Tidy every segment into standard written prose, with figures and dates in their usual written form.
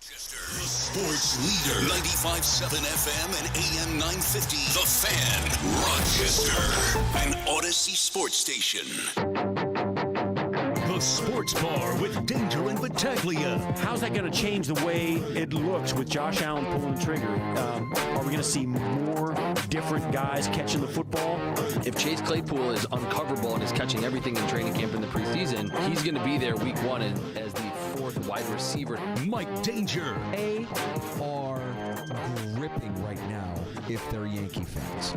Rochester, the sports leader. 95.7 FM and AM 950. The Fan. Rochester, an Odyssey sports station. The Sports Bar with Danger and Battaglia. How's that going to change the way it looks with Josh Allen pulling the trigger? Are we going to see more different guys catching the football? If Chase Claypool is uncoverable and is catching everything in training camp in the preseason, he's going to be there week one as the fourth wide receiver. Mike Danger. They are gripping right now if they're Yankee fans.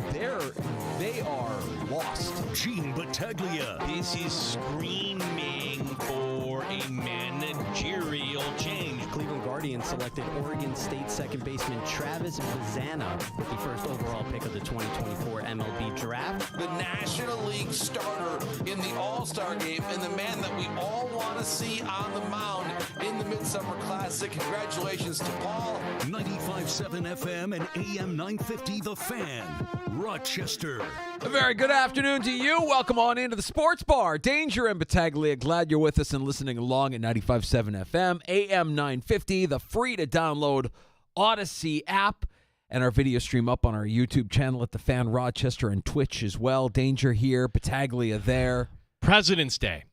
They are lost. Gene Battaglia. This is screaming for a managerial change. Cleveland Guardians selected Oregon State second baseman Travis Bazzana with the first overall pick of the 2024 MLB draft. The National League starter in the All-Star game and the man that we all want to see on the mound in the Midsummer Classic. Congratulations to Paul. 95.7 FM and AM 950 The Fan. Rochester. A very good afternoon to you. Welcome on into the Sports Bar. Danger and Battaglia. Glad you're with us and listening along at 95.7 FM, AM 950, the free-to-download Odyssey app, and our video stream up on our YouTube channel at The Fan Rochester and Twitch as well. Danger here, Battaglia there. President's Day.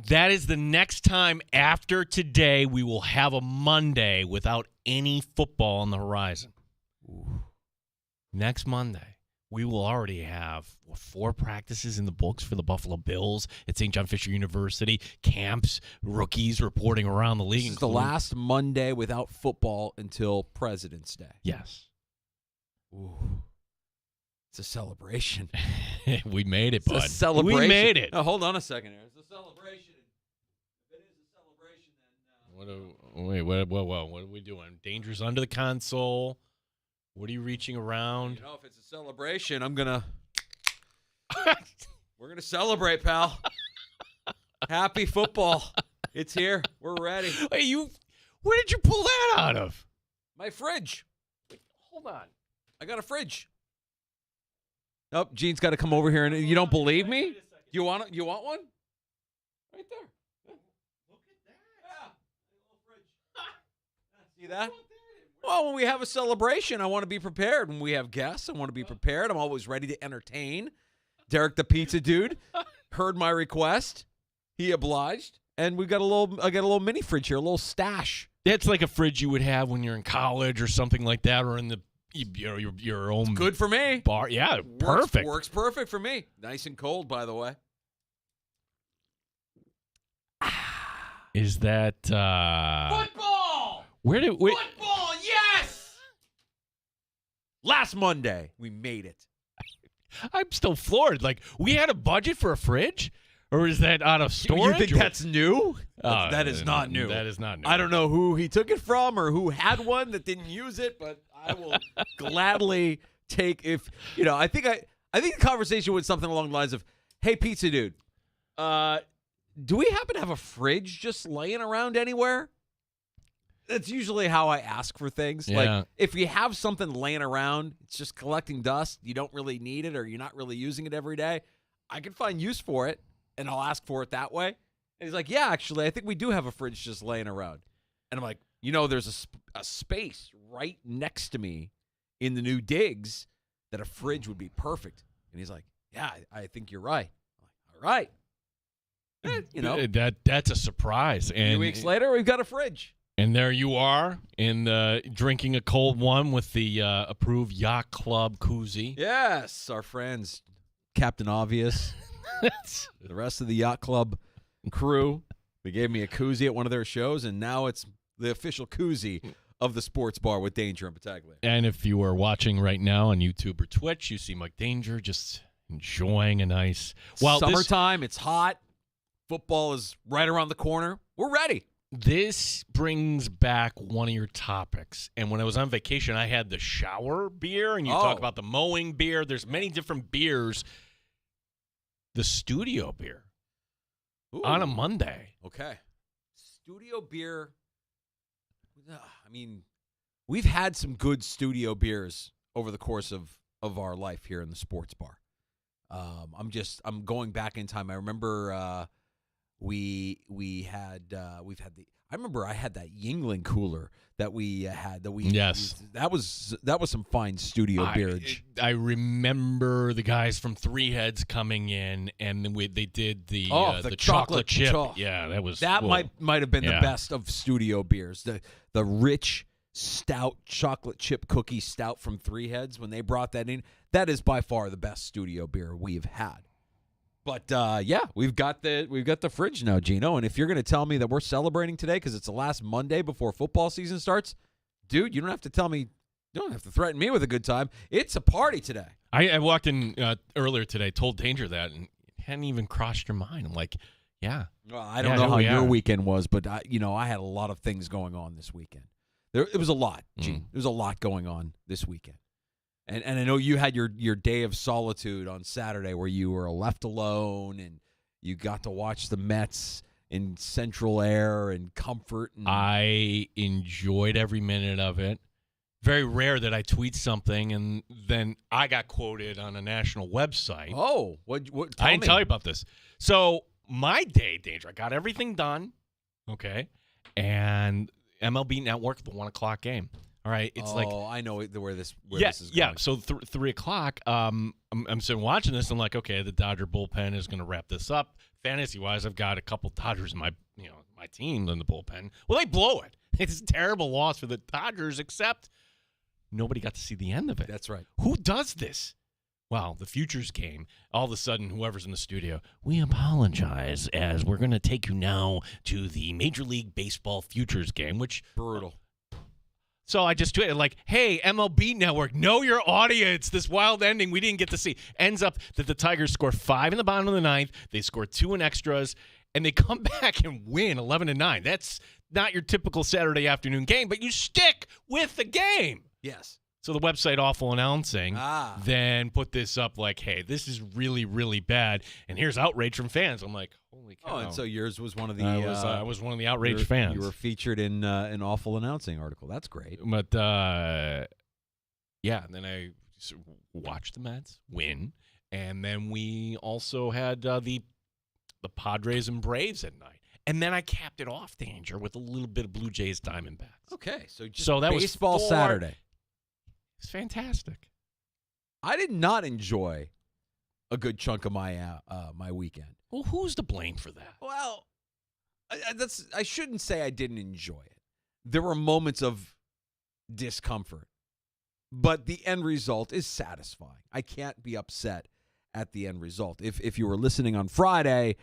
That is the next time after today we will have a Monday without any football on the horizon. Ooh. Next Monday, we will already have 4 practices in the books for the Buffalo Bills at St. John Fisher University, camps, rookies reporting around the league. This is the last Monday without football until President's Day. Yes. Ooh. It's a celebration. We made it, bud. It's a celebration. We made it. Now, hold on a second here. It's a celebration. If it is a celebration, then... What are we doing? Danger's under the console. What are you reaching around? You know, if it's a celebration, I'm going to... We're going to celebrate, pal. Happy football. It's here. We're ready. Hey, where did you pull that out of? My fridge. Wait, hold on. I got a fridge. Oh, Gene's got to come over here. And you don't believe me? You want one? Right there. Look at that. Yeah. Little fridge. See that? Well, when we have a celebration, I want to be prepared. When we have guests, I want to be prepared. I'm always ready to entertain. Derek the pizza dude heard my request. He obliged. And I got a little mini fridge here, a little stash. That's like a fridge you would have when you're in college or something like that, or in the your own. It's good for me. Bar. Yeah, perfect. Works perfect for me. Nice and cold, by the way. Is that football? Football, yes! Last Monday, we made it. I'm still floored. Like, we had a budget for a fridge? Or is that out of storage? You think that's new? That is not new. That is not new. I don't know who he took it from or who had one that didn't use it, but I will gladly take I think the conversation went something along the lines of, hey, pizza dude, do we happen to have a fridge just laying around anywhere? That's usually how I ask for things. Yeah. Like, if you have something laying around, it's just collecting dust, you don't really need it or you're not really using it every day, I can find use for it, and I'll ask for it that way. And he's like, yeah, actually, I think we do have a fridge just laying around. And I'm like, there's a space right next to me in the new digs that a fridge would be perfect. And he's like, yeah, I think you're right. I'm like, all right. That's a surprise. And a few weeks later, we've got a fridge. And there you are, drinking a cold one with the approved Yacht Club koozie. Yes, our friends, Captain Obvious, the rest of the Yacht Club crew. They gave me a koozie at one of their shows, and now it's the official koozie of the Sports Bar with Danger and Battaglia. And if you are watching right now on YouTube or Twitch, you see Mike Danger just enjoying a nice... Summertime, it's hot. Football is right around the corner. We're ready. This brings back one of your topics. And when I was on vacation, I had the shower beer, and you talk about the mowing beer. There's many different beers. The studio beer. Ooh. On a Monday. Okay. Studio beer. I mean, we've had some good studio beers over the course of our life here in the Sports Bar. I'm going back in time. I remember we've had the remember I had that Yingling cooler that we had. Yes. That was some fine studio beerage. I remember the guys from Three Heads coming in, and they did the chocolate chip. Yeah, that might have been the best of studio beers. The rich stout chocolate chip cookie stout from Three Heads, when they brought that in, that is by far the best studio beer we've had. But we've got the fridge now, Gino. And if you're going to tell me that we're celebrating today because it's the last Monday before football season starts, dude, you don't have to tell me. You don't have to threaten me with a good time. It's a party today. I walked in earlier today, told Danger that, and it hadn't even crossed your mind. I'm like, yeah. Well, I don't know how your weekend was, but I had a lot of things going on this weekend. It was a lot, Gene. There was a lot going on this weekend. And I know you had your day of solitude on Saturday where you were left alone and you got to watch the Mets in central air and comfort. And I enjoyed every minute of it. Very rare that I tweet something and then I got quoted on a national website. Oh, what I didn't tell you about this. So my day, Danger, I got everything done, okay, and MLB Network, the 1 o'clock game. All right, it's I know where this is going. Yeah. So 3 o'clock, I'm sitting watching this. I'm like, okay, the Dodger bullpen is going to wrap this up. Fantasy wise, I've got a couple Dodgers in my team in the bullpen. Well, they blow it. It's a terrible loss for the Dodgers, except nobody got to see the end of it. That's right. Who does this? Well, the Futures game. All of a sudden, whoever's in the studio, we apologize as we're going to take you now to the Major League Baseball Futures game, which brutal. So I just tweeted like, hey, MLB Network, know your audience. This wild ending we didn't get to see. Ends up that the Tigers score 5 in the bottom of the 9th. They score 2 in extras, and they come back and win 11-9. That's not your typical Saturday afternoon game, but you stick with the game. Yes. So the website Awful Announcing then put this up like, hey, this is really, really bad, and here's outrage from fans. I'm like, holy cow. Oh, and so yours was one of the I was one of the outraged fans. You were featured in an Awful Announcing article. That's great. But, and then I watched the Mets win, and then we also had the Padres and Braves at night. And then I capped it off, Danger, with a little bit of Blue Jays Diamondbacks. Okay, so that baseball was Saturday. It's fantastic. I did not enjoy a good chunk of my my weekend. Well, who's to blame for that? Well, I shouldn't say I didn't enjoy it. There were moments of discomfort, but the end result is satisfying. I can't be upset at the end result. If you were listening on Friday,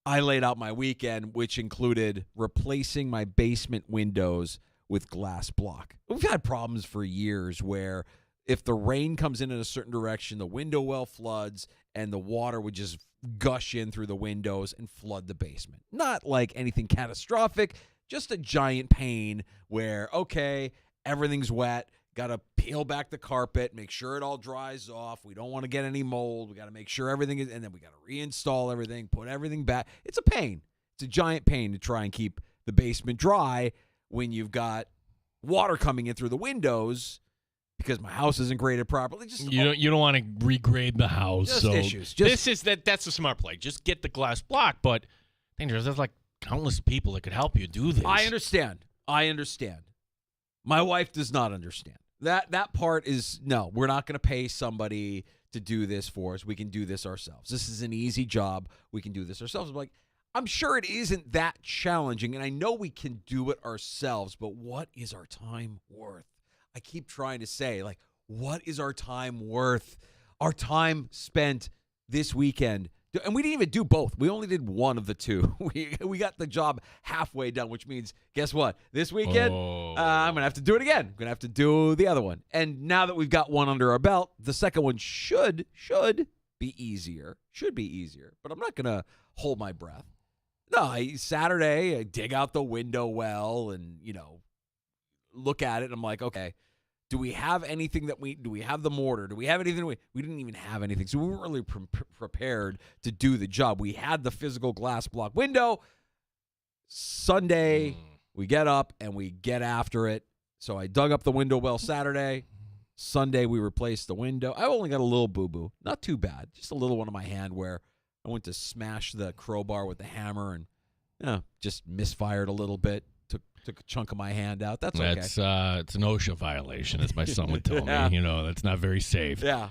I laid out my weekend, which included replacing my basement windows with glass block. We've had problems for years where if the rain comes in a certain direction, the window well floods and the water would just gush in through the windows and flood the basement. Not like anything catastrophic, just a giant pain where, okay, everything's wet, got to peel back the carpet, make sure it all dries off. We don't want to get any mold. We got to make sure everything is, and then we got to reinstall everything, put everything back. It's a pain. It's a giant pain to try and keep the basement dry when you've got water coming in through the windows because my house isn't graded properly. You don't want to regrade the house. Just so issues. That's a smart play. Just get the glass block, but there's like countless people that could help you do this. I understand. My wife does not understand. That part is, no, we're not going to pay somebody to do this for us. We can do this ourselves. This is an easy job. We can do this ourselves. I'm like, I'm sure it isn't that challenging, and I know we can do it ourselves, but what is our time worth? I keep trying to say, like, what is our time worth? Our time spent this weekend, and we didn't even do both. We only did one of the two. We got the job halfway done, which means, guess what? This weekend, I'm going to have to do it again. I'm going to have to do the other one. And now that we've got one under our belt, the second one should be easier. Should be easier, but I'm not going to hold my breath. No, Saturday, I dig out the window well and, look at it. And I'm like, okay, do we have anything do we have the mortar? Do we have anything? We didn't even have anything. So we weren't really prepared to do the job. We had the physical glass block window. Sunday, we get up and we get after it. So I dug up the window well Saturday. Sunday, we replaced the window. I only got a little boo-boo. Not too bad. Just a little one in my hand where I went to smash the crowbar with the hammer and just misfired a little bit. took a chunk of my hand out. That's okay. It's an OSHA violation, as my son would tell Yeah. me. That's not very safe. Yeah.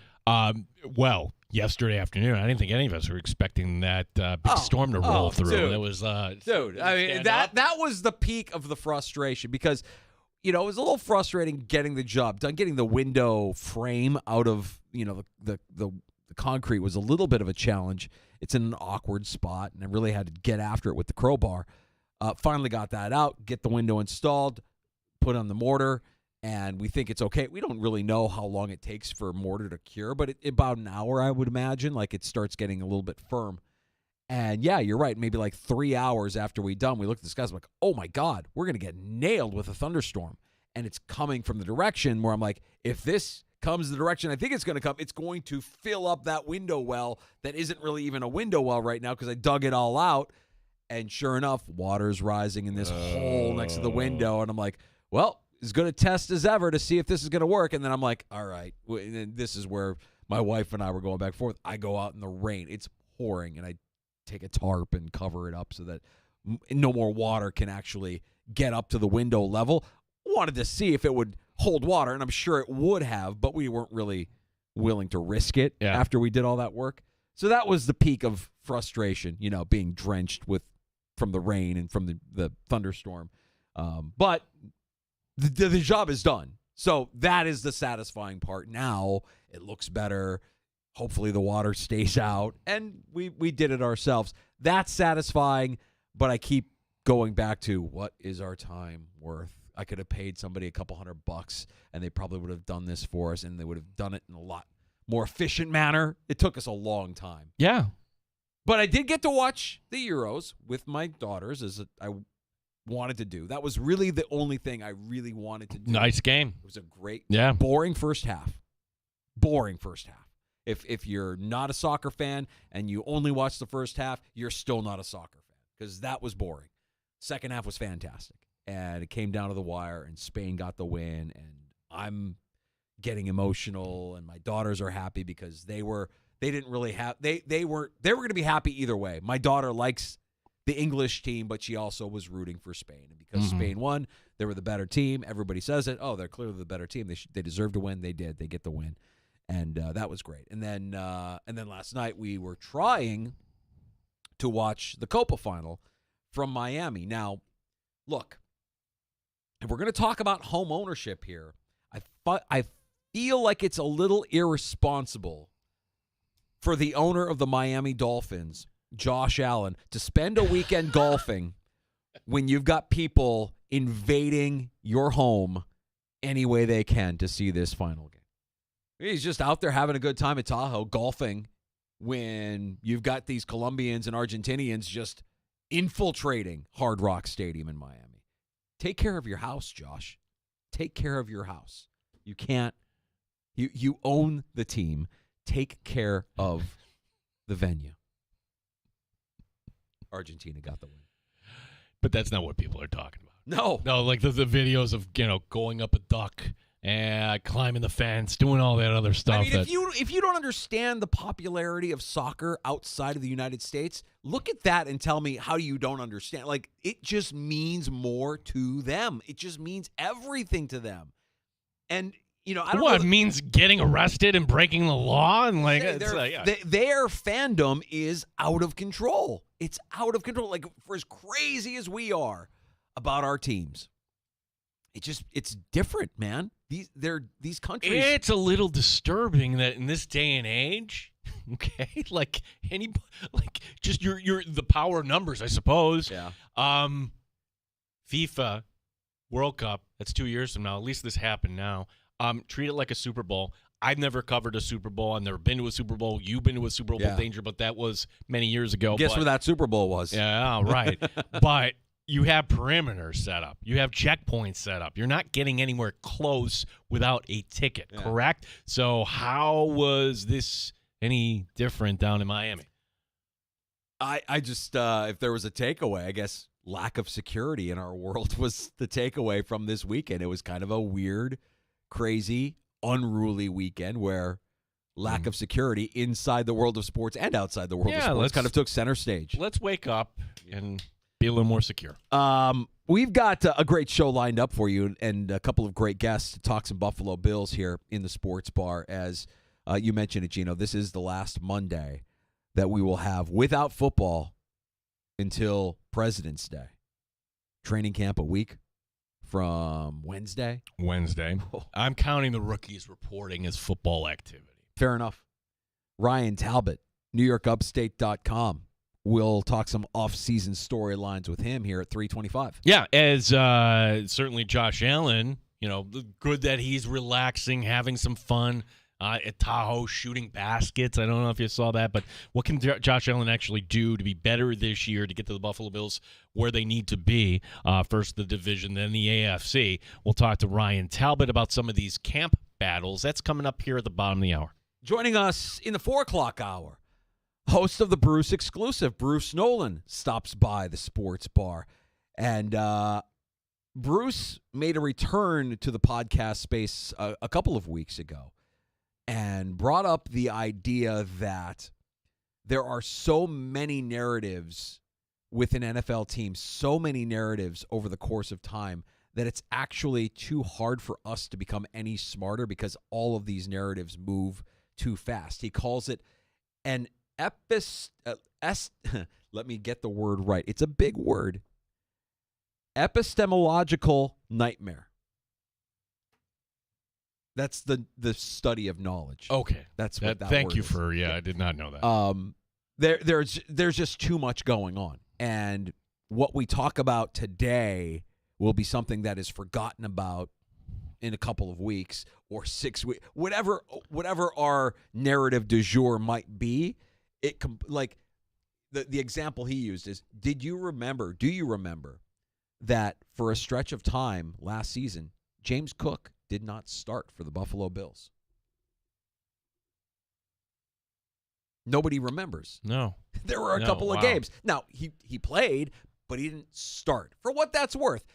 Well, yesterday afternoon, I didn't think any of us were expecting that big storm to roll through. Dude. That was Dude, I mean, that was the peak of the frustration because, it was a little frustrating getting the job done. Getting the window frame out of, the concrete was a little bit of a challenge. It's in an awkward spot, and I really had to get after it with the crowbar. Finally got that out, get the window installed, put on the mortar, and we think it's okay. We don't really know how long it takes for mortar to cure, but about an hour, I would imagine. Like, it starts getting a little bit firm. And, yeah, you're right. Maybe like 3 hours after we done, we looked at the skies, like, oh, my God, we're going to get nailed with a thunderstorm. And it's coming from the direction where I'm like, if this comes the direction I think it's going to come, it's going to fill up that window well that isn't really even a window well right now because I dug it all out. And sure enough, water's rising in this hole next to the window. And I'm like, well, as good a test as ever to see if this is going to work. And then I'm like, all right. And this is where my wife and I were going back and forth. I go out in the rain. It's pouring, and I take a tarp and cover it up so that no more water can actually get up to the window level. Wanted to see if it would hold water, and I'm sure it would have, but we weren't really willing to risk it after we did all that work. So that was the peak of frustration, being drenched from the rain and from the thunderstorm. But the job is done. So that is the satisfying part. Now it looks better. Hopefully the water stays out, and we did it ourselves. That's satisfying, but I keep going back to what is our time worth? I could have paid somebody a couple $100, and they probably would have done this for us, and they would have done it in a lot more efficient manner. It took us a long time. Yeah. But I did get to watch the Euros with my daughters, as I wanted to do. That was really the only thing I really wanted to do. Nice game. It was a great, Yeah. boring first half. Boring first half. If you're not a soccer fan and you only watch the first half, you're still not a soccer fan because that was boring. Second half was fantastic. And it came down to the wire, and Spain got the win, and I'm getting emotional, and my daughters are happy because they were going to be happy either way. My daughter likes the English team, but she also was rooting for Spain, and because Spain won, they were the better team. Everybody says it. Oh, they're clearly the better team. They deserve to win. They did. They get the win, and that was great. And then last night we were trying to watch the Copa final from Miami. Now, look. If we're going to talk about home ownership here, I feel like it's a little irresponsible for the owner of the Miami Dolphins, Josh Allen, to spend a weekend golfing when you've got people invading your home any way they can to see this final game. He's just out there having a good time at Tahoe golfing when you've got these Colombians and Argentinians just infiltrating Hard Rock Stadium in Miami. Take care of your house, Josh. Take care of your house. You can't. You own the team. Take care of the venue. Argentina got the win. But that's not what people are talking No. about. No, like the videos of going up a duck and climbing the fence, doing all that other stuff. I mean, if you don't understand the popularity of soccer outside of the United States, look at that and tell me how you don't understand. Like, it just means more to them. It just means everything to them. And I don't know. It means getting arrested and breaking the law, and their fandom is out of control. It's out of control. Like, for as crazy as we are about our teams, it's different, man. These countries. It's a little disturbing that in this day and age, okay, just your the power of numbers, I suppose. Yeah. FIFA World Cup. That's 2 years from now. At least this happened now. Treat it like a Super Bowl. I've never covered a Super Bowl. I've never been to a Super Bowl. You've been to a Super Bowl, Danger, but that was many years ago. Guess where that Super Bowl was? Yeah, right. But you have perimeters set up. You have checkpoints set up. You're not getting anywhere close without a ticket, correct? So how was this any different down in Miami? I just, if there was a takeaway, I guess lack of security in our world was the takeaway from this weekend. It was kind of a weird, crazy, unruly weekend where lack of security inside the world of sports and outside the world of sports kind of took center stage. Let's wake up and Be a little more secure. We've got a great show lined up for you and a couple of great guests to talk some Buffalo Bills here in the sports bar. As you mentioned it, Gino, this is the last Monday that we will have without football until President's Day. Training camp a week from Wednesday. I'm counting the rookies reporting as football activity. Fair enough. Ryan Talbot, NewYorkUpstate.com. We'll talk some off-season storylines with him here at 3:25. Yeah, as certainly Josh Allen, good that he's relaxing, having some fun at Tahoe, shooting baskets. I don't know if you saw that, but what can Josh Allen actually do to be better this year to get to the Buffalo Bills where they need to be? First the division, then the AFC. We'll talk to Ryan Talbot about some of these camp battles. That's coming up here at the bottom of the hour. Joining us in the 4 o'clock hour, host of the Bruce Exclusive, Bruce Nolan, stops by the sports bar. And Bruce made a return to the podcast space a couple of weeks ago and brought up the idea that there are so many narratives with an NFL team, so many narratives over the course of time, that it's actually too hard for us to become any smarter because all of these narratives move too fast. He calls it an let me get the word right. It's a big word. Epistemological nightmare. That's the study of knowledge. Okay. That's what that thank word you is. for I did not know that. There's just too much going on. And what we talk about today will be something that is forgotten about in a couple of weeks or 6 weeks. Whatever our narrative du jour might be. The example he used is, do you remember that for a stretch of time last season, James Cook did not start for the Buffalo Bills? Nobody remembers. No. There were a couple of games. Now, he played, but he didn't start. For what that's worth,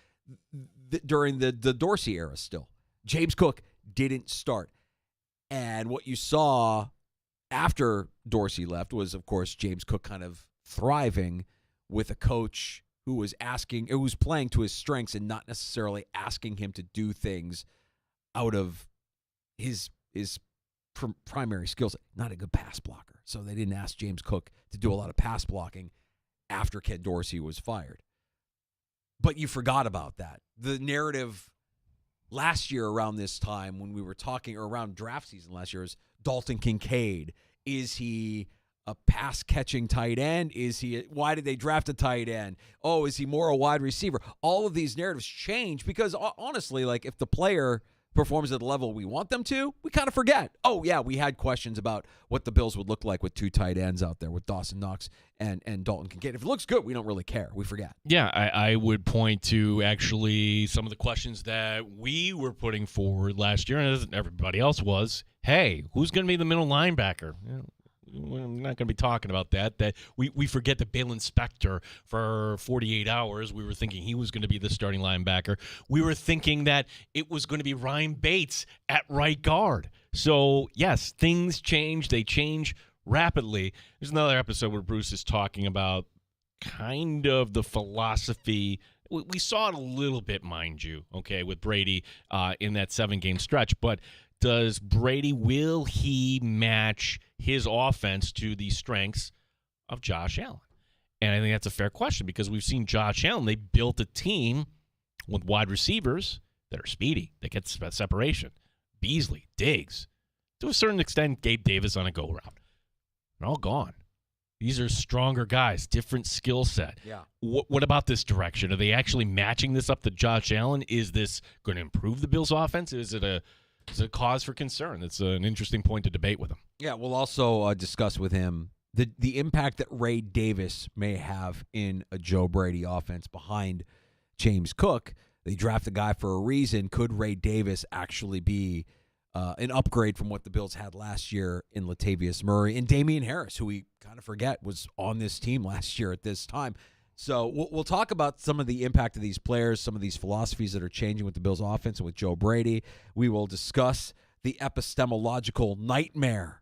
during the Dorsey era still, James Cook didn't start. And what you saw after Dorsey left was, of course, James Cook kind of thriving with a coach who was playing to his strengths and not necessarily asking him to do things out of his primary skills. Not a good pass blocker. So they didn't ask James Cook to do a lot of pass blocking after Ken Dorsey was fired. But you forgot about that. The narrative last year around this time when we were talking, or around draft season last year, is Dalton Kincaid. Is he a pass-catching tight end? Why did they draft a tight end? Oh, is he more a wide receiver? All of these narratives change because, honestly, if the player performs at the level we want them to, we kind of forget. Oh, yeah, we had questions about what the Bills would look like with 2 tight ends out there with Dawson Knox and Dalton Kincaid. If it looks good, we don't really care. We forget. Yeah, I would point to actually some of the questions that we were putting forward last year, and as everybody else was. Hey, who's going to be the middle linebacker? We're not going to be talking about that. That we forget that Balin Spector, for 48 hours, we were thinking he was going to be the starting linebacker. We were thinking that it was going to be Ryan Bates at right guard. So, yes, things change. They change rapidly. There's another episode where Bruce is talking about kind of the philosophy. We saw it a little bit, mind you, okay, with Brady in that 7-game stretch, but does Brady, will he match his offense to the strengths of Josh Allen? And I think that's a fair question because we've seen Josh Allen. They built a team with wide receivers that are speedy, that get separation. Beasley, Diggs, to a certain extent, Gabe Davis on a go-route. They're all gone. These are stronger guys, different skill set. Yeah. What about this direction? Are they actually matching this up to Josh Allen? Is this going to improve the Bills' offense? Is it a cause for concern? It's an interesting point to debate with him. Yeah, we'll also discuss with him the impact that Ray Davis may have in a Joe Brady offense behind James Cook. They draft a guy for a reason. Could Ray Davis actually be an upgrade from what the Bills had last year in Latavius Murray and Damian Harris, who we kind of forget was on this team last year at this time? So we'll talk about some of the impact of these players, some of these philosophies that are changing with the Bills' offense and with Joe Brady. We will discuss the epistemological nightmare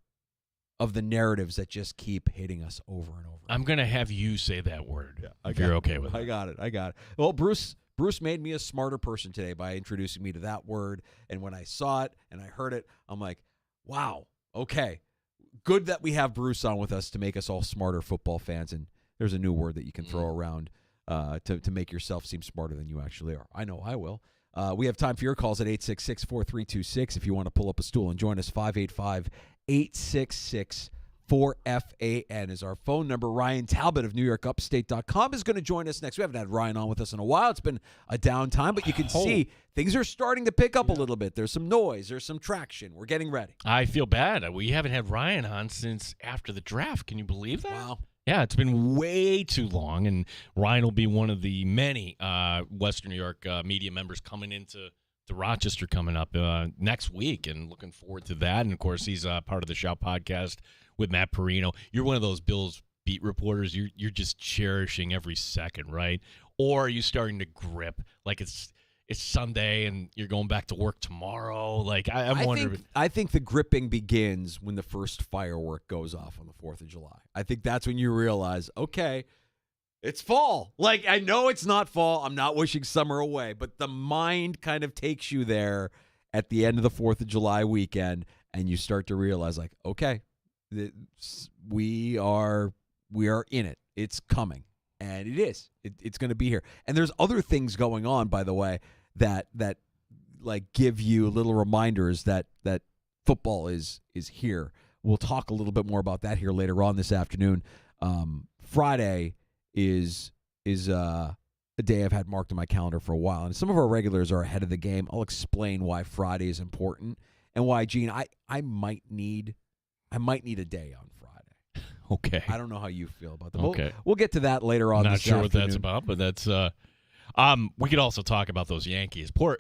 of the narratives that just keep hitting us over and over. I'm going to have you say that word if you're okay with it. I got it. Well, Bruce made me a smarter person today by introducing me to that word. And when I saw it and I heard it, I'm like, wow, okay. Good that we have Bruce on with us to make us all smarter football fans. And there's a new word that you can throw around to make yourself seem smarter than you actually are. I know I will. We have time for your calls at 866-4326 if you want to pull up a stool and join us. 585-866-4FAN is our phone number. Ryan Talbot of NewYorkUpstate.com is going to join us next. We haven't had Ryan on with us in a while. It's been a downtime, but you can see things are starting to pick up a little bit. There's some noise. There's some traction. We're getting ready. I feel bad. We haven't had Ryan on since after the draft. Can you believe that? Wow. Yeah, it's been way too long, and Ryan will be one of the many Western New York media members coming into Rochester coming up next week, and looking forward to that. And, of course, he's part of the Shout podcast with Matt Perino. You're one of those Bills beat reporters. You're just cherishing every second, right? Or are you starting to grip like it's Sunday and you're going back to work tomorrow? Like I'm wondering. I think the gripping begins when the first firework goes off on the 4th of July. I think that's when you realize, okay, it's fall. Like, I know it's not fall. I'm not wishing summer away, but the mind kind of takes you there at the end of the 4th of July weekend, and you start to realize, like, okay, we are in it. It's coming, and it is. It's going to be here. And there's other things going on, by the way, that like give you little reminders that football is here. We'll talk a little bit more about that here later on this afternoon. Friday is a day I've had marked on my calendar for a while, and some of our regulars are ahead of the game. I'll explain why Friday is important and why, Gene, I might need a day on Friday. Okay. I don't know how you feel about that. Okay. We'll get to that later on. Not this sure afternoon. what that's about, but that's we could also talk about those Yankees. Our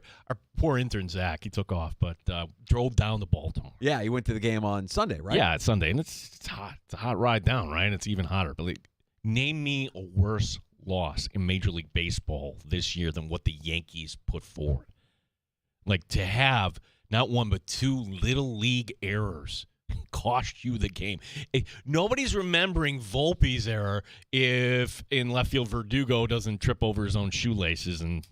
poor intern Zach, he took off, but drove down to Baltimore. Yeah, he went to the game on Sunday, right? Yeah, it's Sunday, and it's hot. It's a hot ride down, right? It's even hotter. But name me a worse loss in Major League Baseball this year than what the Yankees put forward. Like, to have not one but two little league errors cost you the game. Nobody's remembering Volpe's error if in left field Verdugo doesn't trip over his own shoelaces and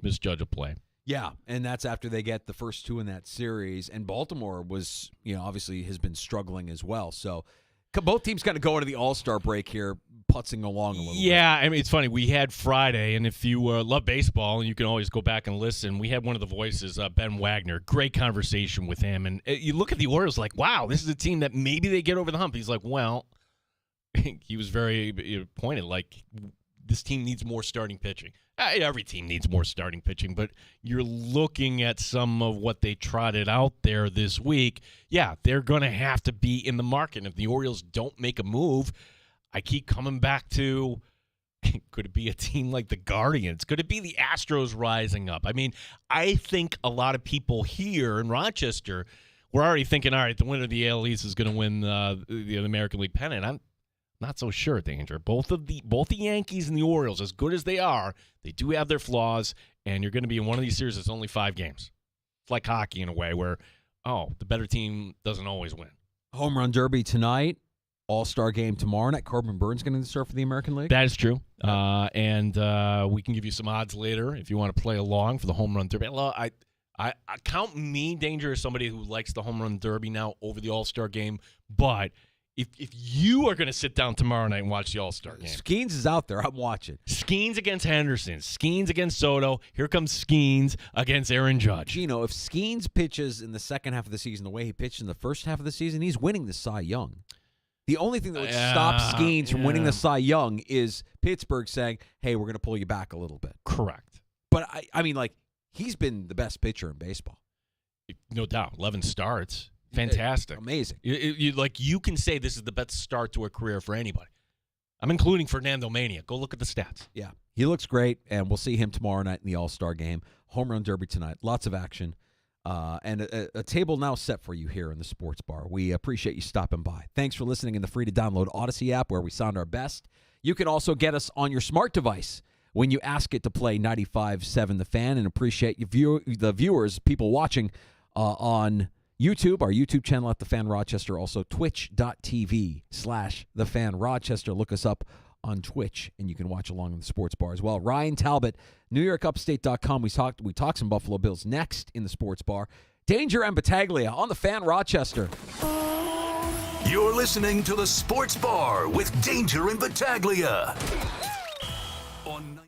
misjudge a play. Yeah, and that's after they get the first two in that series. And Baltimore was, obviously has been struggling as well. So both teams kind of go into the All-Star break here, putzing along a little bit. Yeah, I mean, it's funny. We had Friday, and if you love baseball, and you can always go back and listen, we had one of the voices, Ben Wagner. Great conversation with him. And you look at the Orioles like, wow, this is a team that maybe they get over the hump. He's like, well, he was very pointed, like, this team needs more starting pitching. Every team needs more starting pitching, but you're looking at some of what they trotted out there this week. Yeah, they're going to have to be in the market. And if the Orioles don't make a move, I keep coming back to, could it be a team like the Guardians? Could it be the Astros rising up? I mean, I think a lot of people here in Rochester were already thinking, all right, the winner of the AL East is going to win the American League pennant. I'm not so sure, Danger. Both the Yankees and the Orioles, as good as they are, they do have their flaws, and you're going to be in one of these series that's only 5 games. It's like hockey in a way where, the better team doesn't always win. Home run derby tonight, All-Star game tomorrow night. Corbin Burns going to start for the American League? That is true. And we can give you some odds later if you want to play along for the home run derby. I count me, Danger, as somebody who likes the home run derby now over the All-Star game, but if you are going to sit down tomorrow night and watch the All-Star game. Skeens is out there. I'm watching. Skeens against Henderson. Skeens against Soto. Here comes Skeens against Aaron Judge. Gino, if Skeens pitches in the second half of the season the way he pitched in the first half of the season, he's winning the Cy Young. The only thing that would stop Skeens from winning the Cy Young is Pittsburgh saying, hey, we're going to pull you back a little bit. Correct. But, I mean, he's been the best pitcher in baseball. No doubt. 11 starts. Fantastic. Amazing. You can say this is the best start to a career for anybody. I'm including Fernando Mania. Go look at the stats. Yeah. He looks great, and we'll see him tomorrow night in the All-Star game. Home run derby tonight. Lots of action. And a table now set for you here in the sports bar. We appreciate you stopping by. Thanks for listening in the free-to-download Odyssey app where we sound our best. You can also get us on your smart device when you ask it to play 95.7 The Fan, and appreciate the viewers, people watching on YouTube, our YouTube channel at The Fan Rochester, also twitch.tv/The Fan Rochester. Look us up on Twitch, and you can watch along in the sports bar as well. Ryan Talbot, NewYorkUpstate.com. We talked some Buffalo Bills next in the sports bar. Danger and Battaglia on The Fan Rochester. You're listening to the Sports Bar with Danger and Battaglia. On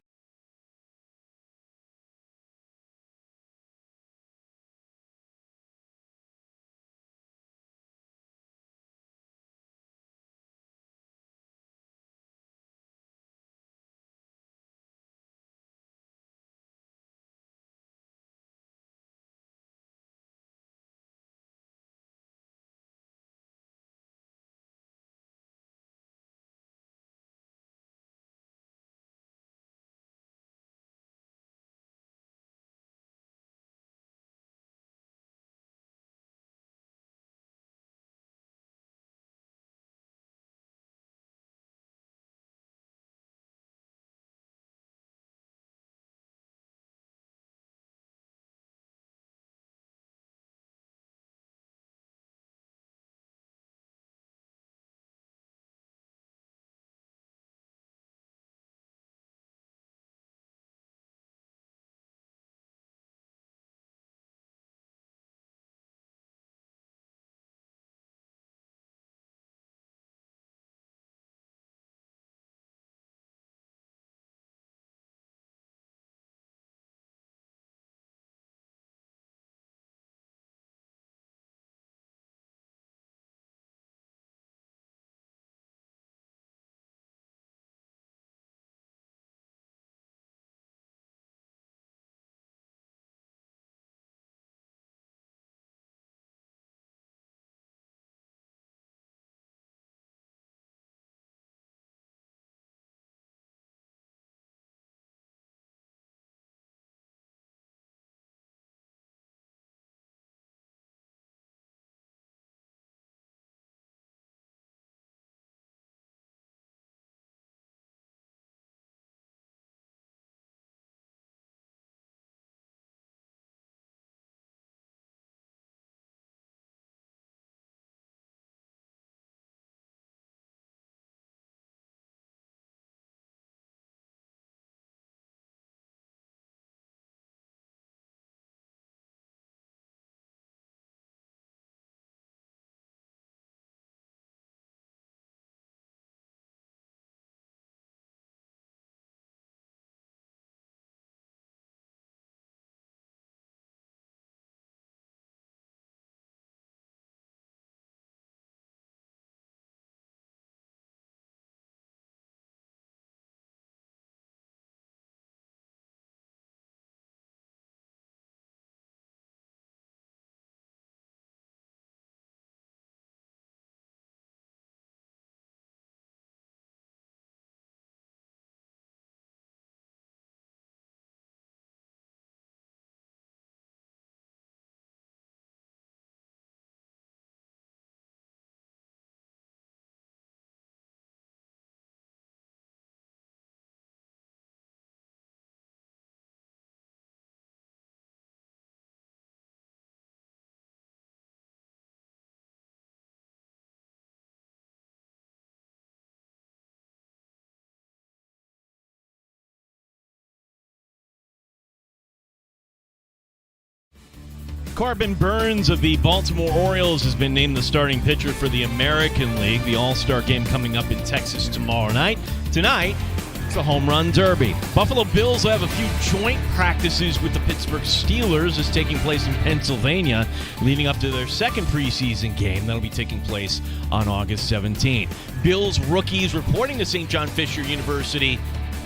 Corbin Burns of the Baltimore Orioles has been named the starting pitcher for the American League. The All-Star game coming up in Texas tomorrow night. Tonight, it's the Home Run Derby. Buffalo Bills will have a few joint practices with the Pittsburgh Steelers. It's taking place in Pennsylvania, leading up to their second preseason game. That'll be taking place on August 17. Bills rookies reporting to St. John Fisher University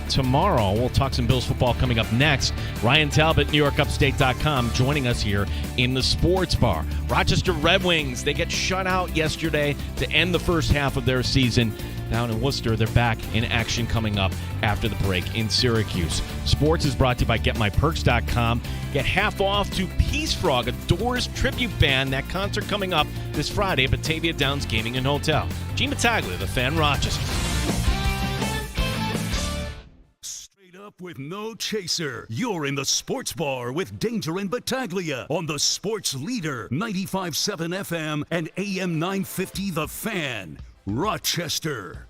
tomorrow. We'll talk some Bills football coming up next. Ryan Talbot, NewYorkUpstate.com, joining us here in the sports bar. Rochester Red Wings, they get shut out yesterday to end the first half of their season down in Worcester. They're back in action coming up after the break in Syracuse. Sports is brought to you by GetMyPerks.com. Get half off to Peace Frog, a Doors tribute band. That concert coming up this Friday at Batavia Downs Gaming and Hotel. Gene Battaglia, The Fan Rochester. Straight up up with no chaser. You're in the Sports Bar with Danger and Battaglia on the Sports Leader, 95.7 FM and AM 950 The Fan, Rochester.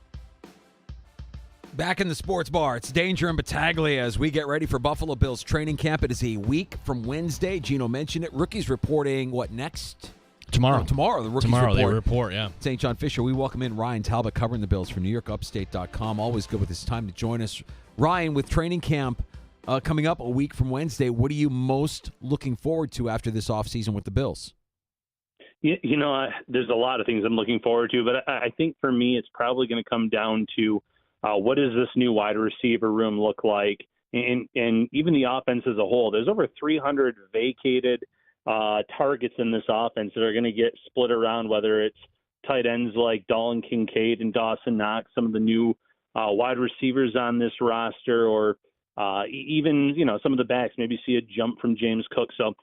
Back in the Sports Bar, it's Danger and Battaglia as we get ready for Buffalo Bills training camp. It is a week from Wednesday. Gino mentioned it. Rookies reporting what next? Tomorrow. Tomorrow, the rookies Tomorrow report. they report, yeah. St. John Fisher, we welcome in Ryan Talbot covering the Bills for NewYorkUpstate.com. Always good with his time to join us. Ryan, with training camp coming up a week from Wednesday, what are you most looking forward to after this offseason with the Bills? There's a lot of things I'm looking forward to, but I think for me it's probably going to come down to what does this new wide receiver room look like, and even the offense as a whole. There's over 300 vacated targets in this offense that are going to get split around, whether it's tight ends like Dalton Kincaid and Dawson Knox, some of the new wide receivers on this roster, or even, some of the backs, maybe see a jump from James Cook. So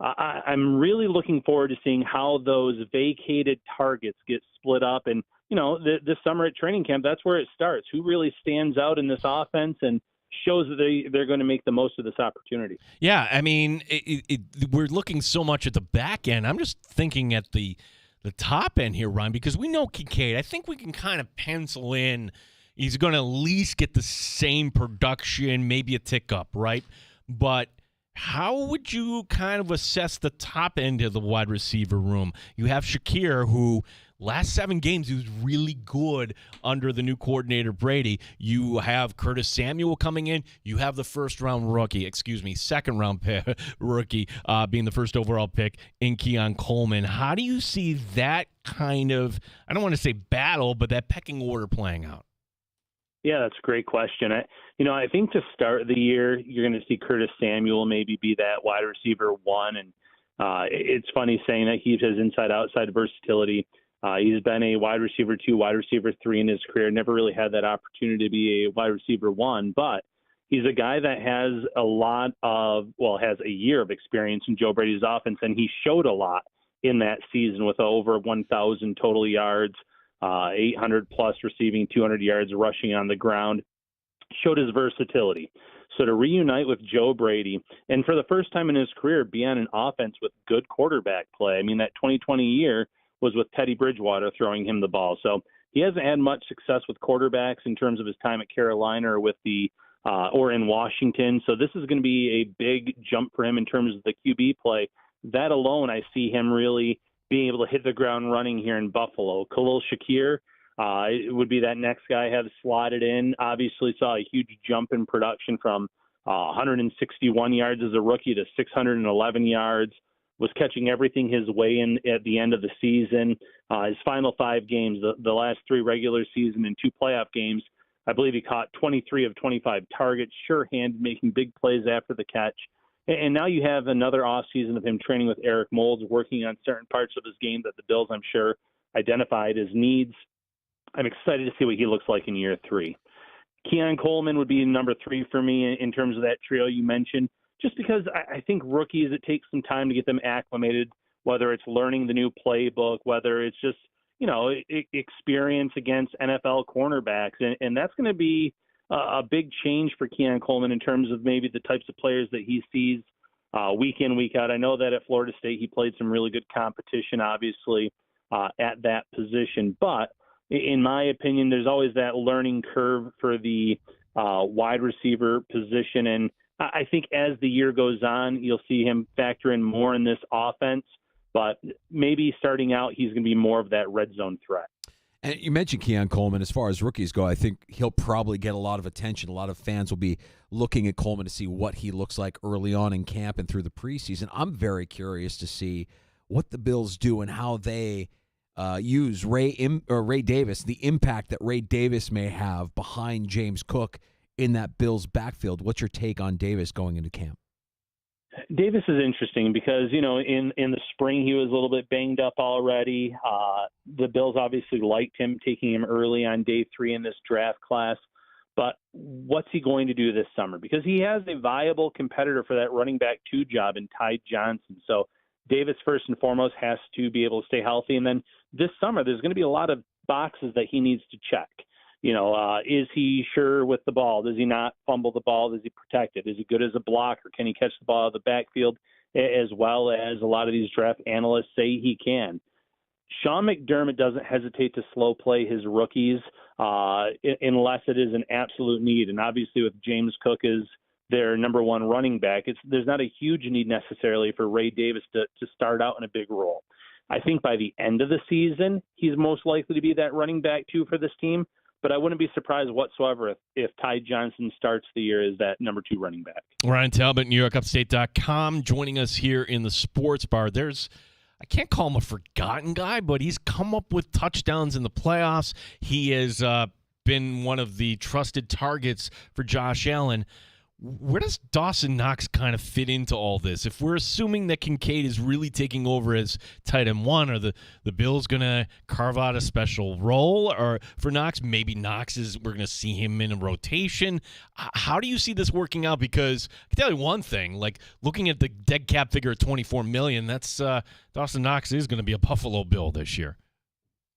I'm really looking forward to seeing how those vacated targets get split up. And, this summer at training camp, that's where it starts. Who really stands out in this offense and shows that they're going to make the most of this opportunity. Yeah, I mean, we're looking so much at the back end. I'm just thinking at the top end here, Ron, because we know Kincaid. I think we can kind of pencil in he's going to at least get the same production, maybe a tick up, right? But how would you kind of assess the top end of the wide receiver room? You have Shakir, who last 7 games, he was really good under the new coordinator, Brady. You have Curtis Samuel coming in. You have the second-round rookie being the first overall pick in Keon Coleman. How do you see that kind of, I don't want to say battle, but that pecking order playing out? Yeah, that's a great question. I think to start the year, you're going to see Curtis Samuel maybe be that wide receiver 1. And it's funny saying that he has inside-outside versatility. He's been a wide receiver 2, wide receiver 3 in his career. Never really had that opportunity to be a wide receiver 1, but he's a guy that has has a year of experience in Joe Brady's offense, and he showed a lot in that season with over 1,000 total yards, 800 plus receiving, 200 yards rushing on the ground. Showed his versatility. So to reunite with Joe Brady, and for the first time in his career, be on an offense with good quarterback play. I mean, that 2020 year was with Teddy Bridgewater throwing him the ball. So he hasn't had much success with quarterbacks in terms of his time at Carolina or with or in Washington. So this is going to be a big jump for him in terms of the QB play. That alone, I see him really being able to hit the ground running here in Buffalo. Khalil Shakir it would be that next guy I have slotted in. Obviously saw a huge jump in production from 161 yards as a rookie to 611 yards. Was catching everything his way in at the end of the season. His final 5 games, the last 3 regular season and 2 playoff games, I believe he caught 23 of 25 targets, sure-handed, making big plays after the catch. And now you have another offseason of him training with Eric Moulds, working on certain parts of his game that the Bills, I'm sure, identified as needs. I'm excited to see what he looks like in year 3. Keon Coleman would be number 3 for me in terms of that trio you mentioned. Just because I think rookies, it takes some time to get them acclimated, whether it's learning the new playbook, whether it's just, experience against NFL cornerbacks. And that's going to be a big change for Keon Coleman in terms of maybe the types of players that he sees week in, week out. I know that at Florida State he played some really good competition, obviously, at that position. But in my opinion, there's always that learning curve for the wide receiver position. And I think as the year goes on, you'll see him factor in more in this offense, but maybe starting out, he's going to be more of that red zone threat. And you mentioned Keon Coleman. As far as rookies go, I think he'll probably get a lot of attention. A lot of fans will be looking at Coleman to see what he looks like early on in camp and through the preseason. I'm very curious to see what the Bills do and how they use Ray Davis, the impact that Ray Davis may have behind James Cook in that Bills backfield. What's your take on Davis going into camp? Davis is interesting because, in the spring he was a little bit banged up already. The Bills obviously liked him, taking him early on day 3 in this draft class. But what's he going to do this summer? Because he has a viable competitor for that running back 2 job in Ty Johnson. So Davis, first and foremost, has to be able to stay healthy. And then this summer, there's going to be a lot of boxes that he needs to check. Is he sure with the ball? Does he not fumble the ball? Does he protect it? Is he good as a blocker? Can he catch the ball out of the backfield as well as a lot of these draft analysts say he can? Sean McDermott doesn't hesitate to slow play his rookies unless it is an absolute need. And obviously with James Cook as their number one running back, there's not a huge need necessarily for Ray Davis to start out in a big role. I think by the end of the season, he's most likely to be that running back too for this team. But I wouldn't be surprised whatsoever if Ty Johnson starts the year as that number 2 running back. Ryan Talbot, NewYorkUpstate.com, joining us here in the Sports Bar. I can't call him a forgotten guy, but he's come up with touchdowns in the playoffs. He has been one of the trusted targets for Josh Allen. Where does Dawson Knox kind of fit into all this? If we're assuming that Kincaid is really taking over as tight end 1, are the Bills going to carve out a special role? Or for Knox, maybe we're going to see him in a rotation. How do you see this working out? Because I can tell you one thing, like looking at the dead cap figure of $24 million, that's Dawson Knox is going to be a Buffalo Bill this year.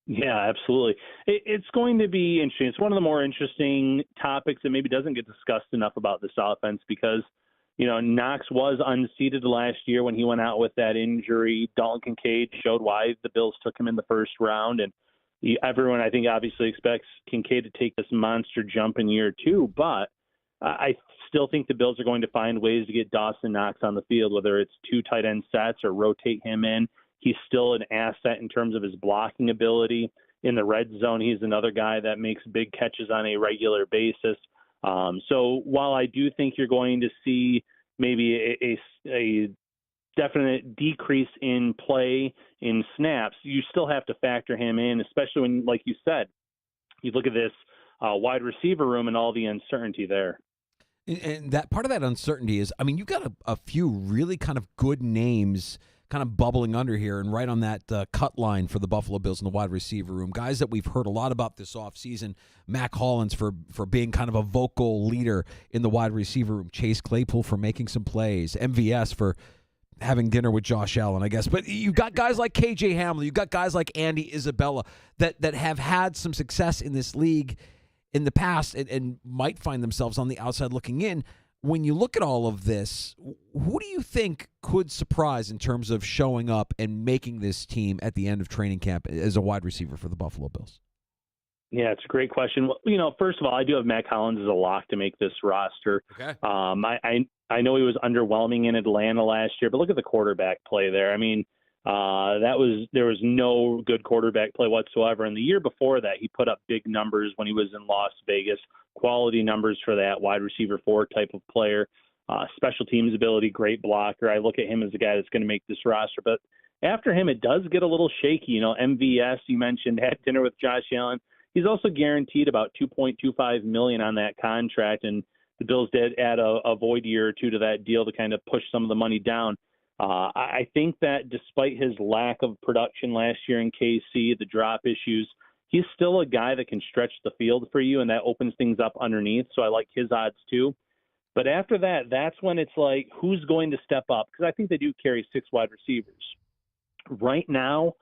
Yeah, absolutely. It's going to be interesting. It's one of the more interesting topics that maybe doesn't get discussed enough about this offense because, Knox was unseated last year when he went out with that injury. Dalton Kincaid showed why the Bills took him in the first round. And everyone, I think, obviously expects Kincaid to take this monster jump in year 2. But I still think the Bills are going to find ways to get Dawson Knox on the field, whether it's 2 tight end sets or rotate him in. He's still an asset in terms of his blocking ability. In the red zone, he's another guy that makes big catches on a regular basis. So while I do think you're going to see maybe a definite decrease in play in snaps, you still have to factor him in, especially when, like you said, you look at this wide receiver room and all the uncertainty there. And that part of that uncertainty is, you've got a few really kind of good names kind of bubbling under here and right on that cut line for the Buffalo Bills in the wide receiver room. Guys that we've heard a lot about this offseason. Mac Hollins for being kind of a vocal leader in the wide receiver room. Chase Claypool for making some plays. MVS for having dinner with Josh Allen, I guess. But you've got guys like KJ Hamler. You've got guys like Andy Isabella that have had some success in this league in the past and might find themselves on the outside looking in. When you look at all of this, who do you think could surprise in terms of showing up and making this team at the end of training camp as a wide receiver for the Buffalo Bills? Yeah, it's a great question. Well, first of all, I do have Mac Hollins as a lock to make this roster. Okay. I know he was underwhelming in Atlanta last year, but look at the quarterback play there. There was no good quarterback play whatsoever. And the year before that, he put up big numbers when he was in Las Vegas, quality numbers for that wide receiver 4 type of player, special teams ability, great blocker. I look at him as a guy that's going to make this roster. But after him, it does get a little shaky. MVS, you mentioned, had dinner with Josh Allen. He's also guaranteed about $2.25 million on that contract. And the Bills did add a void year or 2 to that deal to kind of push some of the money down. I think that despite his lack of production last year in KC, the drop issues, he's still a guy that can stretch the field for you, and that opens things up underneath. So I like his odds too. But after that, that's when it's like, who's going to step up? Because I think they do carry 6 wide receivers. Right now,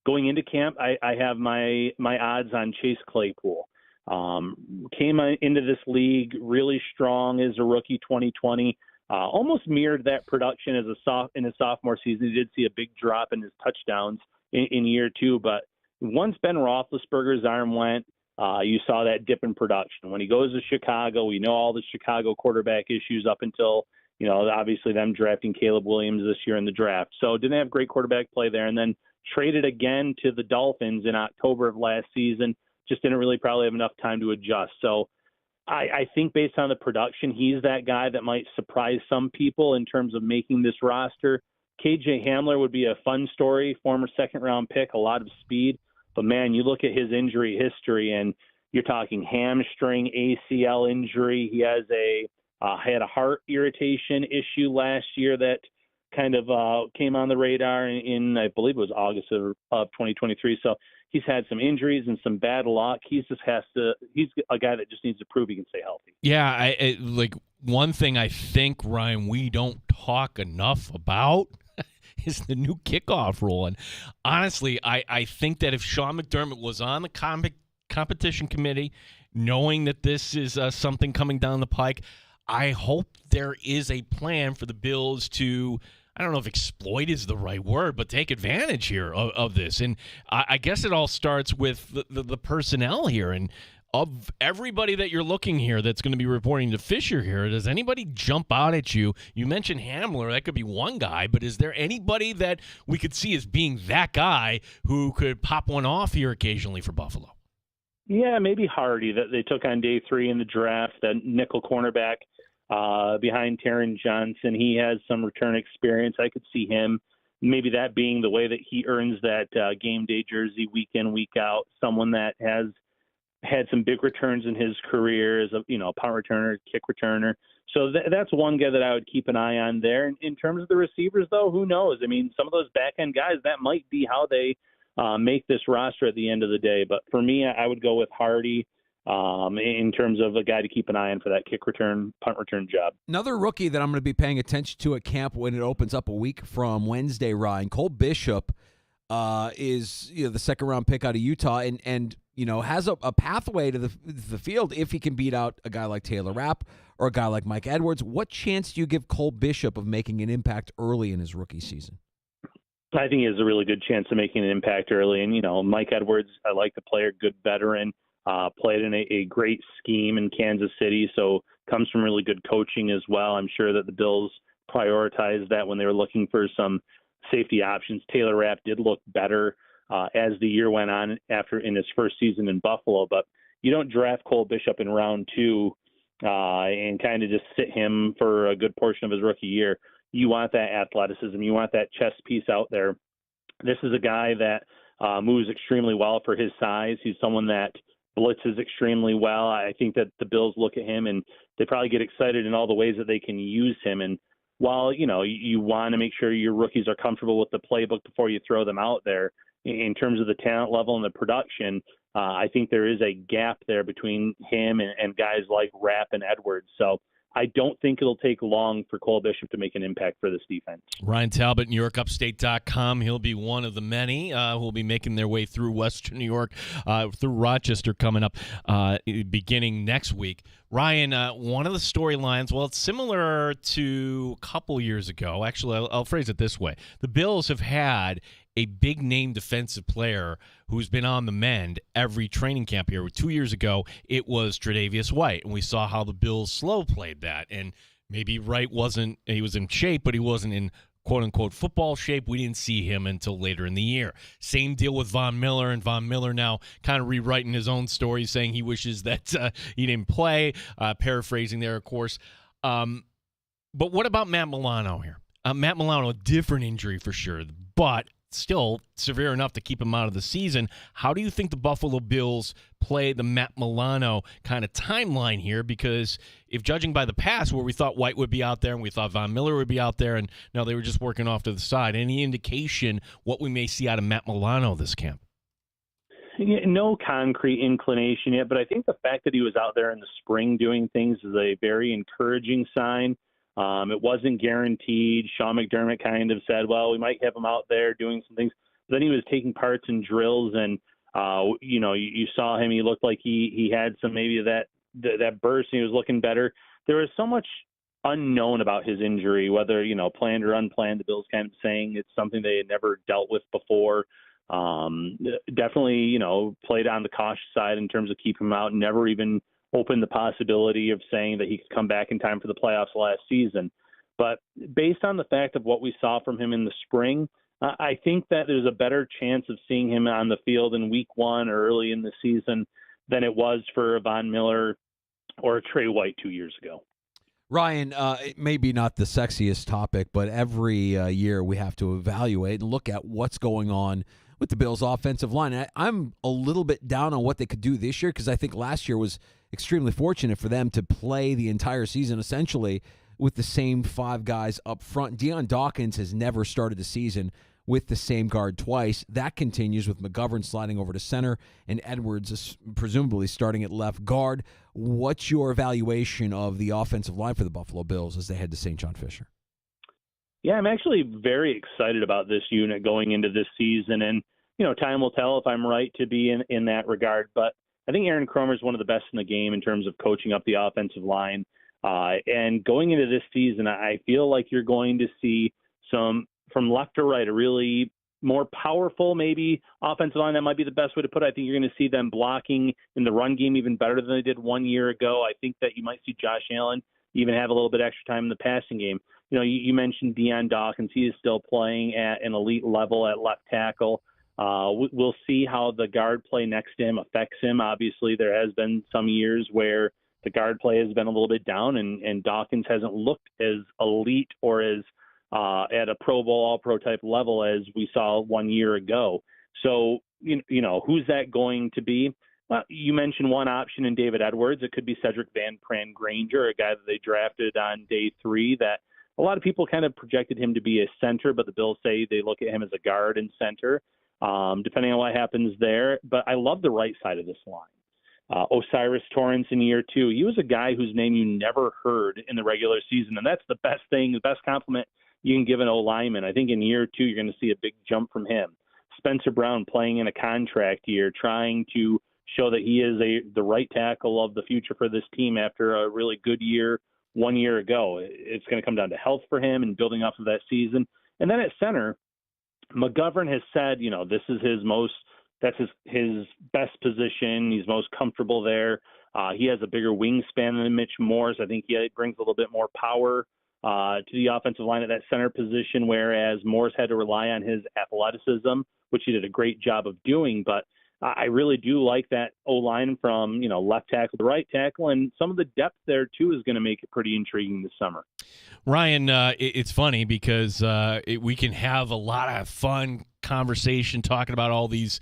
going into camp, I have my odds on Chase Claypool. Came into this league really strong as a rookie 2020. Almost mirrored that production in his sophomore season. He did see a big drop in his touchdowns in year 2, but once Ben Roethlisberger's arm went, you saw that dip in production. When he goes to Chicago, we know all the Chicago quarterback issues up until, obviously them drafting Caleb Williams this year in the draft. So didn't have great quarterback play there, and then traded again to the Dolphins in October of last season. Just didn't really probably have enough time to adjust. So I think based on the production, he's that guy that might surprise some people in terms of making this roster. KJ Hamler would be a fun story, former second-round pick, a lot of speed. But, man, you look at his injury history, and you're talking hamstring, ACL injury. He has had a heart irritation issue last year that kind of came on the radar in I believe it was August of 2023. So he's had some injuries and some bad luck. He's a guy that just needs to prove he can stay healthy. Yeah, one thing I think, Ryan, we don't talk enough about is the new kickoff rule. And honestly, I think that if Sean McDermott was on the competition committee, knowing that this is something coming down the pike, I hope there is a plan for the Bills to, I don't know if exploit is the right word, but take advantage here of this. And I guess it all starts with the personnel here. And of everybody that you're looking here that's going to be reporting to Fisher here, does anybody jump out at you? You mentioned Hamler. That could be one guy, but is there anybody that we could see as being that guy who could pop one off here occasionally for Buffalo? Yeah, maybe Hardy that they took on day 3 in the draft, that nickel cornerback behind Taron Johnson. He has some return experience. I could see him, maybe that being the way that he earns that game day jersey week in, week out, someone that has had some big returns in his career as a punt returner, kick returner. So that's one guy that I would keep an eye on there. In terms of the receivers, though, who knows? I mean, some of those back end guys, that might be how they make this roster at the end of the day. But for me, I would go with Hardy in terms of a guy to keep an eye on for that kick return, punt return job. Another rookie that I'm going to be paying attention to at camp when it opens up a week from Wednesday, Ryan, Cole Bishop is the second-round pick out of Utah and has a pathway to the field if he can beat out a guy like Taylor Rapp or a guy like Mike Edwards. What chance do you give Cole Bishop of making an impact early in his rookie season? I think he has a really good chance of making an impact early. And, Mike Edwards, I like the player, good veteran, played in a great scheme in Kansas City, so comes from really good coaching as well. I'm sure that the Bills prioritized that when they were looking for some safety options. Taylor Rapp did look better as the year went on in his first season in Buffalo, but you don't draft Cole Bishop in round 2 and kind of just sit him for a good portion of his rookie year. You want that athleticism. You want that chest piece out there. This is a guy that moves extremely well for his size. He's someone that blitzes extremely well. I think that the Bills look at him and they probably get excited in all the ways that they can use him. And while, you want to make sure your rookies are comfortable with the playbook before you throw them out there, in terms of the talent level and the production, I think there is a gap there between him and guys like Rapp and Edwards. So I don't think it'll take long for Cole Bishop to make an impact for this defense. Ryan Talbot, NewYorkUpstate.com. He'll be one of the many who will be making their way through Western New York, through Rochester coming up beginning next week. Ryan, one of the storylines, well, it's similar to a couple years ago. Actually, I'll phrase it this way. The Bills have had a big-name defensive player who's been on the mend every training camp here. 2 years ago, it was Tre'Davious White, and we saw how the Bills slow played that. And maybe Wright he was in shape, but he wasn't in quote-unquote football shape. We didn't see him until later in the year. Same deal with Von Miller, and Von Miller now kind of rewriting his own story, saying he wishes that he didn't play, paraphrasing there, of course. But what about Matt Milano here? Matt Milano, a different injury for sure, but still severe enough to keep him out of the season. How do you think the Buffalo Bills play the Matt Milano kind of timeline here? Because if judging by the past where we thought White would be out there and we thought Von Miller would be out there and now they were just working off to the side, any indication what we may see out of Matt Milano this camp? No concrete inclination yet, but I think the fact that he was out there in the spring doing things is a very encouraging sign. It wasn't guaranteed. Sean McDermott kind of said, well, we might have him out there doing some things. But then he was taking parts in drills, and, you saw him. He looked like he had some maybe that burst, and he was looking better. There was so much unknown about his injury, whether, planned or unplanned. The Bills kind of saying it's something they had never dealt with before. Definitely, played on the cautious side in terms of keeping him out, never even open the possibility of saying that he could come back in time for the playoffs last season. But based on the fact of what we saw from him in the spring, I think that there's a better chance of seeing him on the field in week 1 or early in the season than it was for Von Miller or Trey White 2 years ago. Ryan, it may be not the sexiest topic, but every year we have to evaluate and look at what's going on with the Bills' offensive line. I'm a little bit down on what they could do this year because I think last year was extremely fortunate for them to play the entire season essentially with the same 5 guys up front. Deion Dawkins has never started the season with the same guard twice. That continues with McGovern sliding over to center and Edwards is presumably starting at left guard. What's your evaluation of the offensive line for the Buffalo Bills as they head to St. John Fisher? Yeah, I'm actually very excited about this unit going into this season. And, time will tell if I'm right to be in that regard. But I think Aaron Kromer is one of the best in the game in terms of coaching up the offensive line. And going into this season, I feel like you're going to see some from left to right, a really more powerful, maybe offensive line. That might be the best way to put it. I think you're going to see them blocking in the run game even better than they did 1 year ago. I think that you might see Josh Allen even have a little bit extra time in the passing game. You mentioned Deion Dawkins. He is still playing at an elite level at left tackle. We'll see how the guard play next to him affects him. Obviously, there has been some years where the guard play has been a little bit down, and Dawkins hasn't looked as elite or as at a Pro Bowl, All-Pro type level as we saw 1 year ago. So, who's that going to be? You mentioned one option in David Edwards. It could be Cedric Van Pran Granger, a guy that they drafted on day 3 that a lot of people kind of projected him to be a center, but the Bills say they look at him as a guard and center, depending on what happens there. But I love the right side of this line. Osiris Torrance in year 2. He was a guy whose name you never heard in the regular season, and that's the best thing, the best compliment you can give an O-lineman. I think in year 2 you're going to see a big jump from him. Spencer Brown playing in a contract year, trying to show that he is the right tackle of the future for this team after a really good year 1 year ago. It's going to come down to health for him and building off of that season. And then at center, McGovern has said, this is that's his best position. He's most comfortable there. He has a bigger wingspan than Mitch Morse. I think he brings a little bit more power to the offensive line at that center position, whereas Morse had to rely on his athleticism, which he did a great job of doing. But I really do like that O-line from, left tackle to right tackle, and some of the depth there, too, is going to make it pretty intriguing this summer. Ryan, it's funny because we can have a lot of fun conversation talking about all these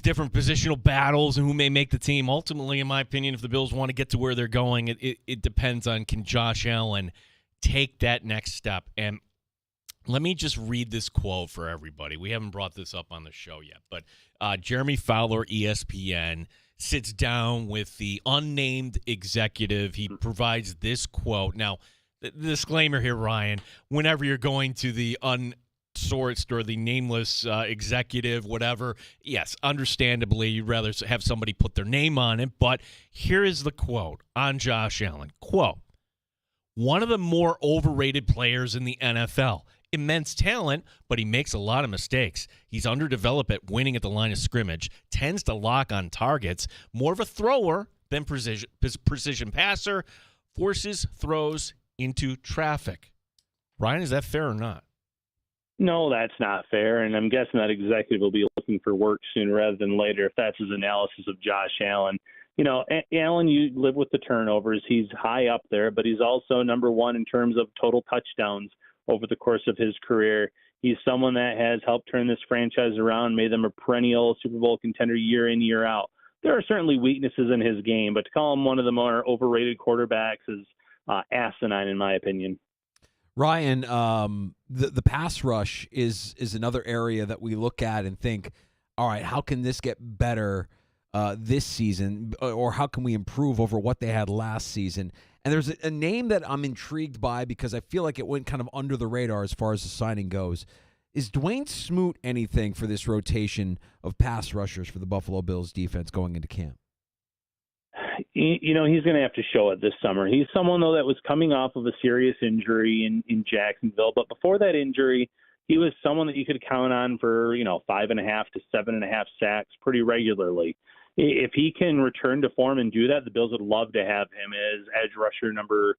different positional battles and who may make the team. Ultimately, in my opinion, if the Bills want to get to where they're going, it depends on can Josh Allen take that next step. And let me just read this quote for everybody. We haven't brought this up on the show yet, but Jeremy Fowler, ESPN, sits down with the unnamed executive. He provides this quote. Now, the disclaimer here, Ryan, whenever you're going to the unsourced or the nameless executive, whatever, yes, understandably, you'd rather have somebody put their name on it. But here is the quote on Josh Allen. Quote, "One of the more overrated players in the NFL. Immense talent, but he makes a lot of mistakes. He's underdeveloped at winning at the line of scrimmage, tends to lock on targets, more of a thrower than precision passer, forces throws into traffic." Ryan, is that fair or not? No, that's not fair, and I'm guessing that executive will be looking for work sooner rather than later if that's his analysis of Josh Allen. Allen, you live with the turnovers. He's high up there, but he's also number 1 in terms of total touchdowns over the course of his career. He's someone that has helped turn this franchise around, made them a perennial Super Bowl contender year in, year out. There are certainly weaknesses in his game, but to call him one of the more overrated quarterbacks is asinine, in my opinion. Ryan, the pass rush is another area that we look at and think, all right, how can this get better this season, or how can we improve over what they had last season? And there's a name that I'm intrigued by because I feel like it went kind of under the radar as far as the signing goes. Is Dwayne Smoot anything for this rotation of pass rushers for the Buffalo Bills defense going into camp? He's going to have to show it this summer. He's someone, though, that was coming off of a serious injury in Jacksonville. But before that injury, he was someone that you could count on for, 5.5 to 7.5 sacks pretty regularly. If he can return to form and do that, the Bills would love to have him as edge rusher number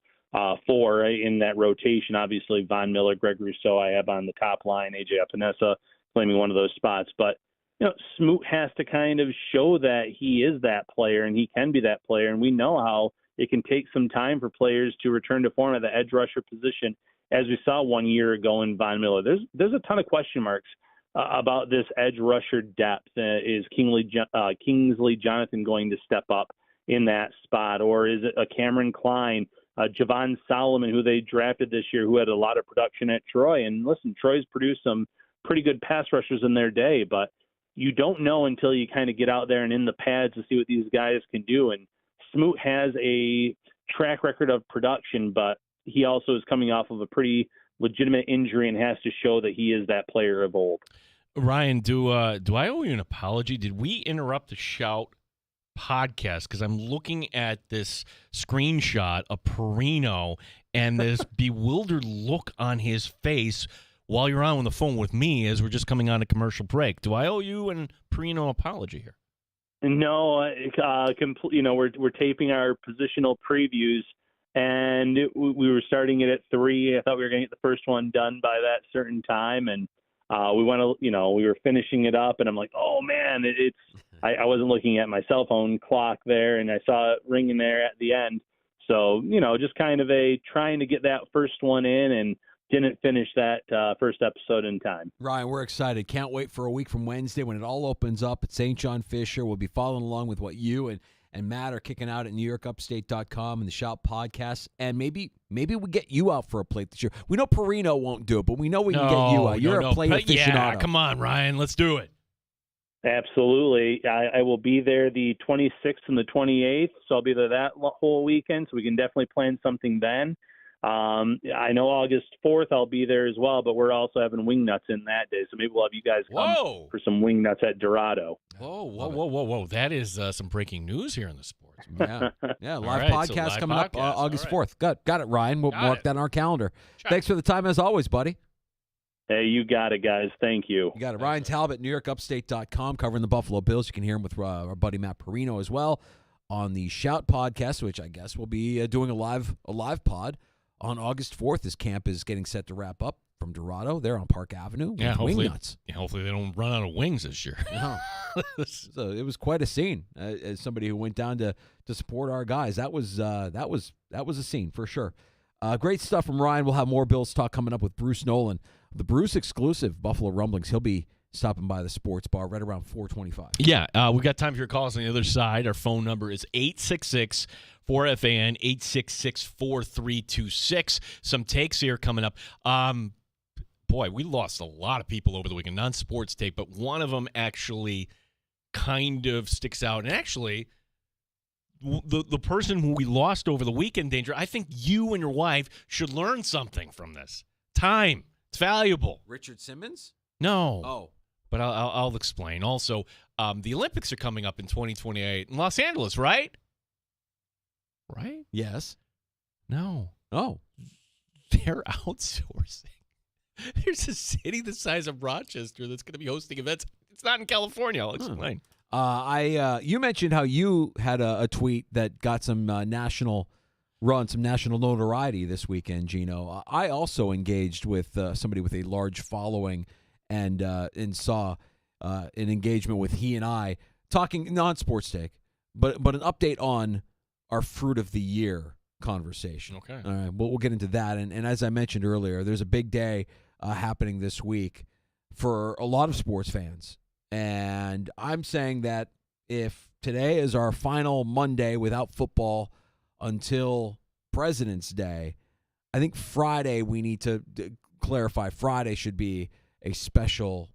4 in that rotation. Obviously, Von Miller, Greg Rousseau, I have on the top line, AJ Epinesa claiming one of those spots. But, Smoot has to kind of show that he is that player and he can be that player. And we know how it can take some time for players to return to form at the edge rusher position, as we saw 1 year ago in Von Miller. There's a ton of question marks about this edge rusher depth. Is Kingsley Jonathan going to step up in that spot, or is it a Cameron Klein, Javon Solomon, who they drafted this year, who had a lot of production at Troy? And listen, Troy's produced some pretty good pass rushers in their day, but you don't know until you kind of get out there and in the pads to see what these guys can do. And Smoot has a track record of production, but he also is coming off of a pretty legitimate injury and has to show that he is that player of old. Ryan, do I owe you an apology? Did we interrupt the shout podcast because I'm looking at this screenshot of Perino and this bewildered look on his face while you're on the phone with me as we're just coming on a commercial break. Do I owe you and Perino apology here? No, we're taping our positional previews, and we were starting it at 3. I thought we were going to get the first one done by that certain time, and we were finishing it up, and I'm like, oh man, I wasn't looking at my cell phone clock there, and I saw it ringing there at the end. So, just kind of trying to get that first one in, and didn't finish that first episode in time. Ryan, we're excited. Can't wait for a week from Wednesday when it all opens up at St. John Fisher. We'll be following along with what you and Matt are kicking out at NewYorkUpstate.com and the Shout podcast. And maybe we get you out for a plate this year. We know Perino won't do it, but we know we can get you out. You're a plate aficionado. Yeah, come on, Ryan. Let's do it. Absolutely. I will be there the 26th and the 28th, so I'll be there that whole weekend, so we can definitely plan something then. I know August 4th I'll be there as well, but we're also having wing nuts in that day, so maybe we'll have you guys come for some wing nuts at Dorado. Whoa. That is some breaking news here in the sports. Yeah, live podcast coming up August 4th. Got it, Ryan. We'll mark that on our calendar. Thanks for the time as always, buddy. Hey, you got it, guys. Thank you. You got it. Ryan Talbot, NewYorkUpstate.com, covering the Buffalo Bills. You can hear him with our buddy Matt Perino as well on the Shout podcast, which I guess we'll be doing a live pod on August 4th as camp is getting set to wrap up from Dorado there on Park Avenue with wing nuts. Yeah, hopefully they don't run out of wings this year. No. So it was quite a scene. As somebody who went down to support our guys, that was a scene for sure. Great stuff from Ryan. We'll have more Bills talk coming up with Bruce Nolan, the Bruce exclusive Buffalo Rumblings. He'll be stopping by the sports bar right around 4:25. Yeah, we got time for your calls on the other side. Our phone number is 866-4FAN, 866-4326. Some takes here coming up. Boy, we lost a lot of people over the weekend, non-sports take, but one of them actually kind of sticks out. And actually, the person who we lost over the weekend, Danger, I think you and your wife should learn something from this. Time. It's valuable. Richard Simmons? No. Oh. But I'll explain. Also, the Olympics are coming up in 2028 in Los Angeles, right? Right? Yes. No. Oh. They're outsourcing. There's a city the size of Rochester that's going to be hosting events. It's not in California. I'll explain. You mentioned how you had a tweet that got some national notoriety this weekend, Gino. I also engaged with somebody with a large following and saw an engagement with he and I talking non-sports take, but an update on our fruit of the year conversation. Okay. All right. We'll get into that. And as I mentioned earlier, there's a big day happening this week for a lot of sports fans. And I'm saying that if today is our final Monday without football until President's Day, I think Friday we need to clarify. Friday should be a special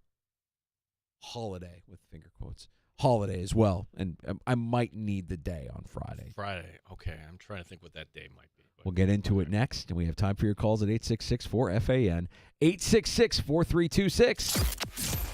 holiday, with finger quotes, holiday as well. And I might need the day on Friday. Friday. Okay. I'm trying to think what that day might be. We'll get into it next, and we have time for your calls at 866-4FAN, 866-4326.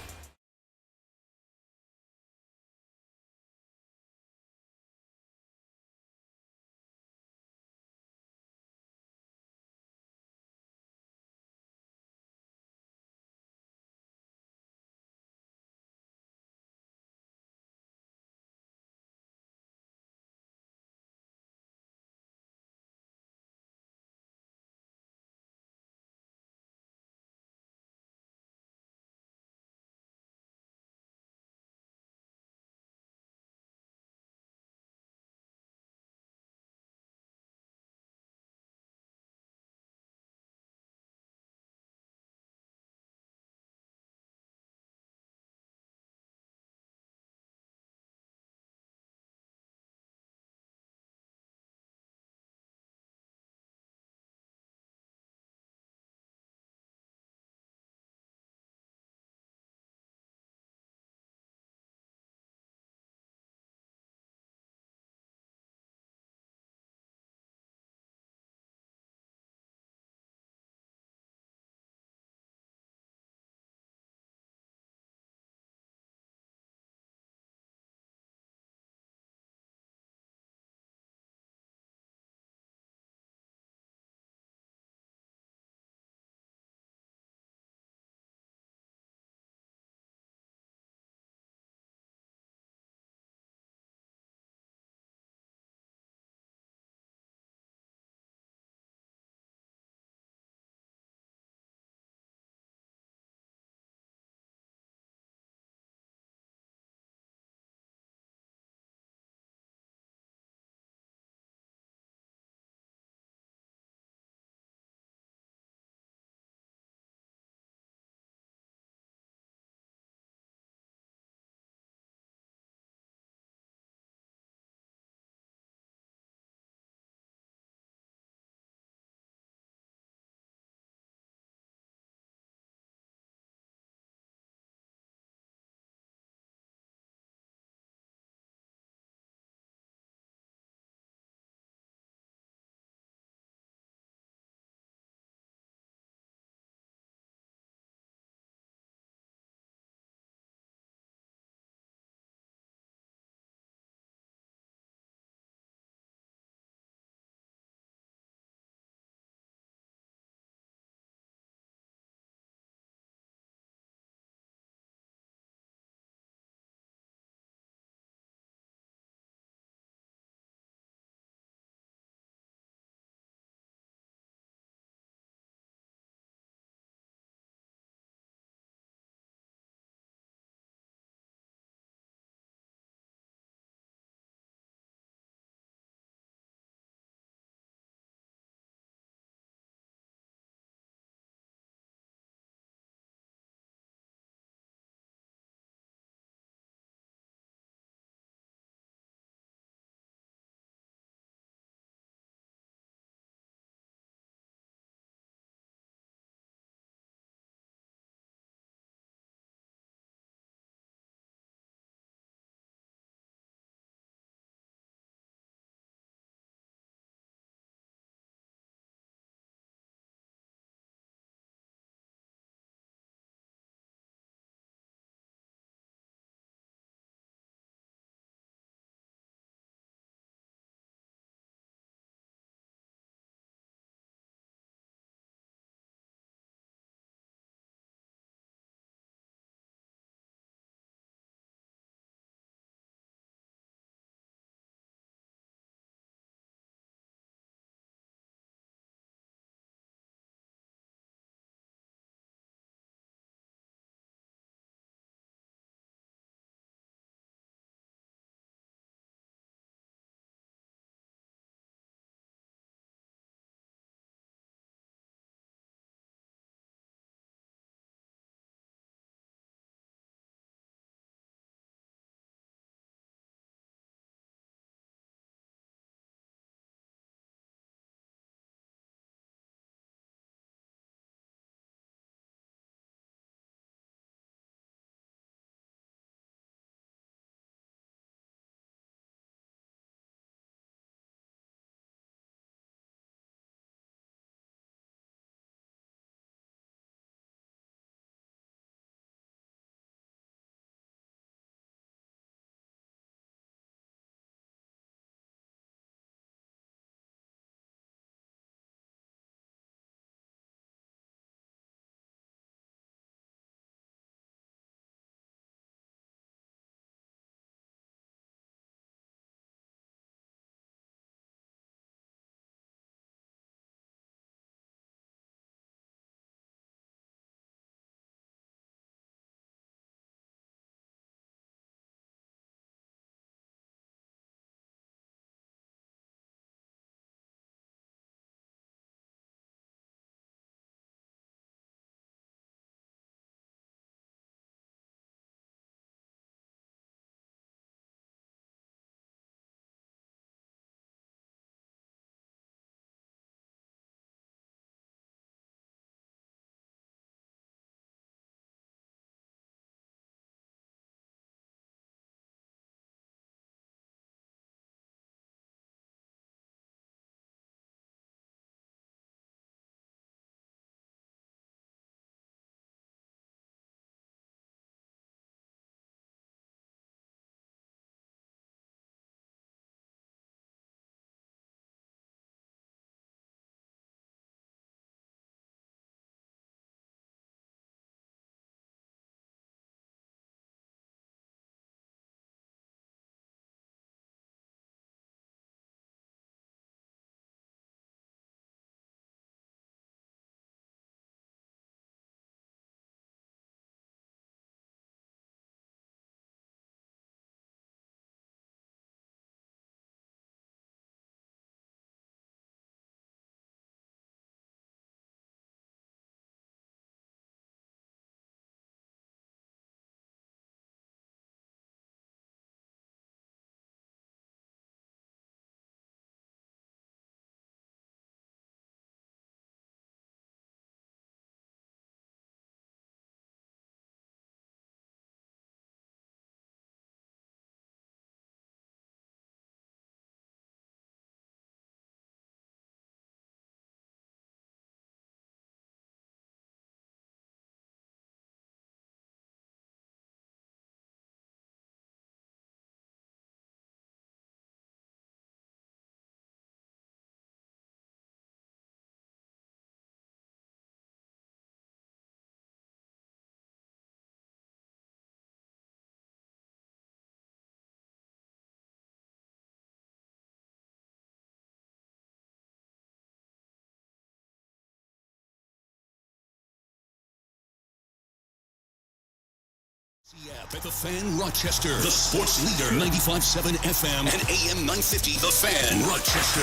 App at The Fan Rochester, the sports leader, 95.7 FM and AM 950, The Fan Rochester,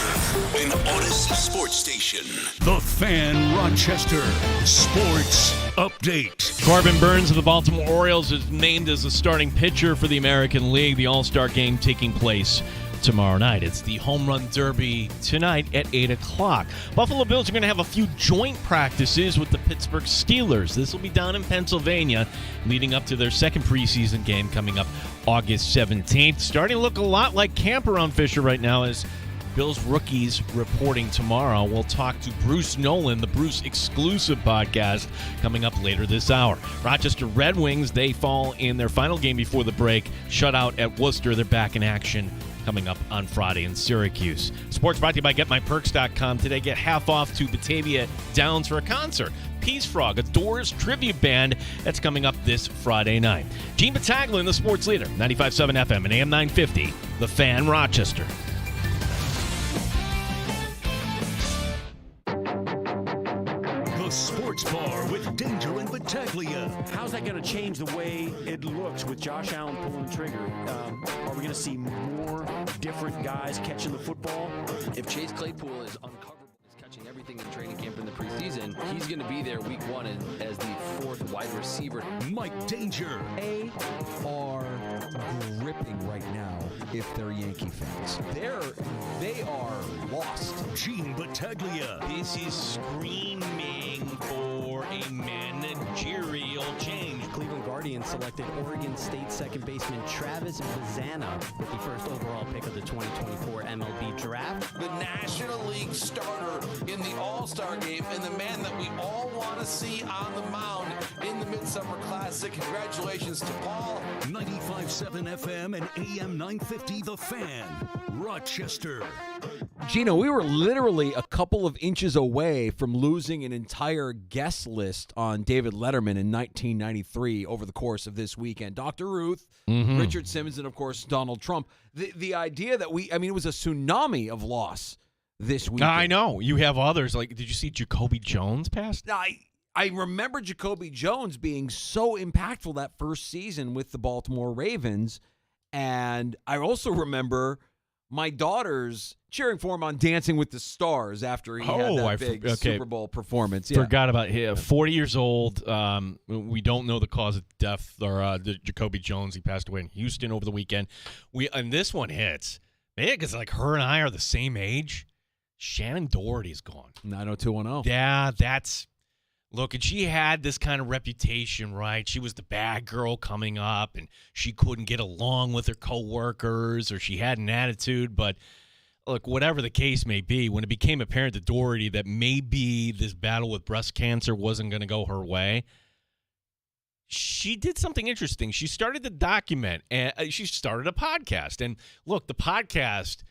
an Odyssey sports station. The Fan Rochester Sports Update. Corbin Burns of the Baltimore Orioles is named as the starting pitcher for the American League, the All-Star game taking place tomorrow night. It's the Home Run Derby tonight at 8 o'clock. Buffalo Bills are going to have a few joint practices with the Pittsburgh Steelers. This will be down in Pennsylvania, leading up to their second preseason game coming up August 17th. Starting to look a lot like camp around Fisher right now as Bills rookies reporting tomorrow. We'll talk to Bruce Nolan, the Bruce exclusive podcast, coming up later this hour. Rochester Red Wings, they fall in their final game before the break. Shutout at Worcester. They're back in action coming up on Friday in Syracuse. Sports brought to you by GetMyPerks.com. Today, get half off to Batavia Downs for a concert. Peace Frog, a Doors tribute band. That's coming up this Friday night. Gene Battaglia in the sports leader, 95.7 FM and AM 950, The Fan Rochester. The Sports Bar with Danger and Battaglia. How's that going to change the way it looks with Josh Allen pulling the trigger? Are we going to see more different guys catching the football? If Chase Claypool is uncoverable, is catching everything in training camp in the preseason, he's going to be there week one as the fourth wide receiver. Mike Danger. They are gripping right now if they're Yankee fans. They are lost. Gene Battaglia. This is screaming for a managerial change. Cleveland Guardians selected Oregon State second baseman Travis Bazana with the first overall pick of the 2024 MLB draft. The National League starter in the All-Star game and the man that we all want to see on the mound in the Midsummer Classic. Congratulations to Paul. 95.7 FM and AM 950, The Fan, Rochester. Gino, we were literally a couple of inches away from losing an entire guest list on David Letterman in 1993 over the course of this weekend. Dr. Ruth, Richard Simmons, and, of course, Donald Trump. The idea that it was a tsunami of loss this weekend. I know. You have others. Like, did you see Jacoby Jones pass? I remember Jacoby Jones being so impactful that first season with the Baltimore Ravens, and I also remember my daughters cheering for him on Dancing with the Stars after he had that big Super Bowl performance. Yeah. Forgot about him. 40 years old. We don't know the cause of death or Jacoby Jones. He passed away in Houston over the weekend. And this one hits. Man, because like her and I are the same age. Shannon Doherty's gone. 90210. Yeah, that's... Look, and she had this kind of reputation, right? She was the bad girl coming up, and she couldn't get along with her coworkers, or she had an attitude. But, look, whatever the case may be, when it became apparent to Doherty that maybe this battle with breast cancer wasn't going to go her way, she did something interesting. She started to document, and she started a podcast. And, look, the podcast...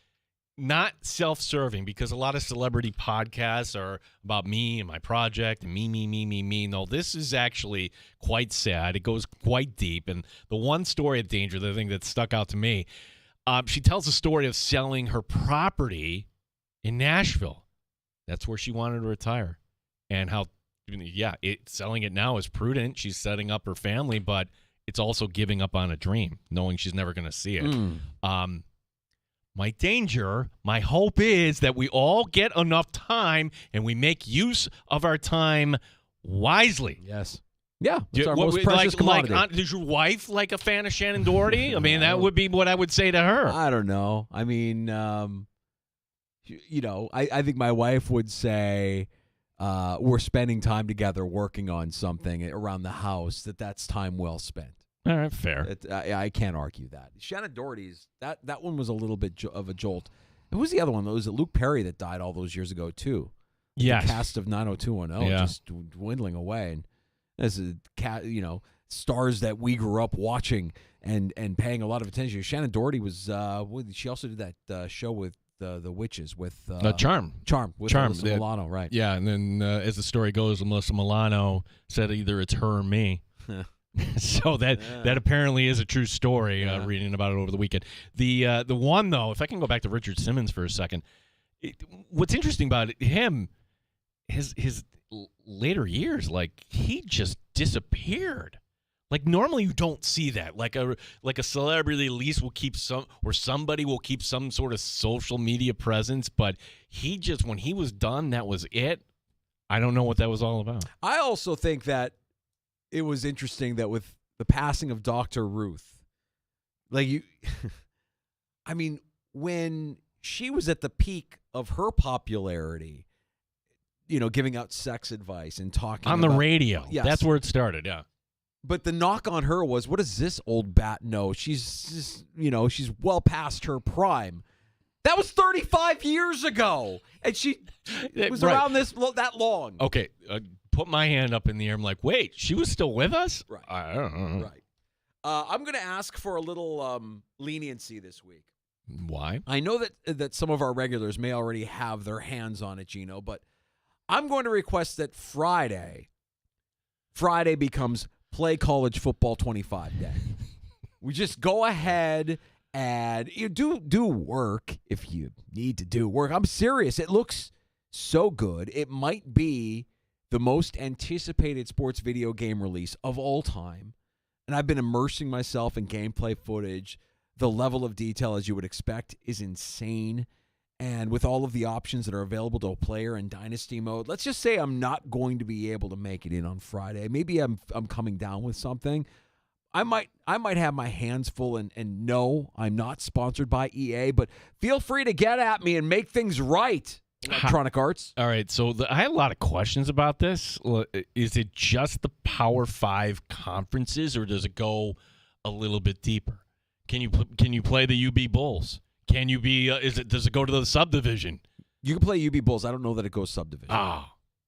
not self-serving, because a lot of celebrity podcasts are about me and my project and me. No, this is actually quite sad. It goes quite deep. And the one story of Danger, the thing that stuck out to me, she tells the story of selling her property in Nashville. That's where she wanted to retire. And how, selling it now is prudent. She's setting up her family, but it's also giving up on a dream, knowing she's never going to see it. Mike Danger, my hope is that we all get enough time and we make use of our time wisely. Yes. Yeah, it's our most precious commodity. Is your wife like a fan of Shannon Doherty? I mean, that would be what I would say to her. I don't know. I mean, I think my wife would say we're spending time together working on something around the house, that's time well spent. All right, fair. I can't argue that. Shannon Doherty's, that one was a little bit of a jolt. Who was the other one? Was it Luke Perry that died all those years ago, too? Yes. The cast of 90210 just dwindling away. And as stars that we grew up watching and paying a lot of attention to. Shannon Doherty was, she also did that show with the witches with Charm with Melissa Milano, right? Yeah, and then as the story goes, Melissa Milano said either it's her or me. So that apparently is a true story. Reading about it over the weekend. The one though, if I can go back to Richard Simmons for a second, what's interesting about him, his later years, like he just disappeared. Like normally you don't see that. Like a celebrity at least will keep somebody will keep some sort of social media presence, but he just, when he was done, that was it. I don't know what that was all about. I also think that it was interesting that with the passing of Dr. Ruth, I mean, when she was at the peak of her popularity, giving out sex advice and talking on the radio. Yes. That's where it started, yeah. But the knock on her was, what does this old bat know? She's she's well past her prime. That was 35 years ago, and she was around that long. Okay, put my hand up in the air. I'm like, wait, she was still with us? Right. I don't know. Right. I'm going to ask for a little leniency this week. Why? I know that some of our regulars may already have their hands on it, Gino, but I'm going to request that Friday becomes Play College Football 25 Day. We just go ahead and you do work if you need to do work. I'm serious. It looks so good. It might be the most anticipated sports video game release of all time. And I've been immersing myself in gameplay footage. The level of detail, as you would expect, is insane. And with all of the options that are available to a player in Dynasty mode, let's just say I'm not going to be able to make it in on Friday. Maybe I'm coming down with something. I might have my hands full, and no, I'm not sponsored by EA, but feel free to get at me and make things right. Electronic Arts. All right, so I had a lot of questions about this. Is it just the Power 5 conferences, or does it go a little bit deeper? Can you play the UB Bulls? Can you be? Does it go to the subdivision? You can play UB Bulls. I don't know that it goes subdivision.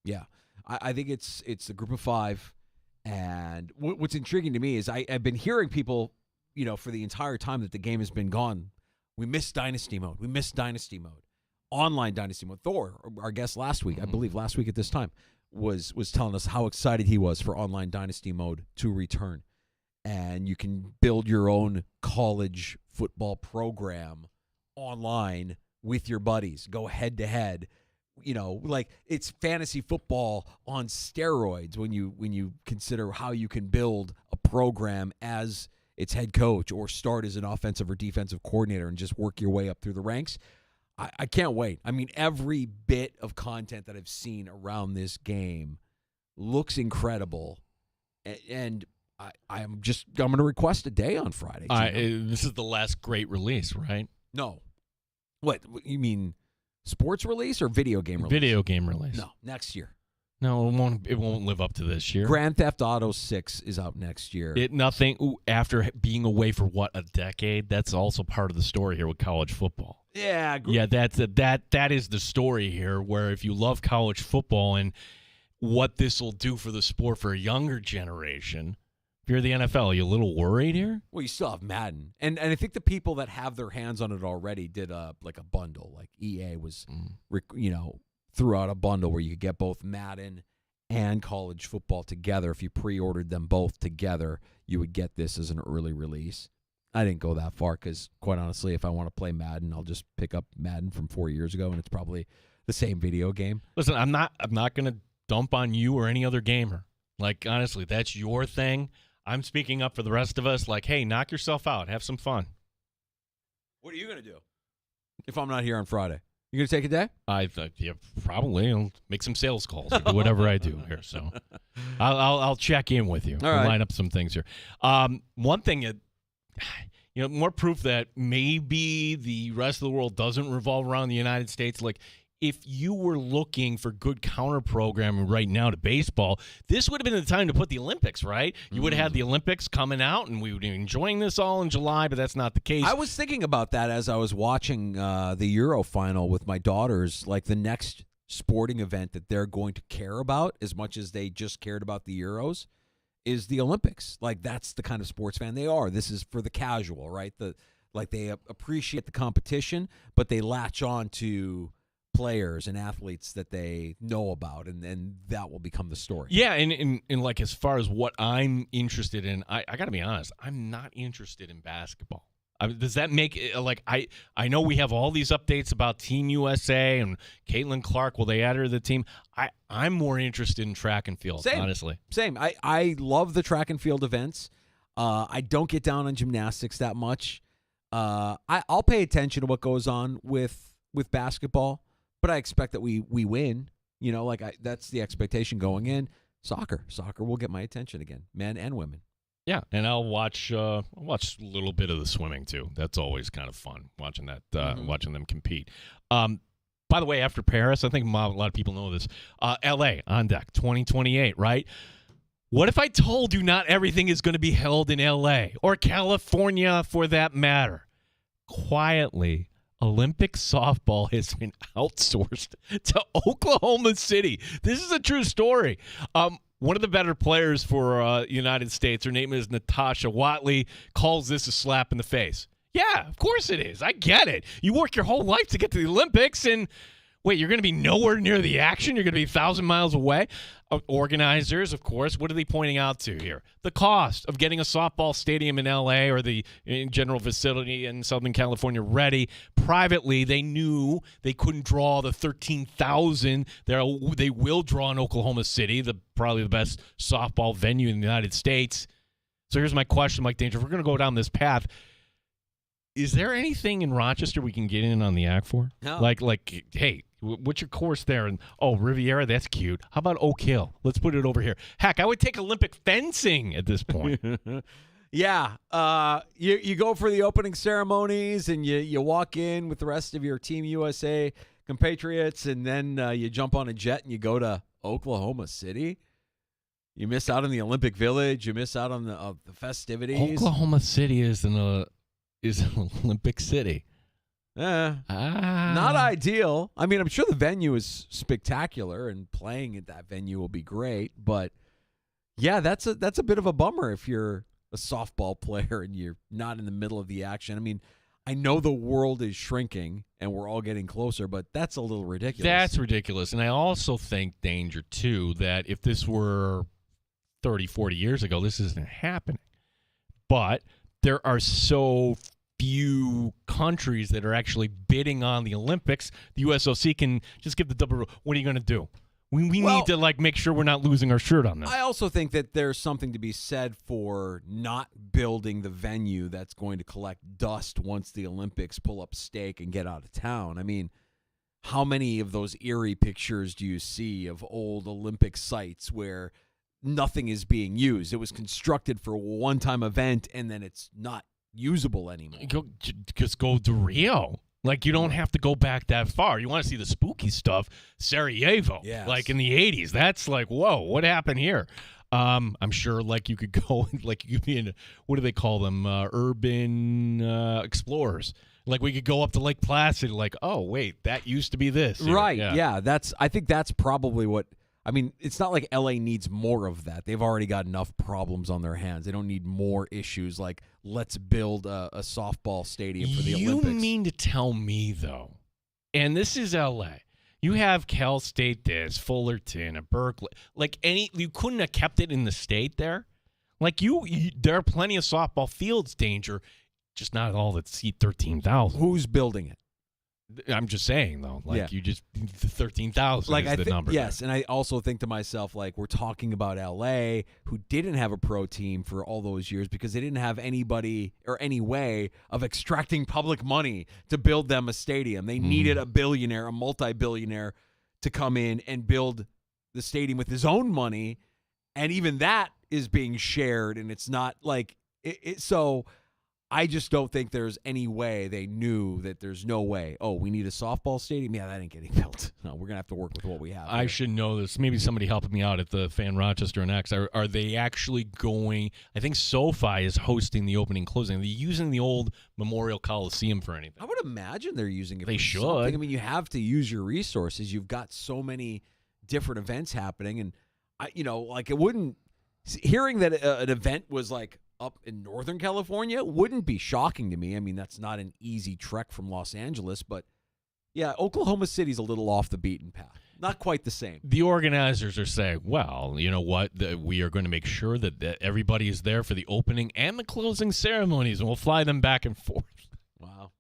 Yeah, I think it's the group of 5. And what's intriguing to me is I've been hearing people, for the entire time that the game has been gone, we miss Dynasty mode. We miss Dynasty mode. Online Dynasty mode. Thor, our guest last week, I believe last week at this time, was telling us how excited he was for Online Dynasty mode to return. And you can build your own college football program online with your buddies. Go head to head. Like it's fantasy football on steroids when you consider how you can build a program as its head coach or start as an offensive or defensive coordinator and just work your way up through the ranks. I can't wait. I mean, every bit of content that I've seen around this game looks incredible, and I'm going to request a day on Friday. This is the last great release, right? No. What you mean? Sports release or video game release? Video game release. No, next year. No, it won't live up to this year. Grand Theft Auto 6 is out next year. After being away for a decade, that's also part of the story here with college football. Yeah. That is the story here, where if you love college football and what this will do for the sport for a younger generation, if you're the NFL, are you a little worried here? Well, you still have Madden. And I think the people that have their hands on it already did a bundle. Like EA was, threw out a bundle where you could get both Madden and college football together. If you pre-ordered them both together, you would get this as an early release. I didn't go that far because, quite honestly, if I want to play Madden, I'll just pick up Madden from 4 years ago, and it's probably the same video game. Listen, I'm not going to dump on you or any other gamer. Like, honestly, that's your thing. I'm speaking up for the rest of us. Like, hey, knock yourself out. Have some fun. What are you going to do if I'm not here on Friday? You going to take a day? Yeah, probably. I'll make some sales calls or do whatever I do here. So I'll check in with you. All right. Line up some things here. One thing, more proof that maybe the rest of the world doesn't revolve around the United States. Like, if you were looking for good counter programming right now to baseball, this would have been the time to put the Olympics, right? You would have had the Olympics coming out, and we would be enjoying this all in July, but that's not the case. I was thinking about that as I was watching the Euro final with my daughters. Like, the next sporting event that they're going to care about as much as they just cared about the Euros is the Olympics. Like, that's the kind of sports fan they are. This is for the casual, right? They appreciate the competition, but they latch on to players and athletes that they know about, and that will become the story. Yeah, and like, as far as what I'm interested in, I got to be honest, I'm not interested in basketball. Does that make like I know we have all these updates about Team USA and Caitlin Clark. Will they add her to the team? I'm more interested in track and field, honestly. Same. I love the track and field events. I don't get down on gymnastics that much. I'll pay attention to what goes on with basketball, but I expect that we win. You know, that's the expectation going in. Soccer will get my attention again, men and women. Yeah, and I'll watch a little bit of the swimming too. That's always kind of fun watching that, watching them compete. By the way, after Paris, I think a lot of people know this. L.A. on deck, 2028, right? What if I told you not everything is going to be held in L.A. or California for that matter? Quietly, Olympic softball has been outsourced to Oklahoma City. This is a true story. One of the better players for United States, her name is Natasha Watley, calls this a slap in the face. Yeah, of course it is. I get it. You work your whole life to get to the Olympics, and wait, you're going to be nowhere near the action? You're going to be 1,000 miles away? Organizers, of course, what are they pointing out to here? The cost of getting a softball stadium in L.A. or the general facility in Southern California ready. Privately, they knew they couldn't draw the 13,000. They will draw in Oklahoma City, probably the best softball venue in the United States. So here's my question, Mike Danger. If we're going to go down this path, is there anything in Rochester we can get in on the act for? No. Like, hey, what's your course there? And Riviera, that's cute. How about Oak Hill? Let's put it over here. Heck, I would take Olympic fencing at this point. Yeah. You go for the opening ceremonies and you walk in with the rest of your Team USA compatriots, and then you jump on a jet and you go to Oklahoma City. You miss out on the Olympic Village. You miss out on the festivities. Oklahoma City is an Olympic city. Not ideal. I mean, I'm sure the venue is spectacular, and playing at that venue will be great. But yeah, that's a bit of a bummer if you're a softball player and you're not in the middle of the action. I mean, I know the world is shrinking and we're all getting closer, but that's a little ridiculous. That's ridiculous. And I also think, Danger, too, that if this were 30, 40 years ago, this isn't happening. But there are so few countries that are actually bidding on the Olympics. The USOC can just give the double rule. What are you going to do? We need to make sure we're not losing our shirt on this. I also think that there's something to be said for not building the venue that's going to collect dust once the Olympics pull up stake and get out of town. I mean, how many of those eerie pictures do you see of old Olympic sites where nothing is being used? It was constructed for a one-time event, and then it's not usable anymore. Just go to Rio. You don't have to go back that far. You want to see the spooky stuff, Sarajevo, yes. In the 80s. That's whoa, what happened here? I'm sure, you could go, you could be in, what do they call them, urban explorers. We could go up to Lake Placid, oh, wait, that used to be this. Here. Right, yeah. I think that's probably what, I mean, it's not like L.A. needs more of that. They've already got enough problems on their hands. They don't need more issues let's build a softball stadium for the Olympics. You mean to tell me, though, and this is L.A., you have Cal State this, Fullerton, a Berkeley. You couldn't have kept it in the state there? There are plenty of softball fields, Danger, just not all that seat 13,000. Who's building it? I'm just saying, though, you just 13,000 is the number. Yes, there. and I also think to myself, we're talking about L.A., who didn't have a pro team for all those years because they didn't have anybody or any way of extracting public money to build them a stadium. They needed a billionaire, a multi-billionaire, to come in and build the stadium with his own money, and even that is being shared, and it's not so. I just don't think there's any way they knew that there's no way. Oh, we need a softball stadium? Yeah, that ain't getting built. No, we're going to have to work with what we have. I should know this. Maybe somebody helping me out at the Fan Rochester and X. Are they actually going? I think SoFi is hosting the opening and closing. Are they using the old Memorial Coliseum for anything? I would imagine they're using it They for should. something. I mean, you have to use your resources. You've got so many different events happening. And, it wouldn't – hearing that an event was up in Northern California wouldn't be shocking to me. I mean, that's not an easy trek from Los Angeles, but yeah, Oklahoma City's a little off the beaten path. not quite the same. The organizers are saying, well, you know what? We are going to make sure that everybody is there for the opening and the closing ceremonies, and we'll fly them back and forth. Wow.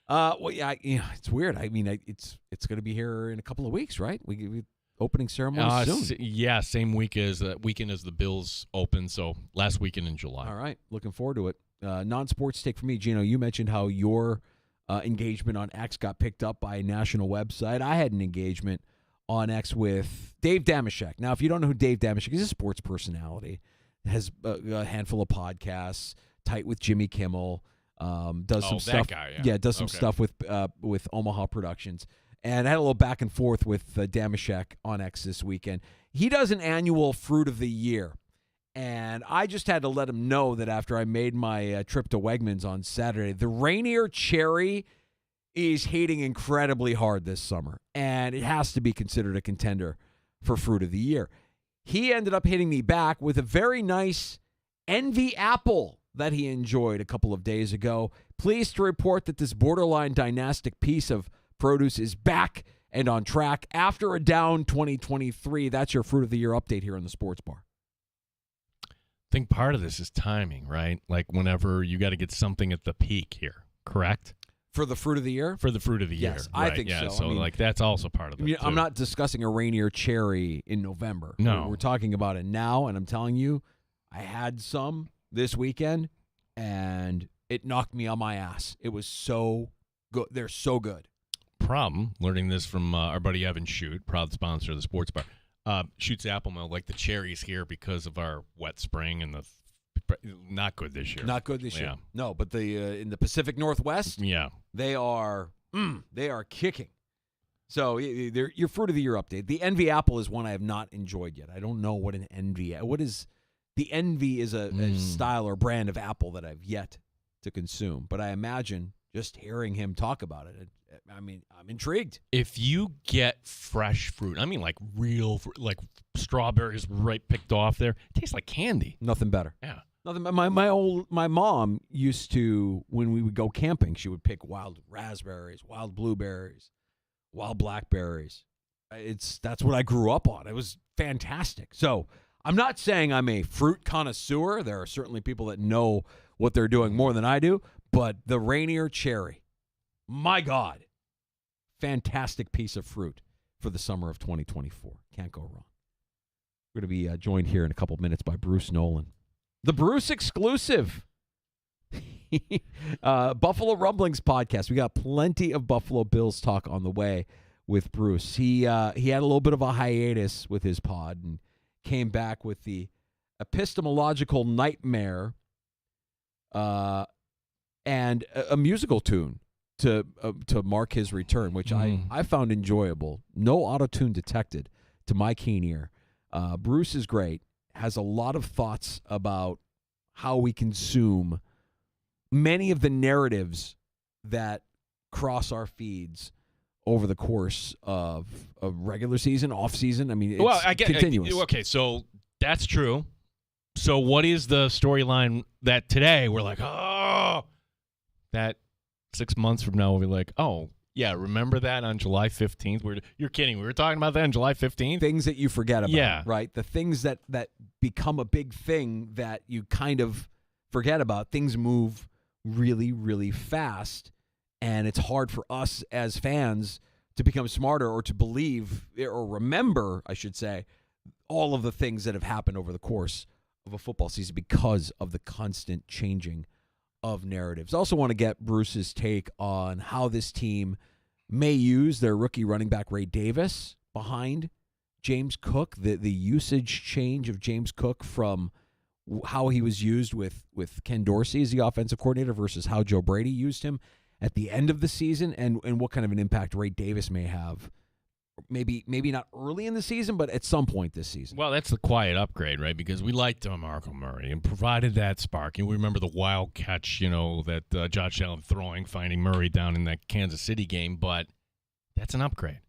Well, yeah, it's weird. I mean, it's going to be here in a couple of weeks, right? We opening ceremony soon. Yeah, same weekend as the Bills open, so last weekend in July. All right, looking forward to it. Non-sports take for me, Gino. You mentioned how your engagement on X got picked up by a national website. I had an engagement on X with Dave Dameshek. Now, if you don't know who Dave Dameshek is, he's a sports personality. Has a handful of podcasts, tight with Jimmy Kimmel. Does some stuff. Guy, does some stuff with Omaha Productions. And I had a little back and forth with Dameshek on X this weekend. He does an annual Fruit of the Year. And I just had to let him know that after I made my trip to Wegmans on Saturday, the Rainier Cherry is hitting incredibly hard this summer. And it has to be considered a contender for Fruit of the Year. He ended up hitting me back with a very nice Envy Apple that he enjoyed a couple of days ago. Pleased to report that this borderline dynastic piece of produce is back and on track after a down 2023. That's your Fruit of the Year update here on the Sports Bar. I think part of this is timing, right? Like whenever you got to get something at the peak here, correct? For the Fruit of the Year? For the Fruit of the Year. Yes, right. I think so. So, that's also part of it. I'm not discussing a Rainier Cherry in November. No. We're talking about it now, and I'm telling you, I had some this weekend, and it knocked me on my ass. It was so good. They're so good. Problem, learning this from our buddy Evan Shute, proud sponsor of the Sports Bar. Shute's Apple Mill, like the cherries here because of our wet spring and the not good this year. Not good this year. Yeah. No, but the in the Pacific Northwest, they are kicking. So your Fruit of the Year update. The Envy Apple is one I have not enjoyed yet. I don't know what an Envy. What is the Envy? Is a style or brand of apple that I've yet to consume. But I imagine just hearing him talk about it. I mean, I'm intrigued. If you get fresh fruit, I mean like real fruit, like strawberries right picked off there, it tastes like candy. Nothing better. Yeah. Nothing. My mom used to, when we would go camping, she would pick wild raspberries, wild blueberries, wild blackberries. That's what I grew up on. It was fantastic. So I'm not saying I'm a fruit connoisseur. There are certainly people that know what they're doing more than I do. But the Rainier Cherry, my God, fantastic piece of fruit for the summer of 2024. Can't go wrong. We're going to be joined here in a couple minutes by Bruce Nolan. The Bruce exclusive. Buffalo Rumblings podcast. We got plenty of Buffalo Bills talk on the way with Bruce. He had a little bit of a hiatus with his pod and came back with the epistemological nightmare and a musical tune to mark his return, which I found enjoyable. No auto-tune detected to my keen ear. Bruce is great, has a lot of thoughts about how we consume many of the narratives that cross our feeds over the course of a regular season, off season. I mean, it's continuous. Okay, so that's true. So what is the storyline that today we're like, that 6 months from now we'll be like, oh, yeah, remember that on July 15th? You're kidding. We were talking about that on July 15th? Things that you forget about, yeah. Right? The things that become a big thing that you kind of forget about. Things move really, really fast, and it's hard for us as fans to become smarter or to believe or remember, I should say, all of the things that have happened over the course of a football season because of the constant changing of narratives. I also want to get Bruce's take on how this team may use their rookie running back Ray Davis behind James Cook, the usage change of James Cook from how he was used with Ken Dorsey as the offensive coordinator versus how Joe Brady used him at the end of the season, and what kind of an impact Ray Davis may have. Maybe not early in the season, but at some point this season. Well, that's the quiet upgrade, right? Because we liked Marco Murray and provided that spark. And we remember the wild catch, that Josh Allen finding Murray down in that Kansas City game. But that's an upgrade.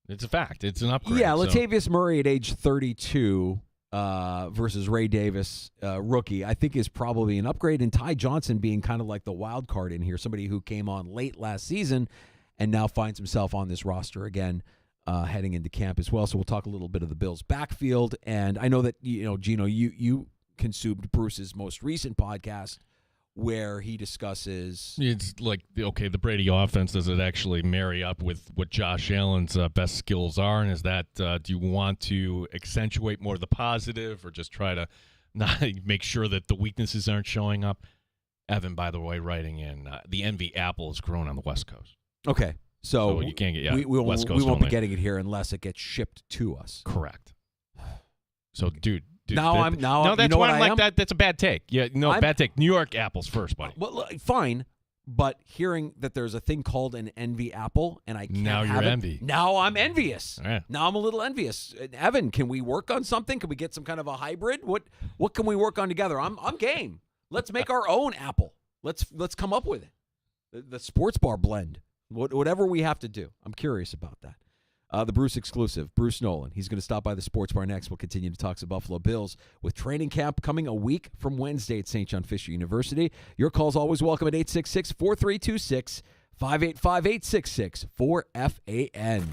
It's a fact. It's an upgrade. Yeah, Latavius Murray at age 32 versus Ray Davis, rookie, I think is probably an upgrade. And Ty Johnson being kind of like the wild card in here, somebody who came on late last season and now finds himself on this roster again heading into camp as well. So we'll talk a little bit of the Bills' backfield. And I know that, Gino, you consumed Bruce's most recent podcast where he discusses. It's like, okay, the Brady offense, does it actually marry up with what Josh Allen's best skills are? And is that, do you want to accentuate more of the positive or just try to not make sure that the weaknesses aren't showing up? Evan, by the way, writing in, the envy apple is grown on the West Coast. Okay. So you can't get we West Coast won't be only. getting it here unless it gets shipped to us. Correct. So, dude, now that's why I'm like that. That's a bad take. Yeah, no, bad take. New York apples first, buddy. Well, fine, but hearing that there's a thing called an envy apple, and I can't now have you're it, envy. Now I'm envious. Yeah. Now I'm a little envious. Evan, can we work on something? Can we get some kind of a hybrid? What can we work on together? I'm game. Let's make our own apple. Let's come up with it. The sports bar blend. Whatever we have to do. I'm curious about that. The Bruce exclusive, Bruce Nolan. He's going to stop by the sports bar next. We'll continue to talk some Buffalo Bills with training camp coming a week from Wednesday at St. John Fisher University. Your call's always welcome at 866-4326, 585-866 4FAN.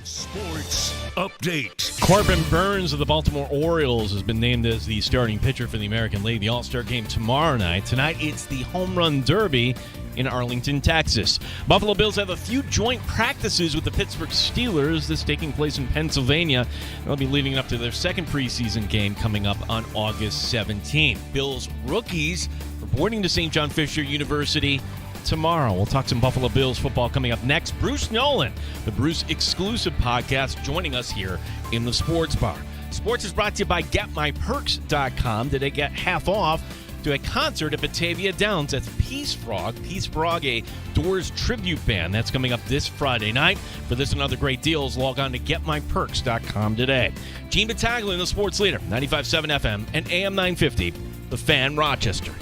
Sports Update. Corbin Burns of the Baltimore Orioles has been named as the starting pitcher for the American League. The All-Star game tomorrow night. Tonight, it's the Home Run Derby in Arlington, Texas. Buffalo Bills have a few joint practices with the Pittsburgh Steelers. This taking place in Pennsylvania. They'll be leading up to their second preseason game coming up on August 17th. Bills rookies reporting to St. John Fisher University tomorrow. We'll talk some Buffalo Bills football coming up next. Bruce Nolan, the Bruce exclusive podcast, joining us here in the Sports Bar. Sports is brought to you by GetMyPerks.com. Today, get half off to a concert at Batavia Downs. That's Peace Frog, a Doors tribute band. That's coming up this Friday night. For this and other great deals, log on to GetMyPerks.com today. Gene Battaglia in the Sports Leader, 95.7 FM and AM 950, The Fan, Rochester.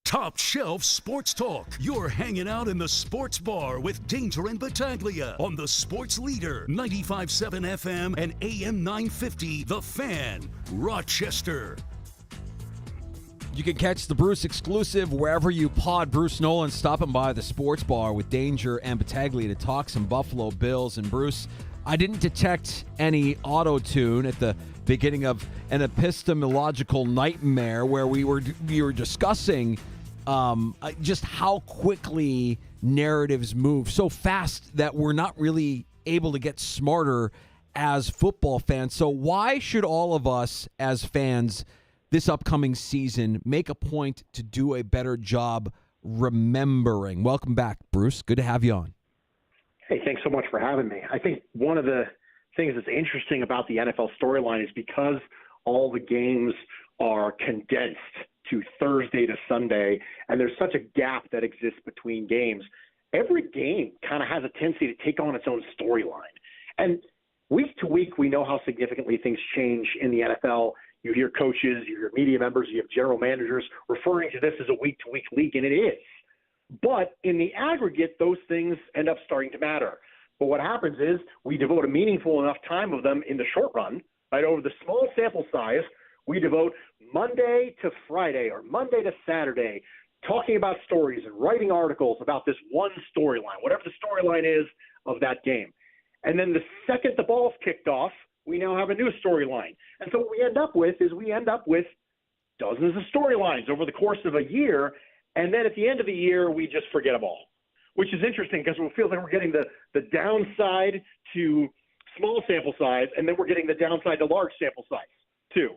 Top Shelf Sports Talk. You're hanging out in the Sports Bar with Danger and Battaglia on the Sports Leader, 95.7 FM and AM 950, The Fan, Rochester. You can catch the Bruce exclusive wherever you pod. Bruce Nolan stopping by the Sports Bar with Danger and Battaglia to talk some Buffalo Bills. And Bruce, I didn't detect any auto-tune at the beginning of an epistemological nightmare where we were discussing just how quickly narratives move so fast that we're not really able to get smarter as football fans. So why should all of us as fans this upcoming season make a point to do a better job remembering? Welcome back, Bruce. Good to have you on. Hey, thanks so much for having me. I think one of the things that's interesting about the NFL storyline is because all the games are condensed to Thursday to Sunday, and there's such a gap that exists between games, every game kind of has a tendency to take on its own storyline. And week to week, we know how significantly things change in the NFL. You hear coaches, you hear media members, you have general managers referring to this as a week-to-week league, and it is. But in the aggregate, those things end up starting to matter. But what happens is we devote a meaningful enough time of them in the short run, right, over the small sample size. We devote Monday to Friday or Monday to Saturday talking about stories and writing articles about this one storyline, whatever the storyline is of that game. And then the second the ball's kicked off, we now have a new storyline. And so what we end up with dozens of storylines over the course of a year. And then at the end of the year, we just forget them all, which is interesting because we feel like we're getting the downside to small sample size, and then we're getting the downside to large sample size too.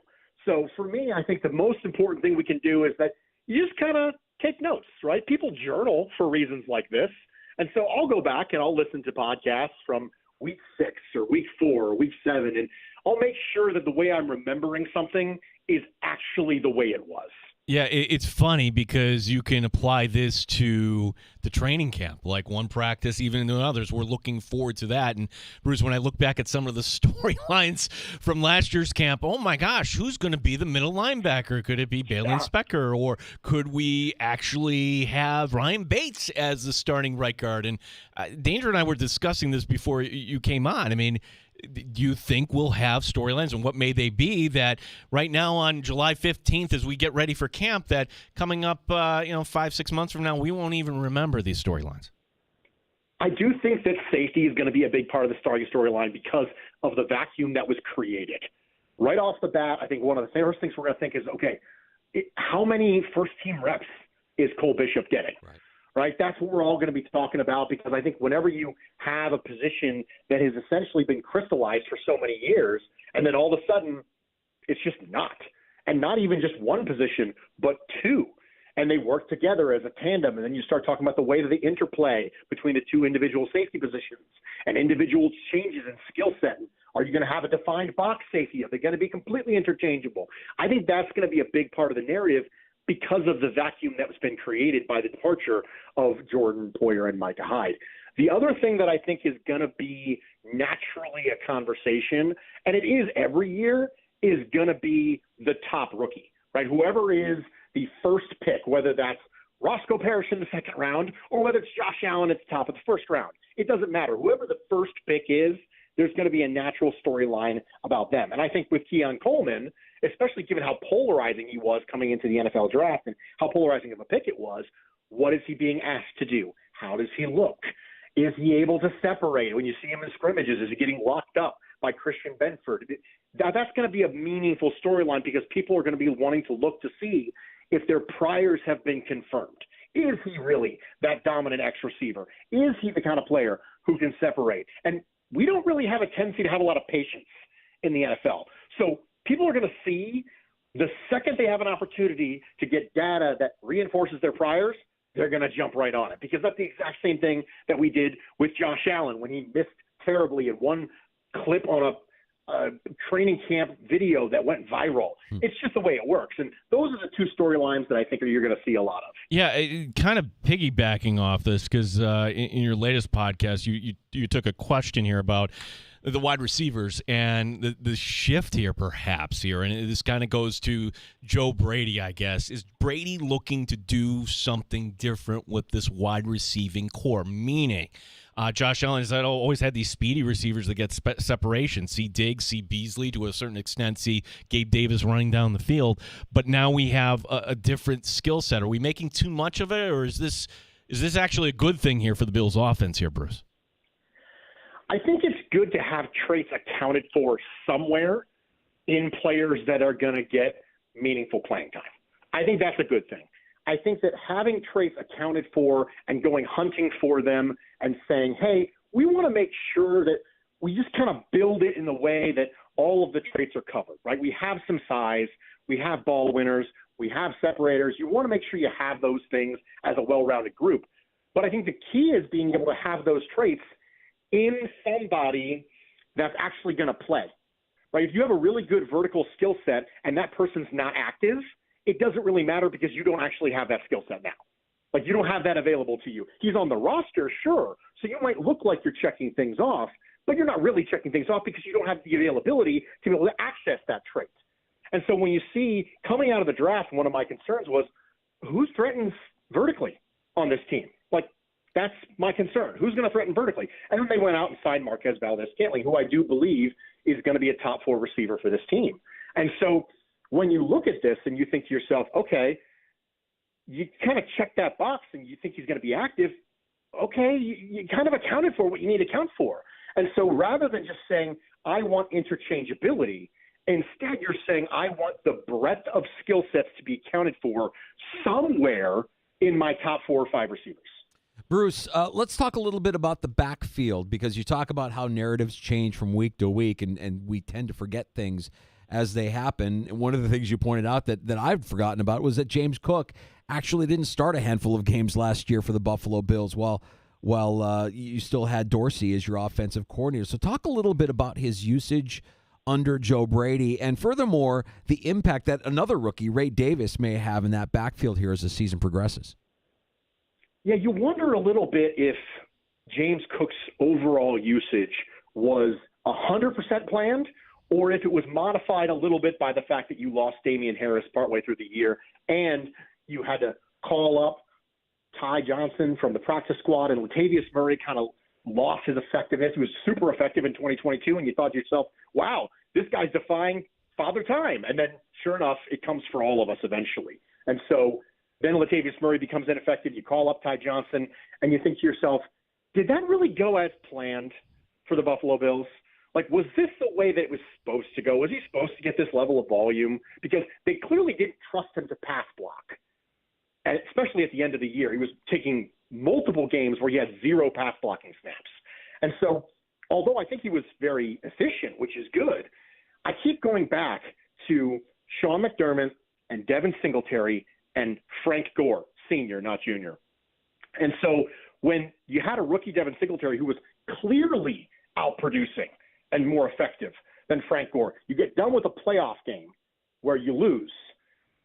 So for me, I think the most important thing we can do is that you just kind of take notes, right? People journal for reasons like this. And so I'll go back and I'll listen to podcasts from week 6 or week 4 or week 7, and I'll make sure that the way I'm remembering something is actually the way it was. Yeah, it's funny because you can apply this to the training camp, like one practice, even in others. We're looking forward to that. And, Bruce, when I look back at some of the storylines from last year's camp, oh, my gosh, who's going to be the middle linebacker? Could it be Balin Specker? Or could we actually have Ryan Bates as the starting right guard? And Danger and I were discussing this before you came on. I mean, do you think we'll have storylines, and what may they be that right now on July 15th as we get ready for camp that coming up 5-6 months from now we won't even remember these storylines? I do think that safety is going to be a big part of the starting storyline because of the vacuum that was created. Right off the bat, I think one of the first things we're going to think is, okay, how many first-team reps is Cole Bishop getting? Right? That's what we're all going to be talking about because I think whenever you have a position that has essentially been crystallized for so many years, and then all of a sudden it's just not. And not even just one position, but two. And they work together as a tandem. And then you start talking about the way that the interplay between the two individual safety positions and individual changes in skill set. Are you going to have a defined box safety? Are they going to be completely interchangeable? I think that's going to be a big part of the narrative because of the vacuum that was been created by the departure of Jordan Poyer and Micah Hyde. The other thing that I think is going to be naturally a conversation, and it is every year, is going to be the top rookie, right? Whoever is the first pick, whether that's Roscoe Parrish in the second round or whether it's Josh Allen at the top of the first round. It doesn't matter. Whoever the first pick is, there's going to be a natural storyline about them. And I think with Keon Coleman, especially given how polarizing he was coming into the NFL draft and how polarizing of a pick it was, what is he being asked to do? How does he look? Is he able to separate? When you see him in scrimmages, is he getting locked up by Christian Benford? That's going to be a meaningful storyline because people are going to be wanting to look to see if their priors have been confirmed. Is he really that dominant X receiver? Is he the kind of player who can separate? And we don't really have a tendency to have a lot of patience in the NFL. So people are going to see the second they have an opportunity to get data that reinforces their priors, they're going to jump right on it because that's the exact same thing that we did with Josh Allen when he missed terribly in one clip on a training camp video that went viral. It's just the way it works. And those are the two storylines that I think you're going to see a lot of. Yeah, kind of piggybacking off this because in your latest podcast, you took a question here about the wide receivers and the shift here perhaps here. And this kind of goes to Joe Brady, I guess. Is Brady looking to do something different with this wide receiving core? Meaning, Josh Allen has always had these speedy receivers that get separation. See Diggs, see Beasley, to a certain extent, see Gabe Davis running down the field. But now we have a different skill set. Are we making too much of it, or is this actually a good thing here for the Bills' offense here, Bruce? I think it's good to have traits accounted for somewhere in players that are going to get meaningful playing time. I think that's a good thing. I think that having traits accounted for and going hunting for them and saying, hey, we want to make sure that we just kind of build it in the way that all of the traits are covered, right? We have some size, we have ball winners, we have separators. You want to make sure you have those things as a well-rounded group. But I think the key is being able to have those traits in somebody that's actually going to play, right? If you have a really good vertical skill set and that person's not active, it doesn't really matter because you don't actually have that skill set now. Like, you don't have that available to you. He's on the roster, sure, so you might look like you're checking things off, but you're not really checking things off because you don't have the availability to be able to access that trait. And so when you see coming out of the draft, one of my concerns was who threatens vertically on this team? Like, that's my concern. Who's going to threaten vertically? And then they went out and signed Marquez Valdez-Scantling, who I do believe is going to be a top 4 receiver for this team. And so when you look at this and you think to yourself, okay, you kind of check that box and you think he's going to be active, okay, you kind of accounted for what you need to account for. And so rather than just saying, I want interchangeability, instead you're saying, I want the breadth of skill sets to be accounted for somewhere in my top 4 or 5 receivers. Bruce, let's talk a little bit about the backfield because you talk about how narratives change from week to week and we tend to forget things as they happen. And one of the things you pointed out that I've forgotten about was that James Cook actually didn't start a handful of games last year for the Buffalo Bills while you still had Dorsey as your offensive coordinator. So talk a little bit about his usage under Joe Brady and furthermore, the impact that another rookie, Ray Davis, may have in that backfield here as the season progresses. Yeah, you wonder a little bit if James Cook's overall usage was 100% planned or if it was modified a little bit by the fact that you lost Damian Harris partway through the year and you had to call up Ty Johnson from the practice squad and Latavius Murray kind of lost his effectiveness. He was super effective in 2022 and you thought to yourself, wow, this guy's defying father time. And then sure enough, it comes for all of us eventually. And so then Latavius Murray becomes ineffective. You call up Ty Johnson and you think to yourself, did that really go as planned for the Buffalo Bills? Like, was this the way that it was supposed to go? Was he supposed to get this level of volume? Because they clearly didn't trust him to pass block, and especially at the end of the year. He was taking multiple games where he had 0 pass blocking snaps. And so, although I think he was very efficient, which is good, I keep going back to Sean McDermott and Devin Singletary and Frank Gore, senior, not junior. And so when you had a rookie Devin Singletary who was clearly outproducing and more effective than Frank Gore, you get done with a playoff game where you lose.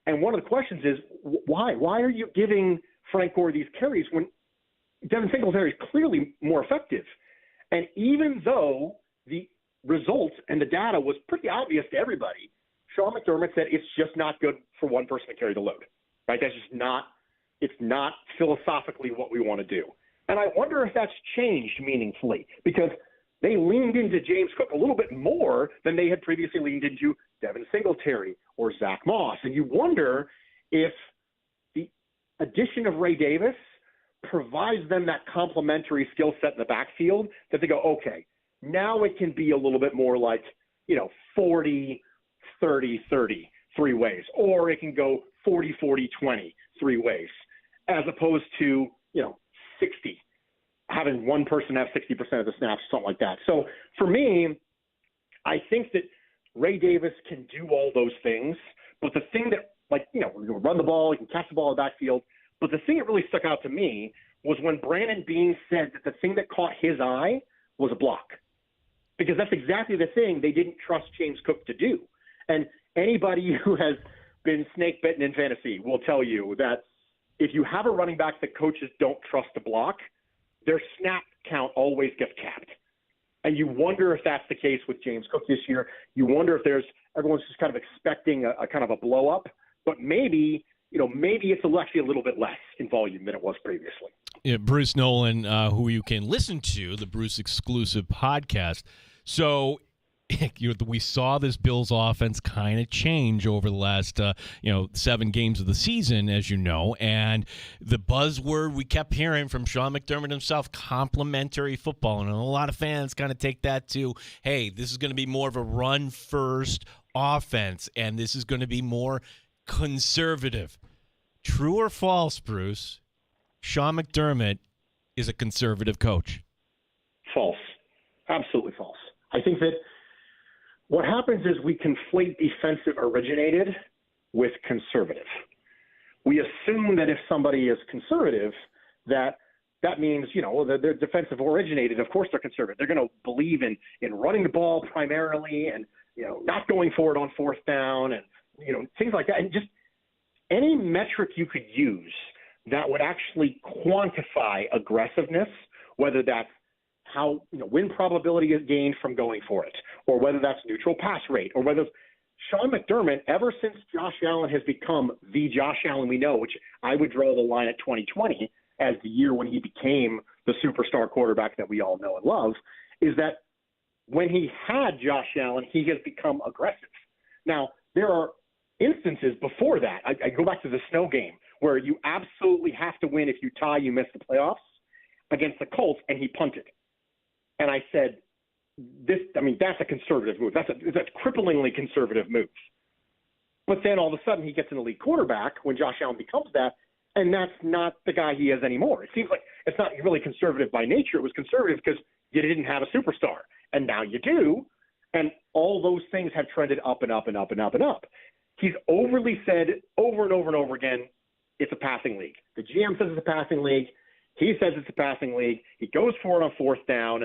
And one of the questions is, why? Why are you giving Frank Gore these carries when Devin Singletary is clearly more effective? And even though the results and the data was pretty obvious to everybody, Sean McDermott said it's just not good for one person to carry the load. Right? That's just not – it's not philosophically what we want to do. And I wonder if that's changed meaningfully because they leaned into James Cook a little bit more than they had previously leaned into Devin Singletary or Zach Moss. And you wonder if the addition of Ray Davis provides them that complementary skill set in the backfield that they go, okay, now it can be a little bit more like, 40, 30, 30, three ways, or it can go 40, 40, 20, three ways, as opposed to, 60, having one person have 60% of the snaps, something like that. So for me, I think that Ray Davis can do all those things, but the thing that, we're going to run the ball, he can catch the ball in the backfield, but the thing that really stuck out to me was when Brandon Beane said that the thing that caught his eye was a block. Because that's exactly the thing they didn't trust James Cook to do. And anybody who has been snake bitten in fantasy will tell you that if you have a running back that coaches don't trust to block, their snap count always gets capped. And you wonder if that's the case with James Cook this year. You wonder if everyone's just kind of expecting a kind of a blow up, but maybe it's actually a little bit less in volume than it was previously. Yeah, Bruce Nolan, who you can listen to, the Bruce exclusive podcast. So we saw this Bills offense kind of change over the last 7 games of the season, as you know, and the buzzword we kept hearing from Sean McDermott himself, complementary football, and a lot of fans kind of take that to, hey, this is going to be more of a run-first offense, and this is going to be more conservative. True or false, Bruce? Sean McDermott is a conservative coach. False. Absolutely false. I think that what happens is we conflate defensive originated with conservative. We assume that if somebody is conservative, that means, they're defensive originated. Of course they're conservative. They're going to believe in running the ball primarily and, not going for it on fourth down and, things like that. And just any metric you could use that would actually quantify aggressiveness, whether that's how win probability is gained from going for it, or whether that's neutral pass rate, or whether Sean McDermott, ever since Josh Allen has become the Josh Allen we know, which I would draw the line at 2020 as the year when he became the superstar quarterback that we all know and love, is that when he had Josh Allen, he has become aggressive. Now, there are instances before that. I go back to the snow game where you absolutely have to win. If you tie, you miss the playoffs against the Colts, and he punted. And I said, that's a conservative move. That's a cripplingly conservative move. But then all of a sudden he gets an elite quarterback when Josh Allen becomes that, and that's not the guy he is anymore. It seems like it's not really conservative by nature. It was conservative because you didn't have a superstar, and now you do. And all those things have trended up and up and up and up and up. He's overly said over and over and over again, it's a passing league. The GM says it's a passing league. He says it's a passing league. He goes for it on fourth down.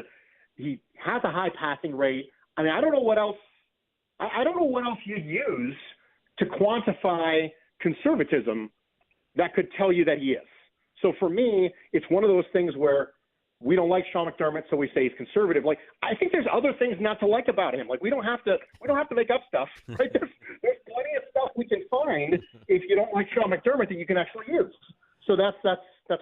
He has a high passing rate. I don't know what else. I don't know what else you'd use to quantify conservatism that could tell you that he is. So for me, it's one of those things where we don't like Sean McDermott, so we say he's conservative. I think there's other things not to like about him. We don't have to make up stuff. Right? There's plenty of stuff we can find if you don't like Sean McDermott that you can actually use. So that's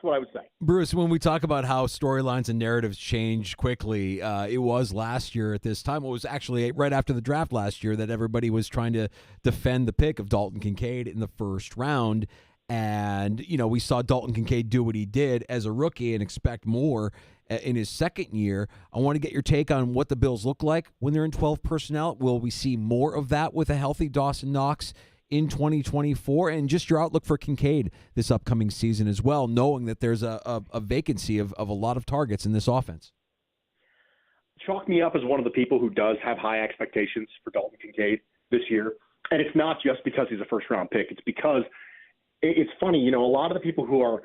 what I would say. Bruce, when we talk about how storylines and narratives change quickly, it was last year at this time. It was actually right after the draft last year that everybody was trying to defend the pick of Dalton Kincaid in the first round. And, we saw Dalton Kincaid do what he did as a rookie and expect more in his second year. I want to get your take on what the Bills look like when they're in 12 personnel. Will we see more of that with a healthy Dawson Knox in 2024, and just your outlook for Kincaid this upcoming season as well, knowing that there's a vacancy of a lot of targets in this offense? Chalk me up as one of the people who does have high expectations for Dalton Kincaid this year. And it's not just because he's a first-round pick. It's because it's funny, a lot of the people who are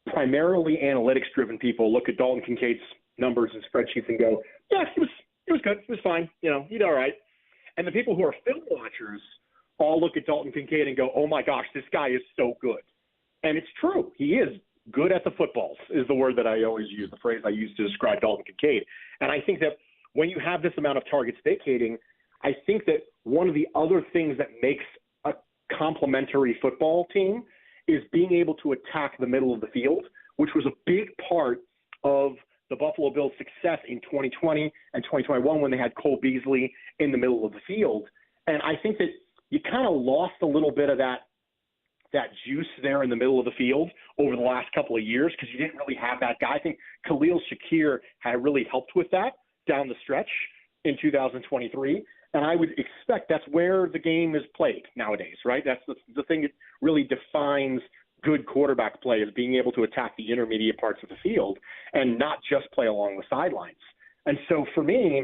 primarily analytics-driven people look at Dalton Kincaid's numbers and spreadsheets and go, yeah, he was good. He was fine. He did all right. And the people who are film watchers all look at Dalton Kincaid and go, oh, my gosh, this guy is so good. And it's true. He is good at the footballs is the word that I always use, the phrase I use to describe Dalton Kincaid. And I think that when you have this amount of targets vacating, I think that one of the other things that makes a complementary football team is being able to attack the middle of the field, which was a big part of the Buffalo Bills' success in 2020 and 2021 when they had Cole Beasley in the middle of the field. And I think that you kind of lost a little bit of that that juice there in the middle of the field over the last couple of years because you didn't really have that guy. I think Khalil Shakir had really helped with that down the stretch in 2023. And I would expect that's where the game is played nowadays, right? That's the thing that really defines good quarterback play is being able to attack the intermediate parts of the field and not just play along the sidelines. And so for me,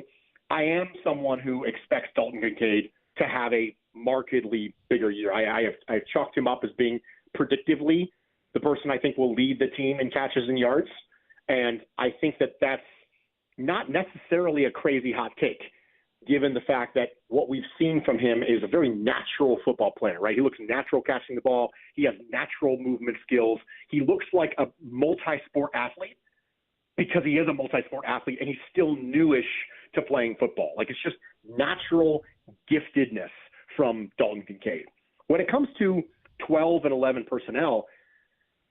I am someone who expects Dalton Kincaid to have a markedly bigger year. I've chalked him up as being predictively the person I think will lead the team in catches and yards. And I think that that's not necessarily a crazy hot take, given the fact that what we've seen from him is a very natural football player, right? He looks natural catching the ball. He has natural movement skills. He looks like a multi-sport athlete because he is a multi-sport athlete, and he's still newish to playing football. Like, it's just natural giftedness from Dalton Kincaid. When it comes to 12 and 11 personnel,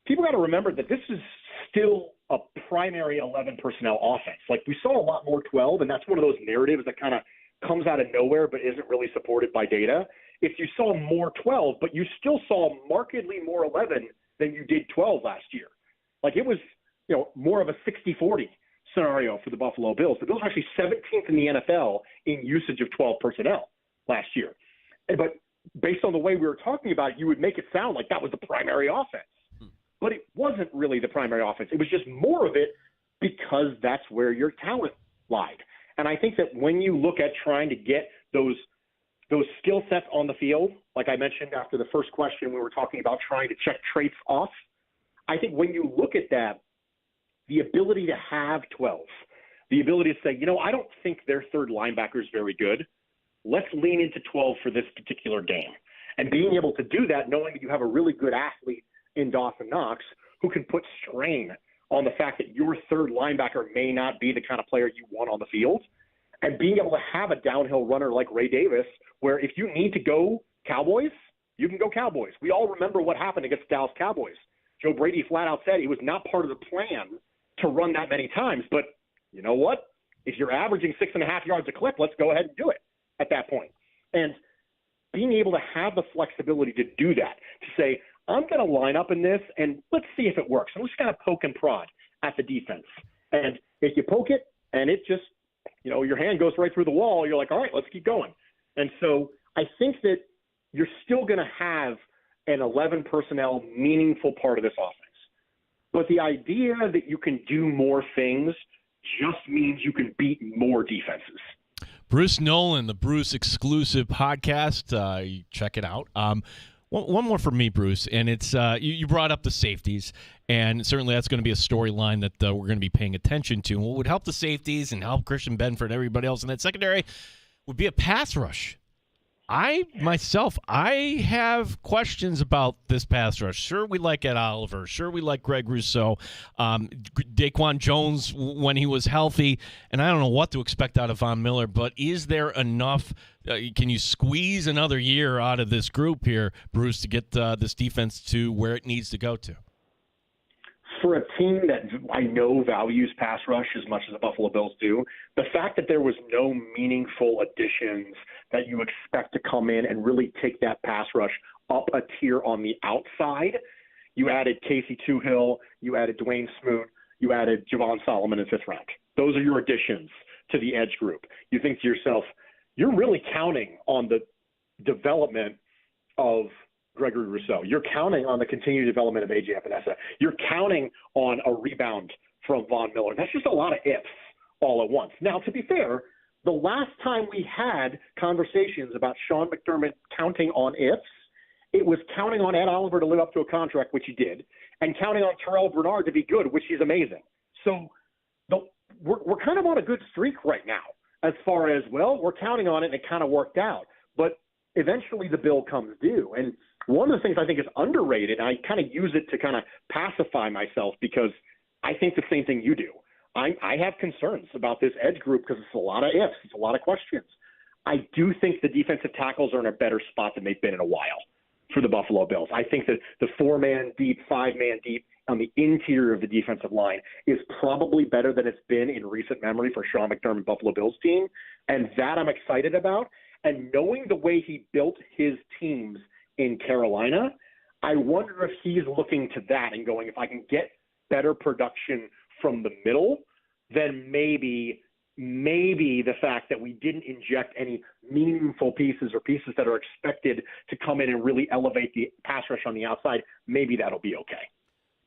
people got to remember that this is still a primary 11 personnel offense. Like, we saw a lot more 12, and that's one of those narratives that kind of comes out of nowhere but isn't really supported by data. If you saw more 12, but you still saw markedly more 11 than you did 12 last year. Like, it was, more of a 60-40 scenario for the Buffalo Bills. The Bills are actually 17th in the NFL in usage of 12 personnel last year. But based on the way we were talking about it, you would make it sound like that was the primary offense. But it wasn't really the primary offense. It was just more of it because that's where your talent lied. And I think that when you look at trying to get those skill sets on the field, like I mentioned after the first question, we were talking about trying to check traits off. I think when you look at that, the ability to have 12, the ability to say, I don't think their third linebacker is very good. Let's lean into 12 for this particular game. And being able to do that, knowing that you have a really good athlete in Dawson Knox who can put strain on the fact that your third linebacker may not be the kind of player you want on the field, and being able to have a downhill runner like Ray Davis, where if you need to go Cowboys, you can go Cowboys. We all remember what happened against the Dallas Cowboys. Joe Brady flat out said it was not part of the plan to run that many times, but you know what? If you're averaging 6.5 yards a clip, let's go ahead and do it at that point. And being able to have the flexibility to do that, to say, I'm going to line up in this, and let's see if it works. And let's kind of poke and prod at the defense. And if you poke it, and it just, your hand goes right through the wall, you're like, all right, let's keep going. And so I think that you're still going to have an 11 personnel meaningful part of this offense. But the idea that you can do more things just means you can beat more defenses. Bruce Nolan, the Bruce exclusive podcast. You check it out. One more for me, Bruce, and it's you brought up the safeties, and certainly that's going to be a storyline that we're going to be paying attention to. And what would help the safeties and help Christian Benford and everybody else in that secondary would be a pass rush. I have questions about this pass rush. Sure, we like Ed Oliver. Sure, we like Greg Rousseau. Daquan Jones when he was healthy. And I don't know what to expect out of Von Miller, but is there enough? Can you squeeze another year out of this group here, Bruce, to get this defense to where it needs to go to? For a team that I know values pass rush as much as the Buffalo Bills do, the fact that there was no meaningful additions that you expect to come in and really take that pass rush up a tier on the outside, you added Casey Toohill, you added Dwayne Smoot, you added Javon Solomon in fifth round. Those are your additions to the edge group. You think to yourself, you're really counting on the development of Gregory Rousseau. You're counting on the continued development of A.J. Epinesa. You're counting on a rebound from Von Miller. That's just a lot of ifs all at once. Now, to be fair, the last time we had conversations about Sean McDermott counting on ifs, it was counting on Ed Oliver to live up to a contract, which he did, and counting on Terrell Bernard to be good, which he's amazing. So we're kind of on a good streak right now as far as, well, we're counting on it, and it kind of worked out. But eventually the bill comes due. And one of the things I think is underrated, and I kind of use it to kind of pacify myself because I think the same thing you do. I have concerns about this edge group because it's a lot of ifs. It's a lot of questions. I do think the defensive tackles are in a better spot than they've been in a while for the Buffalo Bills. I think that the 4-man deep, 5-man deep on the interior of the defensive line is probably better than it's been in recent memory for Sean McDermott Buffalo Bills team, and that I'm excited about. And knowing the way he built his teams in Carolina, I wonder if he's looking to that and going, if I can get better production from the middle, then maybe the fact that we didn't inject any meaningful pieces or pieces that are expected to come in and really elevate the pass rush on the outside, maybe that'll be okay.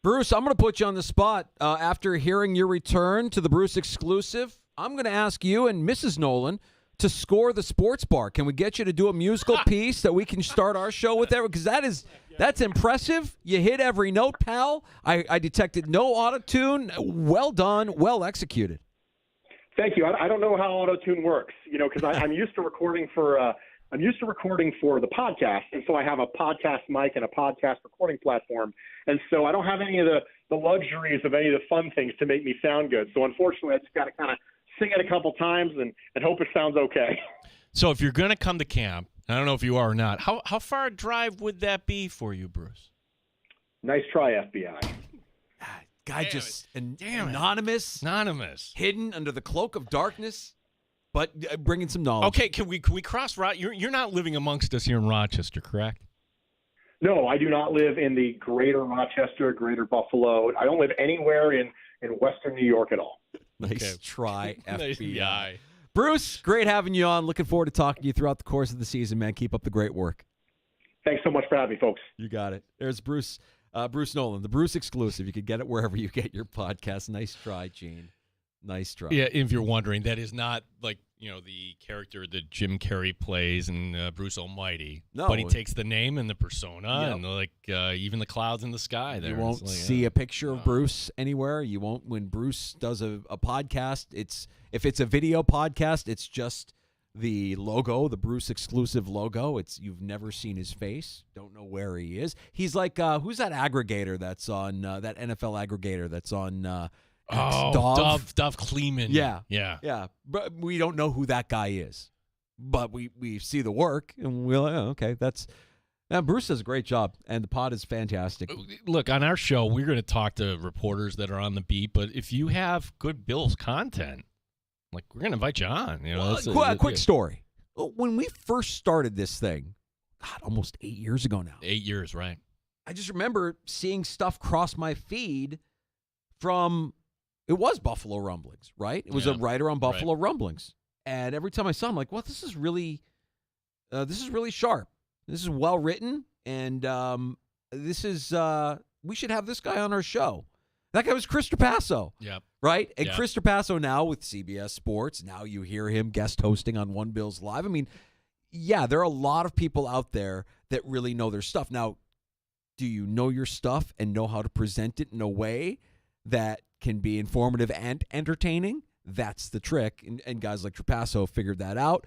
Bruce, I'm going to put you on the spot. After hearing your return to the Bruce exclusive, I'm going to ask you and Mrs. Nolan to score the sports bar. Can we get you to do a musical piece that we can start our show with? Because that's impressive. You hit every note, pal. I detected no auto-tune. Well done. Well executed. Thank you. I don't know how auto-tune works, because I'm used to recording for the podcast, and so I have a podcast mic and a podcast recording platform, and so I don't have any of the luxuries of any of the fun things to make me sound good. So unfortunately, I just got to kind of sing it a couple times and hope it sounds okay. So if you're going to come to camp, I don't know if you are or not, how far a drive would that be for you, Bruce? Nice try, FBI. Guy just anonymous, hidden under the cloak of darkness, but bringing some knowledge. Okay, can we cross route? You're not living amongst us here in Rochester, correct? No, I do not live in the greater Rochester, greater Buffalo. I don't live anywhere in Western New York at all. Nice try, FBI. Nice. Bruce, great having you on. Looking forward to talking to you throughout the course of the season, man. Keep up the great work. Thanks so much for having me, folks. You got it. There's Bruce Nolan, the Bruce exclusive. You can get it wherever you get your podcast. Nice try, Gene. Nice try. Yeah, if you're wondering, that is not like, the character that Jim Carrey plays in Bruce Almighty. No. But he takes the name and the persona and even the clouds in the sky there. You won't see a picture of Bruce anywhere. You won't. When Bruce does a podcast, if it's a video podcast, it's just the logo, the Bruce exclusive logo. You've never seen his face. Don't know where he is. He's like, who's that aggregator that's on, that NFL aggregator that's on Dov Kleeman. Yeah. But we don't know who that guy is. But we see the work, and we're like, oh, okay, Bruce does a great job, and the pod is fantastic. Look, on our show, we're going to talk to reporters that are on the beat, but if you have good Bills content, we're going to invite you on. A quick story. When we first started this thing, almost 8 years ago now. 8 years, right. I just remember seeing stuff cross my feed from... It was Buffalo Rumblings, right? It was a writer on Buffalo Rumblings. And every time I saw him, I'm like, well, this is really sharp. This is well written. And we should have this guy on our show. That guy was Chris Trapasso. Yep. Right? And Chris Trapasso now with CBS Sports. Now you hear him guest hosting on One Bills Live. I mean, there are a lot of people out there that really know their stuff. Now, do you know your stuff and know how to present it in a way that can be informative and entertaining? That's the trick. And guys like Trapasso figured that out.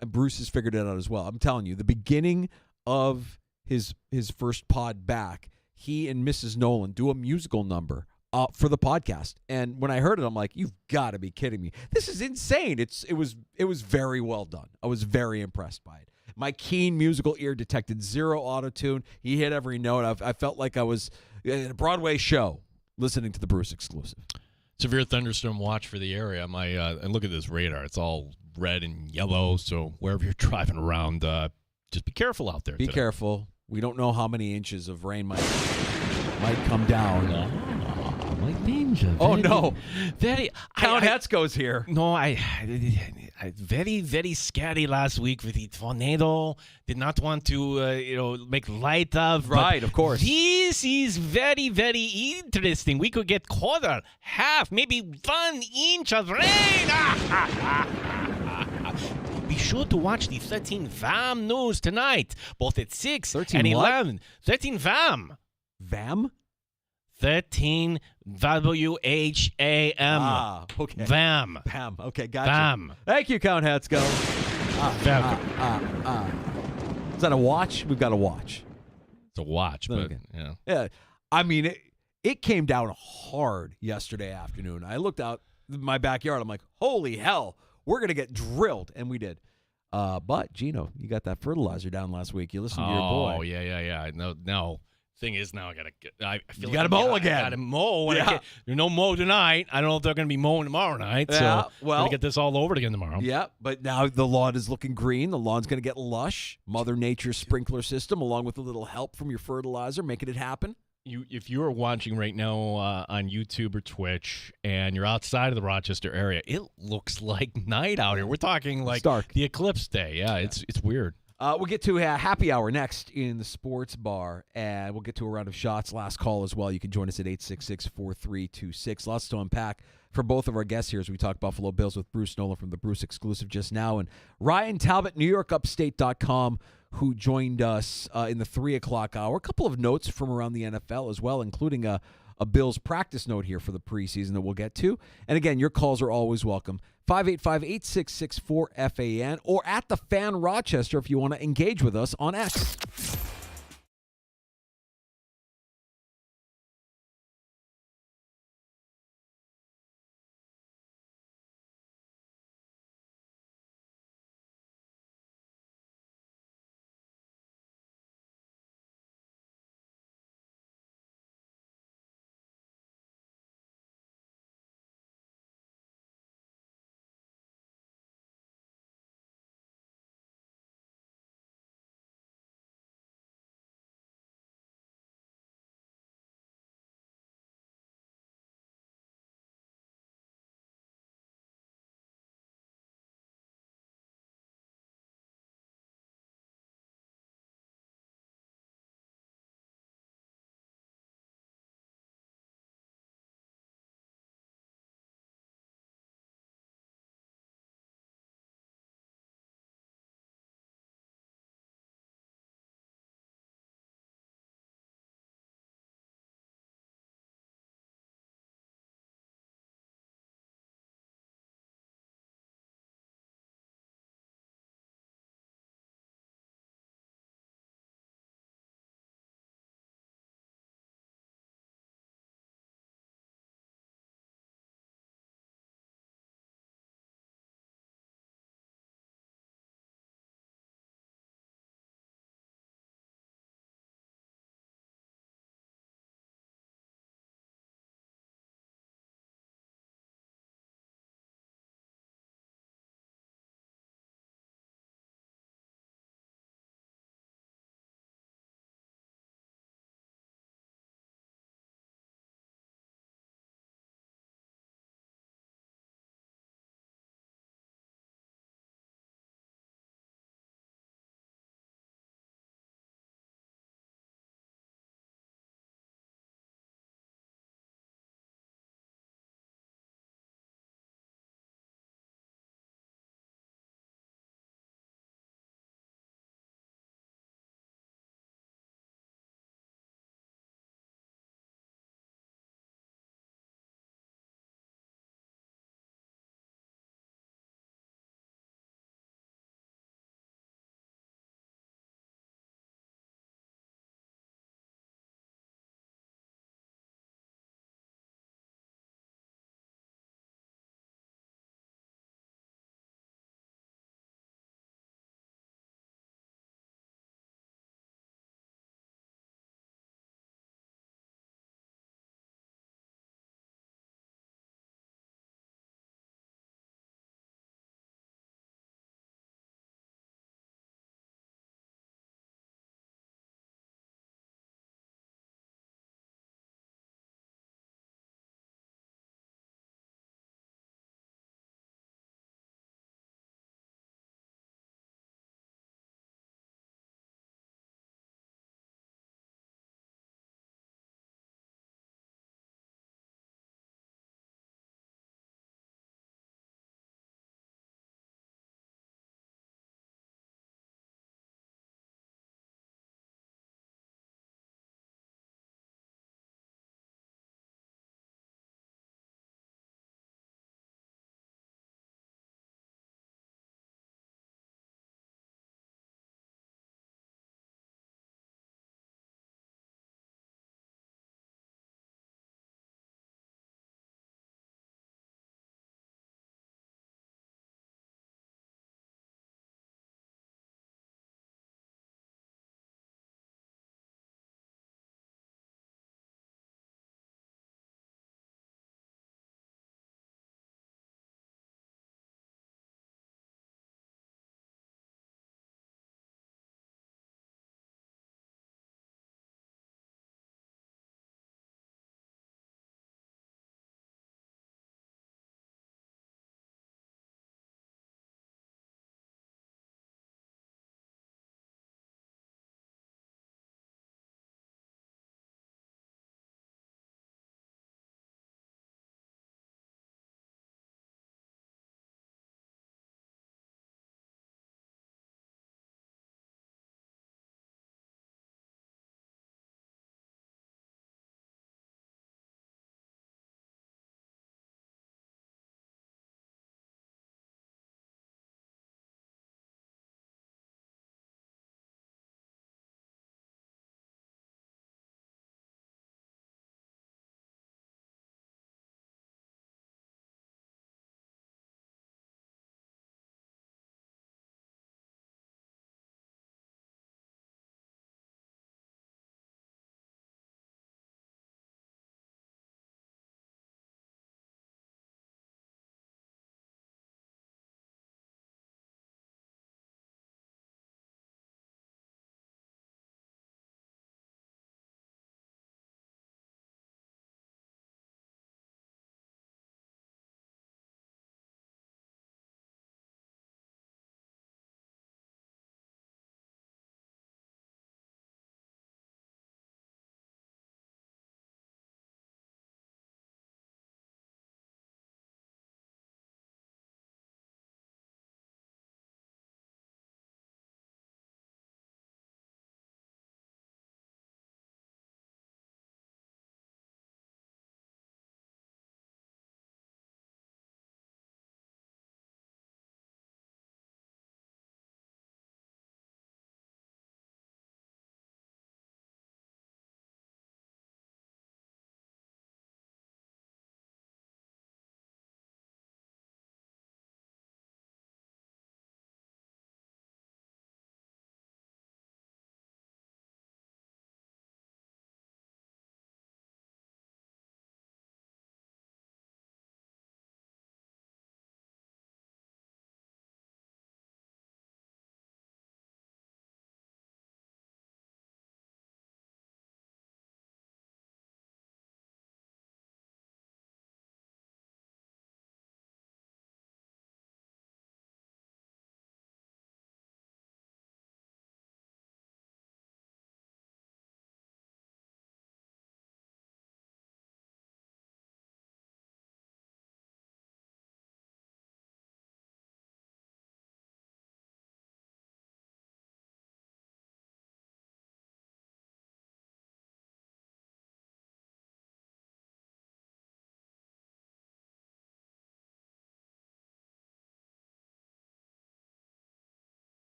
And Bruce has figured it out as well. I'm telling you, the beginning of his first pod back, he and Mrs. Nolan do a musical number for the podcast. And when I heard it, I'm like, you've got to be kidding me. This is insane. It was very well done. I was very impressed by it. My keen musical ear detected zero auto-tune. He hit every note. I felt like I was in a Broadway show listening to the Bruce exclusive. Severe thunderstorm watch for the area. And look at this radar. It's all red and yellow. So wherever you're driving around, just be careful out there. Be careful. We don't know how many inches of rain might come down. Like danger. Oh no! Count Hetzko's here. No, I very, very scary last week with the tornado. Did not want to make light of. Right, of course. This is very, very interesting. We could get quarter, half, maybe 1 inch of rain. Be sure to watch the 13 VAM news tonight, both at 6 and 11. 13 VAM. VAM? 13 WHAM. Ah, okay. VAM. VAM. Okay, gotcha. VAM. Thank you, Count Hetzko. Is that a watch? We've got a watch. It's a watch, but yeah. I mean, it came down hard yesterday afternoon. I looked out my backyard. I'm like, holy hell, we're gonna get drilled, and we did. But Gino, you got that fertilizer down last week. You listened to your boy. Oh yeah. No. Thing is, now I feel You like gotta mow again. I got to mow. And Yeah. there's no mow tonight. I don't know if they're going to be mowing tomorrow night. Yeah, So well- going to get this all over again tomorrow. Yeah, but now the lawn is looking green. The lawn's going to get lush. Mother Nature's sprinkler system, along with a little help from your fertilizer, making it happen. If you are watching right now on YouTube or Twitch and you're outside of the Rochester area, it looks like night out here. We're talking like dark. the eclipse day. Yeah, it's weird. We'll get to a happy hour next in the sports bar, and we'll get to a round of shots. Last call as well. You can join us at 866-4326. Lots to unpack for both of our guests here as we talk Buffalo Bills with Bruce Nolan from the Bruce Exclusive just now, and Ryan Talbot, NewYorkUpstate.com, who joined us in the 3 o'clock hour. A couple of notes from around the NFL as well, including a Bills practice note here for the preseason that we'll get to. And again, your calls are always welcome. 585-8664-FAN or at the Fan Rochester if you want to engage with us on X.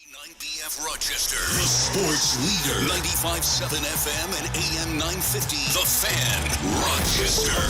9BF Rochester, the sports leader. 95.7 FM and AM 950. The Fan, Rochester,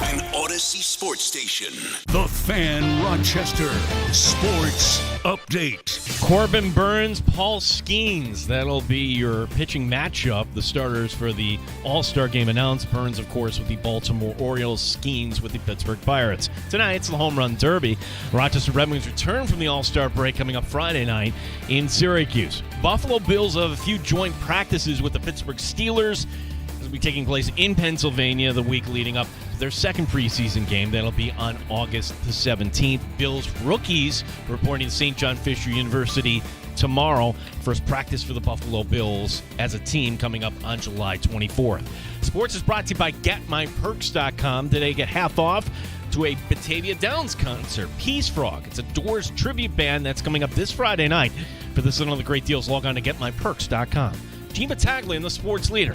an Odyssey sports station. The Fan Rochester Sports Update. Corbin Burns, Paul Skeens. That'll be your pitching matchup. The starters for the All-Star game announced. Burns, of course, with the Baltimore Orioles. Skeens with the Pittsburgh Pirates. Tonight, it's the Home Run Derby. Rochester Red Wings return from the All-Star break coming up Friday night in Syracuse. Buffalo Bills have a few joint practices with the Pittsburgh Steelers. This will be taking place in Pennsylvania the week leading up to their second preseason game. That'll be on August the 17th. Bills rookies reporting to St. John Fisher University tomorrow. First practice for the Buffalo Bills as a team coming up on July 24th. Sports is brought to you by GetMyPerks.com. Today, get half off to a Batavia Downs concert. Peace Frog. It's a Doors tribute band that's coming up this Friday night. For this and other great deals, log on to GetMyPerks.com. Gene Battaglia and the sports leader,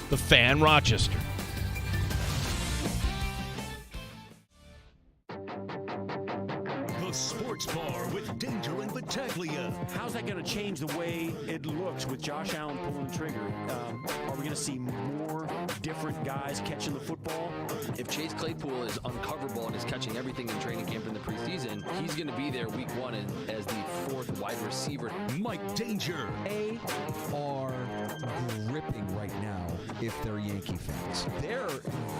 the Fan Rochester. The Sports Bar with Danger and Battaglia. How's that going to change the way it looks with Josh Allen pulling the trigger? Are we going to see more different guys catching the football? If Chase Claypool is uncoverable and is catching everything in training camp in the preseason, he's going to be there week one as the fourth wide receiver. Mike Danger. They are gripping right now if they're Yankee fans.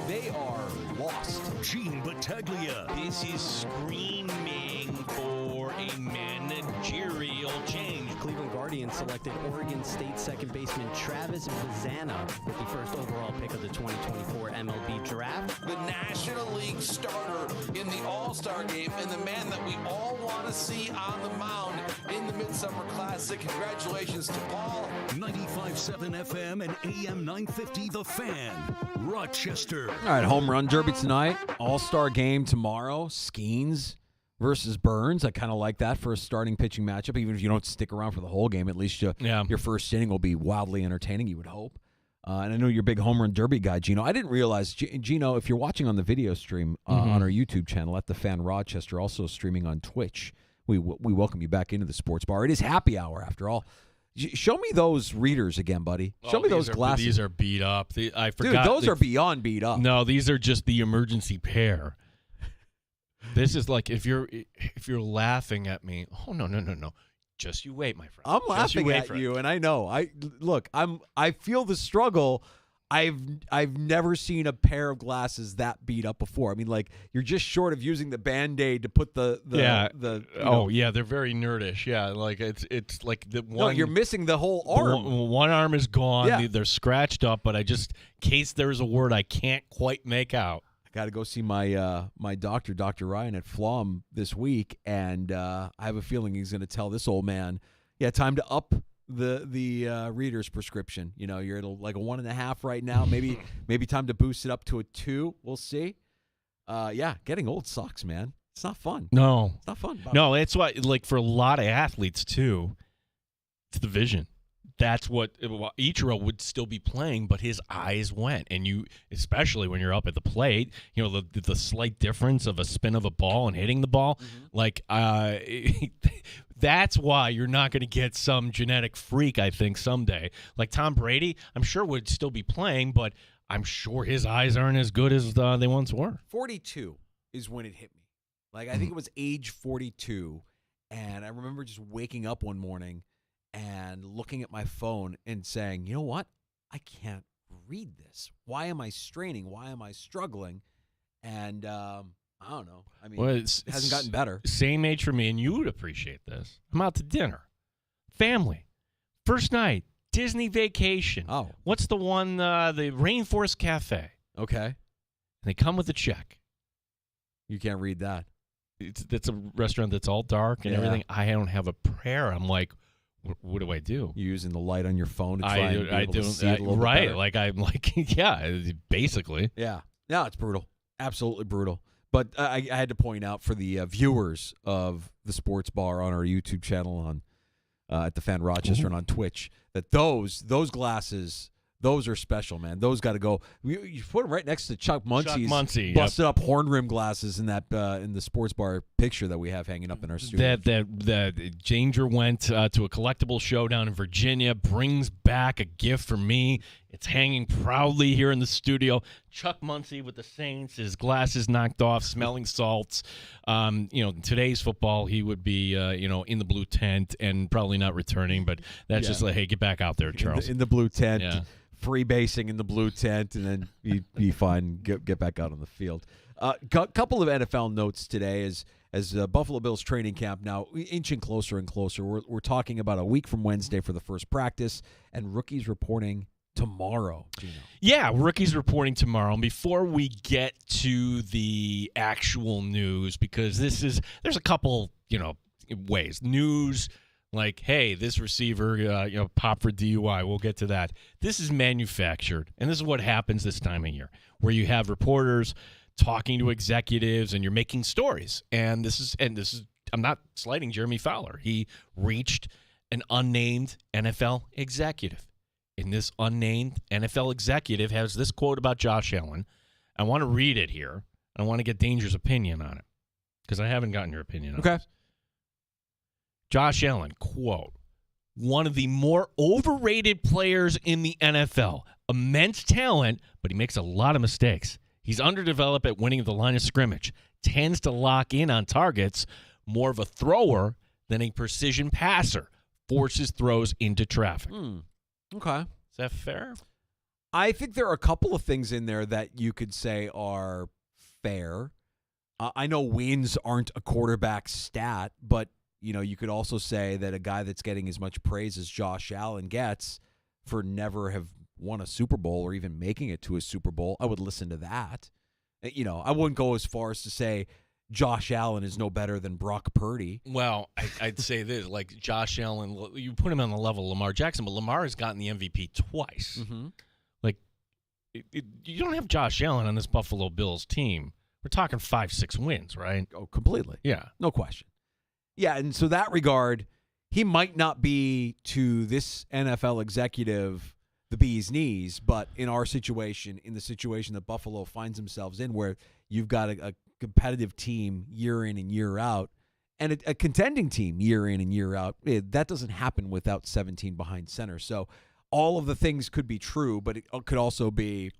They are lost. Gene Battaglia. This is screaming for a managerial change. Cleveland Guardians selected Oregon State second baseman Travis Bazana with the first overall pick of the 2024 MLB draft. The National League starter in the All-Star game and the man that we all want to see on the mound in the Midsummer Classic. Congratulations to Paul. 95.7 FM and AM 950 The Fan, Rochester. All right, Home Run Derby tonight. All-Star game tomorrow. Skeens versus Burns. I kind of like that for a starting pitching matchup. Even if you don't stick around for the whole game, at least your first inning will be wildly entertaining, you would hope. And I know you're a big Home Run Derby guy, Gino. I didn't realize, Gino, if you're watching on the video stream on our YouTube channel at The Fan Rochester, also streaming on Twitch, we welcome you back into the sports bar. It is happy hour, after all. Show me those readers again, buddy. Show me those glasses. These are beat up. I forgot. Dude, those are beyond beat up. No, these are just the emergency pair. This is like if you're laughing at me. Oh no. Just you wait, my friend. I'm laughing at you, and I know. I feel the struggle. I've never seen a pair of glasses that beat up before. I mean, like, you're just short of using the Band-Aid to put the they're very nerdish. Yeah, like it's like the one. No, you're missing the whole arm. One arm is gone. Yeah. They're scratched up, but in case there's a word I can't quite make out. I got to go see my my doctor, Dr. Ryan at Flom this week, and I have a feeling he's going to tell this old man, time to up the reader's prescription. You know, you're at like a 1.5 right now. Maybe time to boost it up to a 2. We'll see. Getting old sucks, man. It's not fun. No, it's not fun. No, it's why, like, for a lot of athletes too, it's the vision. That's what Ichiro would still be playing, but his eyes went, and you, especially when you're up at the plate, you know, the slight difference of a spin of a ball and hitting the ball, that's why you're not going to get some genetic freak, I think, someday. Like Tom Brady, I'm sure would still be playing, but I'm sure his eyes aren't as good as they once were. 42 is when it hit me. Like, I think it was age 42, and I remember just waking up one morning and looking at my phone and saying, you know what? I can't read this. Why am I straining? Why am I struggling? And I don't know. I mean, it hasn't gotten better. Same age for me, and you would appreciate this. I'm out to dinner. Family. First night. Disney vacation. Oh. What's the one? The Rainforest Cafe. Okay. And they come with a check. You can't read that. It's a restaurant that's all dark and everything. I don't have a prayer. I'm like, what do I do? You're using the light on your phone to try and be able to see it a little bit right. better. Like, I'm like, basically. Yeah. No, it's brutal. Absolutely brutal. But I had to point out for the viewers of the Sports Bar on our YouTube channel on at the Fan Rochester and on Twitch that those glasses, Those are special, man. Those got to go. You put them right next to Chuck Muncie's Muncie, busted up horn rim glasses in that in the sports bar picture that we have hanging up in our studio. That Danger went to a collectible show down in Virginia, brings back a gift for me. It's hanging proudly here in the studio. Chuck Muncie with the Saints, his glasses knocked off, smelling salts. Today's football, he would be in the blue tent and probably not returning, but that's just like, hey, get back out there, Charles. In the blue tent. Yeah. Free basing in the blue tent, and then be fine. Get back out on the field. Couple of NFL notes today as Buffalo Bills training camp now inching closer and closer. We're talking about a week from Wednesday for the first practice, and rookies reporting tomorrow. Gino. Yeah, rookies reporting tomorrow. And before we get to the actual news, because there's a couple ways news. Like, hey, this receiver, popped for DUI. We'll get to that. This is manufactured, and this is what happens this time of year, where you have reporters talking to executives, and you're making stories. And this is. I'm not slighting Jeremy Fowler. He reached an unnamed NFL executive, and this unnamed NFL executive has this quote about Josh Allen. I want to read it here. I want to get Danger's opinion on it, because I haven't gotten your opinion on it. Okay. Josh Allen, quote, one of the more overrated players in the NFL. Immense talent, but he makes a lot of mistakes. He's underdeveloped at winning the line of scrimmage. Tends to lock in on targets. More of a thrower than a precision passer. Forces throws into traffic. Okay. Is that fair? I think there are a couple of things in there that you could say are fair. I know wins aren't a quarterback stat, but you could also say that a guy that's getting as much praise as Josh Allen gets for never have won a Super Bowl or even making it to a Super Bowl, I would listen to that. I wouldn't go as far as to say Josh Allen is no better than Brock Purdy. Well, I'd say this, like Josh Allen, you put him on the level of Lamar Jackson, but Lamar has gotten the MVP twice. Mm-hmm. Like, you don't have Josh Allen on this Buffalo Bills team. We're talking 5-6 wins, right? Oh, completely. Yeah. No question. Yeah, and so that regard, he might not be to this NFL executive the bee's knees, but in our situation, in the situation that Buffalo finds themselves in, where you've got a competitive team year in and year out, and a contending team year in and year out, that doesn't happen without 17 behind center. So all of the things could be true, but it could also be,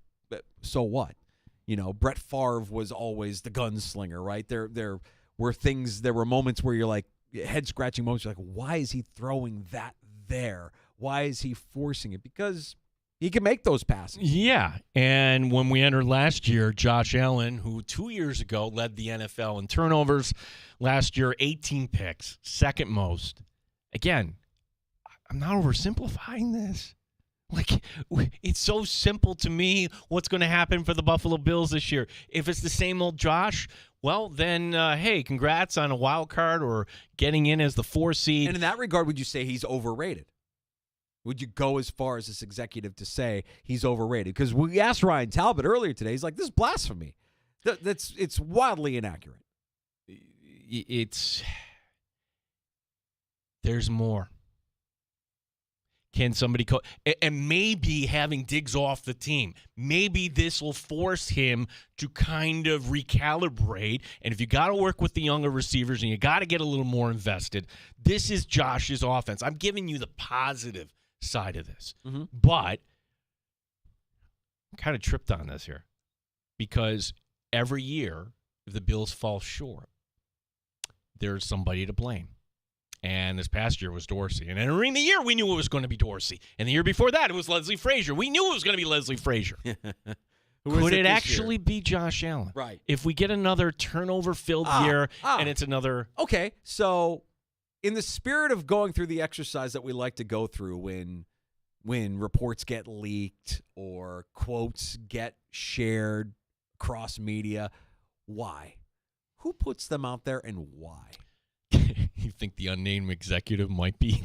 so what? Brett Favre was always the gunslinger, right? There were moments where you're like, head-scratching moments, you're like, why is he throwing that there? Why is he forcing it? Because he can make those passes. Yeah, and when we entered last year, Josh Allen, who 2 years ago led the NFL in turnovers, last year 18 picks, second most. Again, I'm not oversimplifying this. Like, it's so simple to me what's going to happen for the Buffalo Bills this year. If it's the same old Josh, well, then, hey, congrats on a wild card or getting in as the 4 seed. And in that regard, would you say he's overrated? Would you go as far as this executive to say he's overrated? Because we asked Ryan Talbot earlier today. He's like, this is blasphemy. It's wildly inaccurate. There's more. Can somebody and maybe having Diggs off the team, maybe this will force him to kind of recalibrate. And if you got to work with the younger receivers and you got to get a little more invested, this is Josh's offense. I'm giving you the positive side of this. Mm-hmm. But I'm kind of tripped on this here because every year, if the Bills fall short, there's somebody to blame. And this past year was Dorsey. And entering the year, we knew it was going to be Dorsey. And the year before that, it was Leslie Frazier. We knew it was going to be Leslie Frazier. Could it actually be Josh Allen? Right. If we get another turnover-filled year and it's another... Okay, so in the spirit of going through the exercise that we like to go through when reports get leaked or quotes get shared across media, why? Who puts them out there and why? You think the unnamed executive might be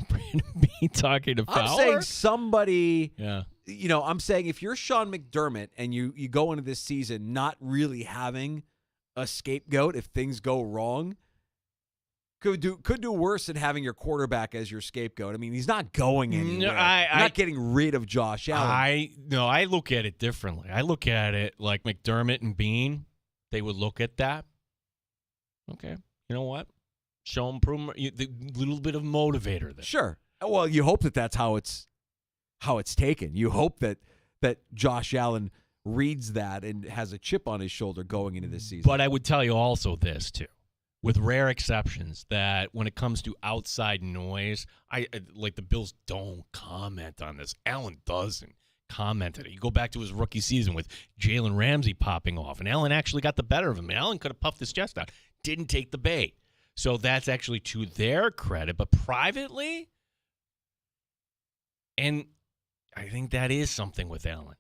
talking to Fowler? I'm saying somebody, yeah. I'm saying if you're Sean McDermott and you go into this season not really having a scapegoat if things go wrong, could do worse than having your quarterback as your scapegoat. I mean, he's not going anywhere. No, not getting rid of Josh Allen. I look at it differently. I look at it like McDermott and Bean. They would look at that. Okay, you know what? Show him the little bit of motivator there. Sure. Well, you hope that that's how it's taken. You hope that Josh Allen reads that and has a chip on his shoulder going into this season. But I would tell you also this too, with rare exceptions, that when it comes to outside noise, like the Bills don't comment on this. Allen doesn't comment on it. You go back to his rookie season with Jalen Ramsey popping off, and Allen actually got the better of him. And Allen could have puffed his chest out, didn't take the bait. So that's actually to their credit. But privately, and I think that is something with Allen.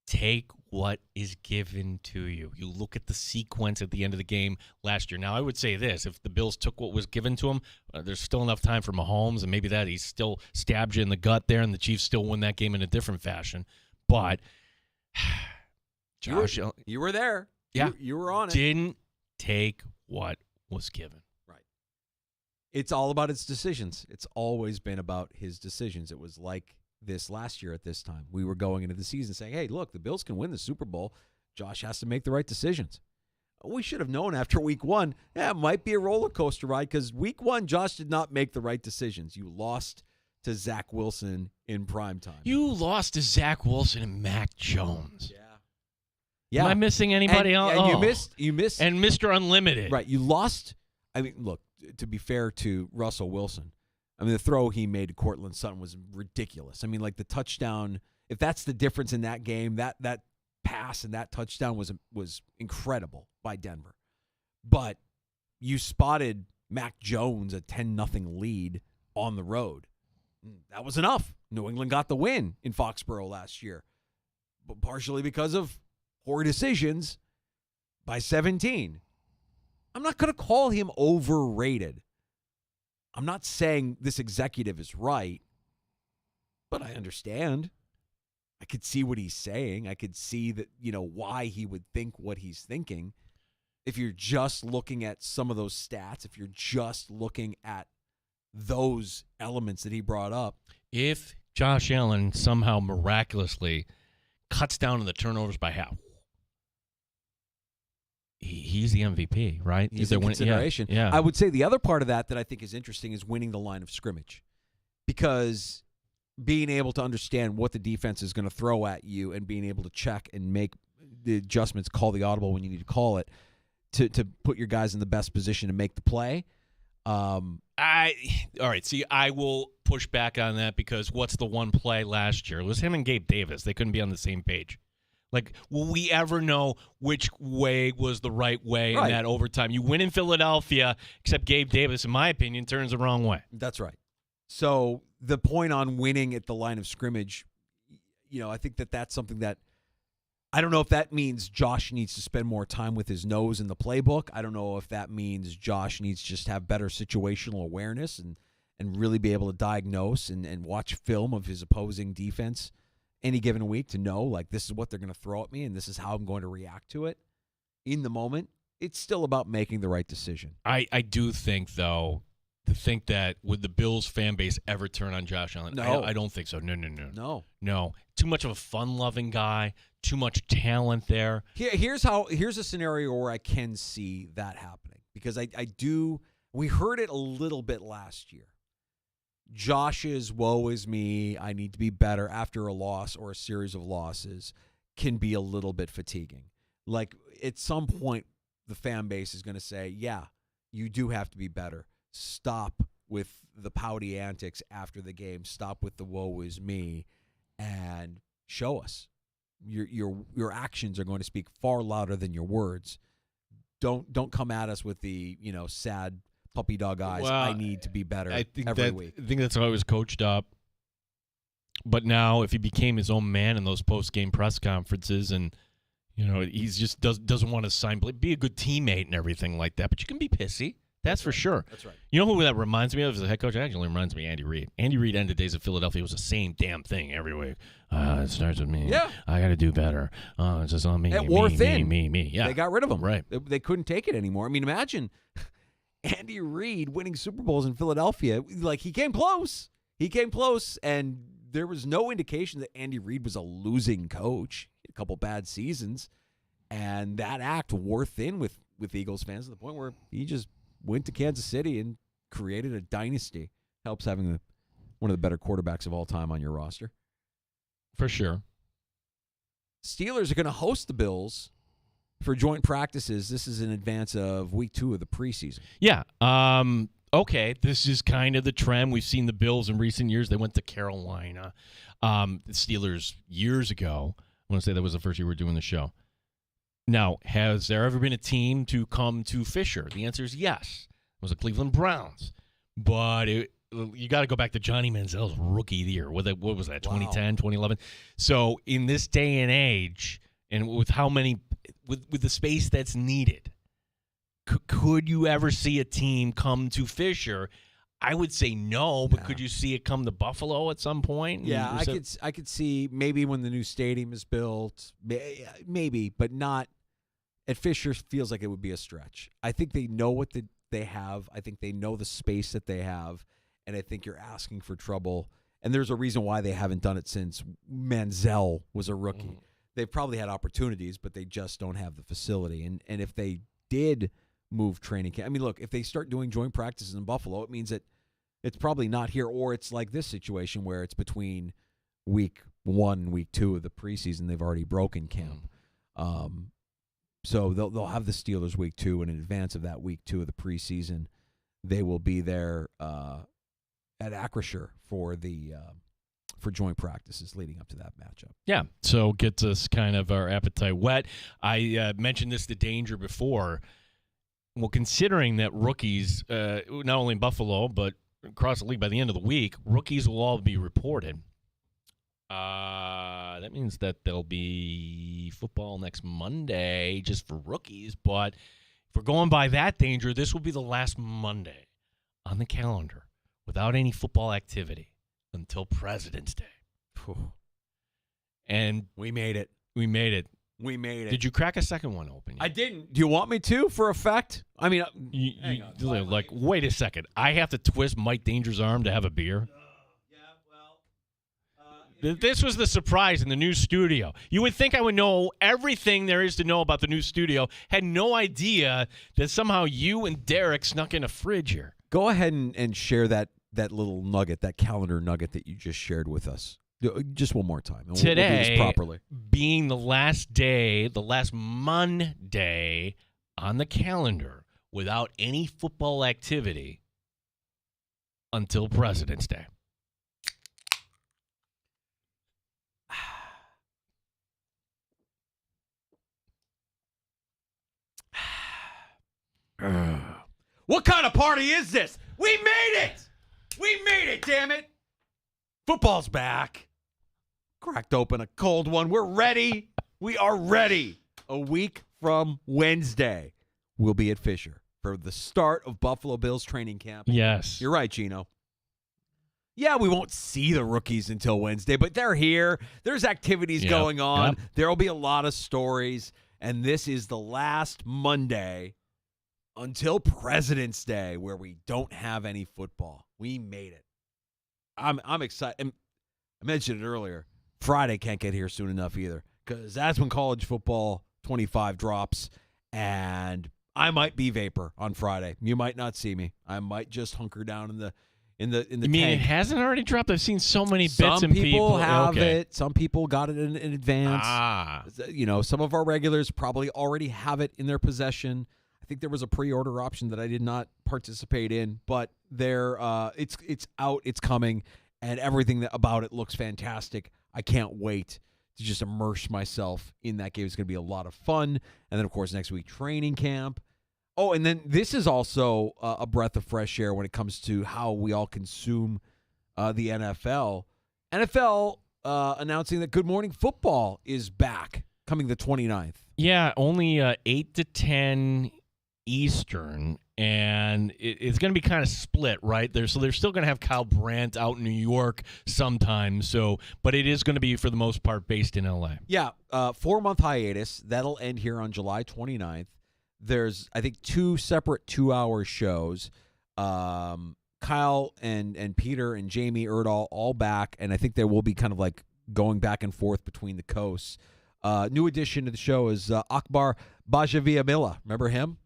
Take what is given to you. You look at the sequence at the end of the game last year. Now, I would say this. If the Bills took what was given to them, there's still enough time for Mahomes, and maybe that he still stabbed you in the gut there, and the Chiefs still win that game in a different fashion. But, Josh, you were there. Yeah. You were on it. Didn't take what was given. Right. It's all about his decisions. It's always been about his decisions. It was like this last year at this time. We were going into the season saying, hey, look, the Bills can win the Super Bowl. Josh has to make the right decisions. We should have known after week one, it might be a roller coaster ride, because week one, Josh did not make the right decisions. You lost to Zach Wilson in primetime. You lost to Zach Wilson and Mac Jones. Yeah. Am I missing anybody else? And you missed. And Mr. Unlimited. Right. You lost. I mean, look, to be fair to Russell Wilson, I mean, the throw he made to Cortland Sutton was ridiculous. I mean, like the touchdown, if that's the difference in that game, that pass and that touchdown was incredible by Denver. But you spotted Mac Jones a 10-0 lead on the road. That was enough. New England got the win in Foxborough last year, but partially because of poor decisions by 17. I'm not going to call him overrated. I'm not saying this executive is right, but I understand. I could see what he's saying. I could see that, why he would think what he's thinking. If you're just looking at some of those stats, if you're just looking at those elements that he brought up. If Josh Allen somehow miraculously cuts down on the turnovers by half, he's the MVP, right? He's in consideration. Yeah. I would say the other part of that I think is interesting is winning the line of scrimmage, because being able to understand what the defense is going to throw at you and being able to check and make the adjustments, call the audible when you need to call it, to put your guys in the best position to make the play. All right. See, I will push back on that, because what's the one play last year? It was him and Gabe Davis. They couldn't be on the same page. Like, will we ever know which way was the right way in that overtime? You win in Philadelphia, except Gabe Davis, in my opinion, turns the wrong way. That's right. So the point on winning at the line of scrimmage, I think that's something that I don't know if that means Josh needs to spend more time with his nose in the playbook. I don't know if that means Josh needs to just have better situational awareness and really be able to diagnose and watch film of his opposing defense any given week to know, like, this is what they're going to throw at me and this is how I'm going to react to it in the moment. It's still about making the right decision. I do think, though, to think that would the Bills fan base ever turn on Josh Allen? No. I don't think so. No. No. Too much of a fun-loving guy, too much talent there. Here's a scenario where I can see that happening, because we heard it a little bit last year. Josh's woe is me, I need to be better after a loss or a series of losses can be a little bit fatiguing. Like, at some point, the fan base is going to say, yeah, you do have to be better. Stop with the pouty antics after the game. Stop with the woe is me and show us. Your actions are going to speak far louder than your words. Don't come at us with the, sad puppy dog eyes. Well, I need to be better every week. I think that's how he was coached up. But now, if he became his own man in those post-game press conferences, and he's just doesn't want to sign, be a good teammate and everything like that. But you can be pissy. That's for sure. That's right. You know who that reminds me of as a head coach? It actually reminds me of Andy Reid. Andy Reid ended days of Philadelphia was the same damn thing every week. It starts with me. Yeah. I got to do better. It's just on me. It wore thin. Me. Yeah. They got rid of him. Right. They couldn't take it anymore. I mean, imagine Andy Reid winning Super Bowls in Philadelphia. Like, he came close. And there was no indication that Andy Reid was a losing coach. He had a couple bad seasons, and that act wore thin with Eagles fans to the point where he just went to Kansas City and created a dynasty. Helps having one of the better quarterbacks of all time on your roster. For sure. Steelers are going to host the Bills for joint practices. This is in advance of week 2 of the preseason. Yeah. Okay, this is kind of the trend. We've seen the Bills in recent years. They went to Carolina. The Steelers years ago. I want to say that was the first year we were doing the show. Now, has there ever been a team to come to Fisher? The answer is yes. It was the Cleveland Browns. But you got to go back to Johnny Manziel's rookie year. What was that, 2010, 2011? So in this day and age, and with how many, with the space that's needed, could you ever see a team come to Fisher? I would say no, but could you see it come to Buffalo at some point? Yeah, I could see maybe when the new stadium is built, maybe, but not at Fisher. Feels like it would be a stretch. I think they know what they have. I think they know the space that they have, and I think you're asking for trouble. And there's a reason why they haven't done it since Manziel was a rookie. Mm-hmm. They've probably had opportunities, but they just don't have the facility. And if they did move training camp. I mean, look, if they start doing joint practices in Buffalo, it means that it's probably not here, or it's like this situation where it's between week 1 and week 2 of the preseason. They've already broken camp. So they'll have the Steelers week 2, and in advance of that week 2 of the preseason, they will be there at Acrisure for joint practices leading up to that matchup. Yeah, so gets us kind of our appetite whet. I mentioned this to Danger before. Well, considering that rookies, not only in Buffalo, but across the league by the end of the week, rookies will all be reported. That means that there'll be football next Monday just for rookies. But if we're going by that, Danger, this will be the last Monday on the calendar without any football activity until President's Day. Whew. And we made it. We made it. Did you crack a second one open yet? I didn't. Do you want me to for effect? I mean, wait a second. I have to twist Mike Danger's arm to have a beer? This was the surprise in the new studio. You would think I would know everything there is to know about the new studio. Had no idea that somehow you and Derek snuck in a fridge here. Go ahead and share that little nugget, that calendar nugget that you just shared with us. Just one more time. And Today, we'll do this properly. Being the last day, the last Monday on the calendar without any football activity until President's Day. What kind of party is this? We made it! We made it, damn it! Football's back. Cracked open a cold one. We're ready. We are ready. A week from Wednesday, we'll be at Fisher for the start of Buffalo Bills training camp. Yes. You're right, Gino. Yeah, we won't see the rookies until Wednesday, but they're here. There's activities going on. Yep. There will be a lot of stories, and this is the last Monday until President's Day where we don't have any football. We made it. I'm excited. And I mentioned it earlier. Friday can't get here soon enough either, because that's when college football 25 drops, and I might be vapor on Friday. You might not see me. I might just hunker down in the You mean tank. It hasn't already dropped? I've seen so many bits and Some people have okay. it. Some people got it in advance. You know, some of our regulars probably already have it in their possession. I think there was a pre-order option that I did not participate in, but it's out, it's coming, and everything about it looks fantastic. I can't wait to just immerse myself in that game. It's going to be a lot of fun. And then, of course, next week, training camp. Oh, and then this is also a breath of fresh air when it comes to how we all consume the NFL. NFL announcing that Good Morning Football is back coming the 29th. Yeah, only 8 to 10 Eastern, and it's going to be kind of split, right? So they're still going to have Kyle Brandt out in New York sometimes. But it is going to be for the most part based in LA. Yeah, 4-month hiatus that'll end here on July 29th. there's, I think, 2 separate 2-hour shows. Kyle and Peter and Jamie Erdahl all back, and I think they will be kind of like going back and forth between the coasts. New addition to the show is Akbar Bajaviamila. Remember him?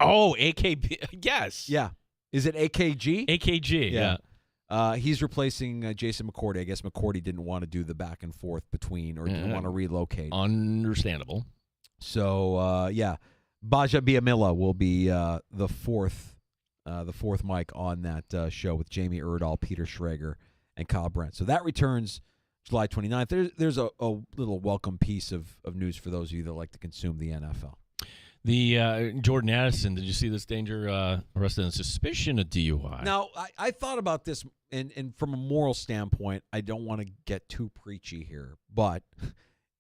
Oh, AKB. Yes. Yeah. Is it AKG? AKG, yeah. He's replacing Jason McCourty. I guess McCourty didn't want to do the back and forth between, or didn't want to relocate. Understandable. So, Bajaviamila will be the fourth mic on that show with Jamie Erdahl, Peter Schrager, and Kyle Brent. So that returns July 29th. There's a little welcome piece of news for those of you that like to consume the NFL. The Jordan Addison, did you see this danger arrested on suspicion of DUI? Now, I thought about this, and from a moral standpoint, I don't want to get too preachy here, but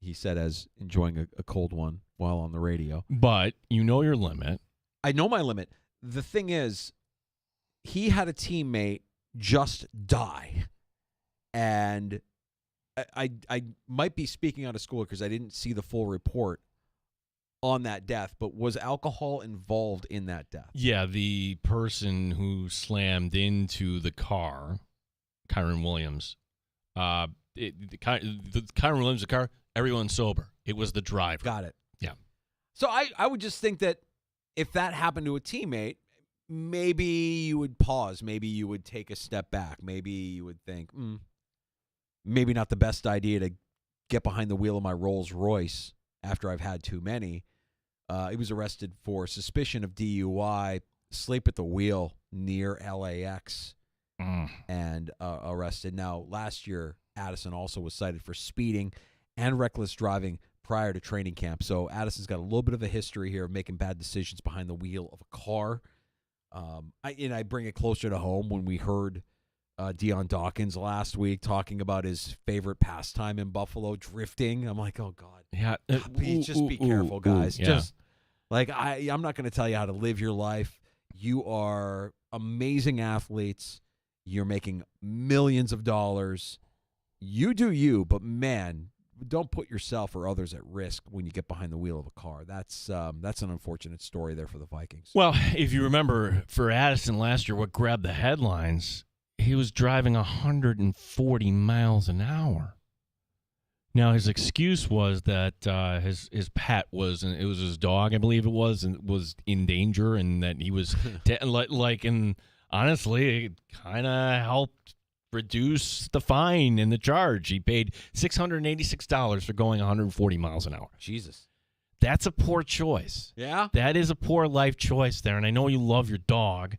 he said as enjoying a cold one while on the radio. But you know your limit. I know my limit. The thing is, he had a teammate just die, and I might be speaking out of school because I didn't see the full report on that death, but was alcohol involved in that death? Yeah, the person who slammed into the car, Kyron Williams, Kyron Williams, the car, everyone's sober. It was the driver. Got it. Yeah. So I would just think that if that happened to a teammate, maybe you would pause. Maybe you would take a step back. Maybe you would think, maybe not the best idea to get behind the wheel of my Rolls Royce after I've had too many. He was arrested for suspicion of DUI, sleep at the wheel near LAX, and arrested. Now, last year, Addison also was cited for speeding and reckless driving prior to training camp. So Addison's got a little bit of a history here of making bad decisions behind the wheel of a car. I bring it closer to home when we heard Deion Dawkins last week talking about his favorite pastime in Buffalo, drifting. I'm like, oh, God. Yeah. Just be careful, guys. Yeah. Just like I'm not going to tell you how to live your life. You are amazing athletes. You're making millions of dollars. You do you, but man, don't put yourself or others at risk when you get behind the wheel of a car. That's an unfortunate story there for the Vikings. Well, if you remember, for Addison last year, what grabbed the headlines, he was driving 140 miles an hour. Now, his excuse was that his pet was, and it was his dog, I believe it was, and was in danger, and that he was, and honestly, it kind of helped reduce the fine and the charge. He paid $686 for going 140 miles an hour. Jesus. That's a poor choice. Yeah? That is a poor life choice there, and I know you love your dog.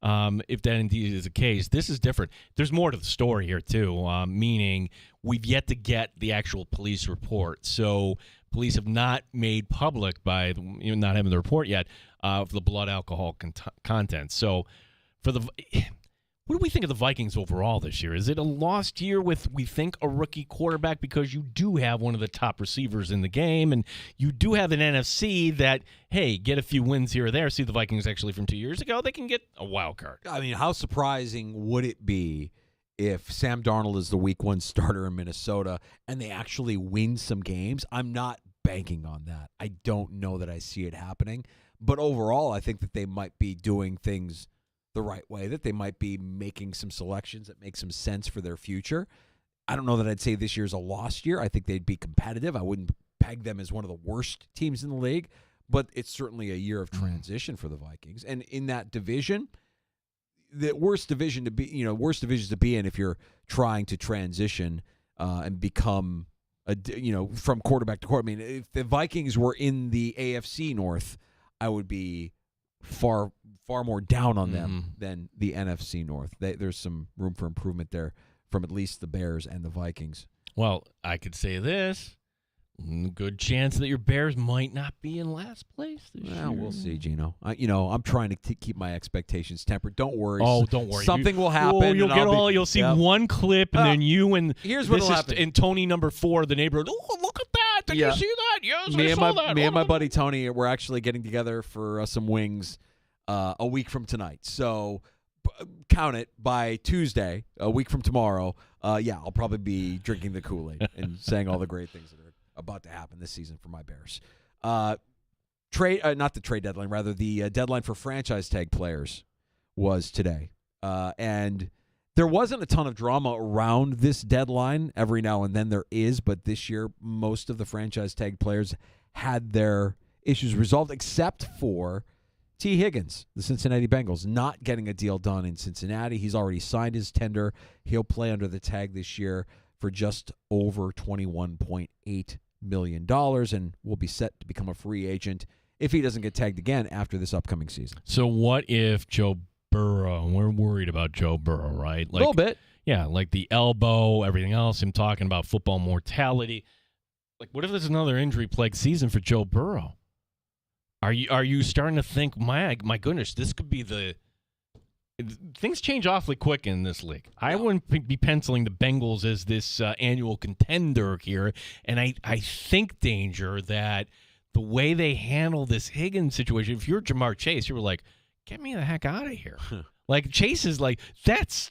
If that indeed is the case, this is different. There's more to the story here, too, meaning we've yet to get the actual police report. So police have not made public, by not having the report yet, of the blood alcohol content. So what do we think of the Vikings overall this year? Is it a lost year with, we think, a rookie quarterback, because you do have one of the top receivers in the game, and you do have an NFC that, hey, get a few wins here or there. See the Vikings actually from 2 years ago, they can get a wild card. I mean, how surprising would it be if Sam Darnold is the week 1 starter in Minnesota and they actually win some games? I'm not banking on that. I don't know that I see it happening. But overall, I think that they might be doing things the right way, that they might be making some selections that make some sense for their future. I don't know that I'd say this year's a lost year. I think they'd be competitive. I wouldn't peg them as one of the worst teams in the league, but it's certainly a year of transition for the Vikings. And in that division, the worst divisions to be in if you're trying to transition and become from quarterback to quarterback. I mean, if the Vikings were in the AFC North, I would be far more down on them than the NFC North. There's some room for improvement there from at least the Bears and the Vikings. Well, I could say this. Good chance that your Bears might not be in last place this year. We'll see, Gino. I'm trying to keep my expectations tempered. Don't worry. Oh, don't worry. Something will happen. You'll see one clip, and then you and here's what'll happen. And Tony number 4 of the neighborhood. Oh, look at that! Did you see that? Yes, I saw that. Me and my buddy Tony, we're actually getting together for some wings a week from tonight. So count it, by Tuesday, a week from tomorrow. I'll probably be drinking the Kool-Aid and saying all the great things that are about to happen this season for my Bears. not the trade deadline, rather the deadline for franchise tag players was today. And there wasn't a ton of drama around this deadline. Every now and then there is, but this year most of the franchise tag players had their issues resolved, except for T. Higgins, the Cincinnati Bengals, not getting a deal done in Cincinnati. He's already signed his tender. He'll play under the tag this year for just over $21.8 million and will be set to become a free agent if he doesn't get tagged again after this upcoming season. So what if Joe Burrow, and we're worried about Joe Burrow, right? A little bit. Yeah, like the elbow, everything else, him talking about football mortality. Like, what if there's another injury-plagued season for Joe Burrow? Are you starting to think, my goodness, this could be the – things change awfully quick in this league. I wouldn't be penciling the Bengals as this annual contender here, and I think, Danger, that the way they handle this Higgins situation, if you're Jamar Chase, you were like, get me the heck out of here. Like, Chase is like, that's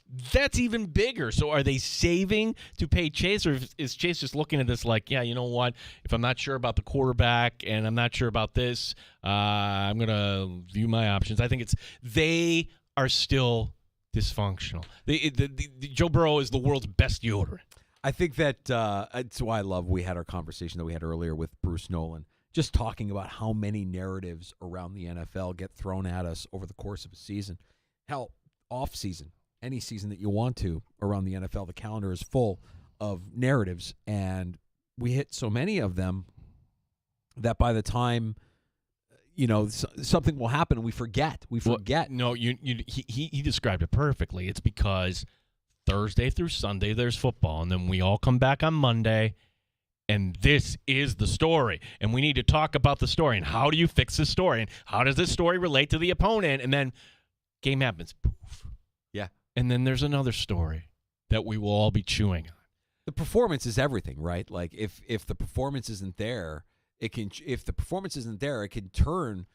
even bigger. So are they saving to pay Chase, or is Chase just looking at this like, yeah, you know what? If I'm not sure about the quarterback and I'm not sure about this, I'm going to view my options. I think they are still dysfunctional. Joe Burrow is the world's best deodorant. I think that's why I love we had our conversation that we had earlier with Bruce Nolan, just talking about how many narratives around the NFL get thrown at us over the course of a season. Hell, off season, any season that you want to around the NFL, the calendar is full of narratives, and we hit so many of them that by the time something will happen and we forget. Well, no, he described it perfectly. It's because Thursday through Sunday there's football, and then we all come back on Monday, and this is the story, and we need to talk about the story, and how do you fix the story, and how does this story relate to the opponent, and then game happens, poof. Yeah. And then there's another story that we will all be chewing on. The performance is everything, right? Like if the performance isn't there, it can turn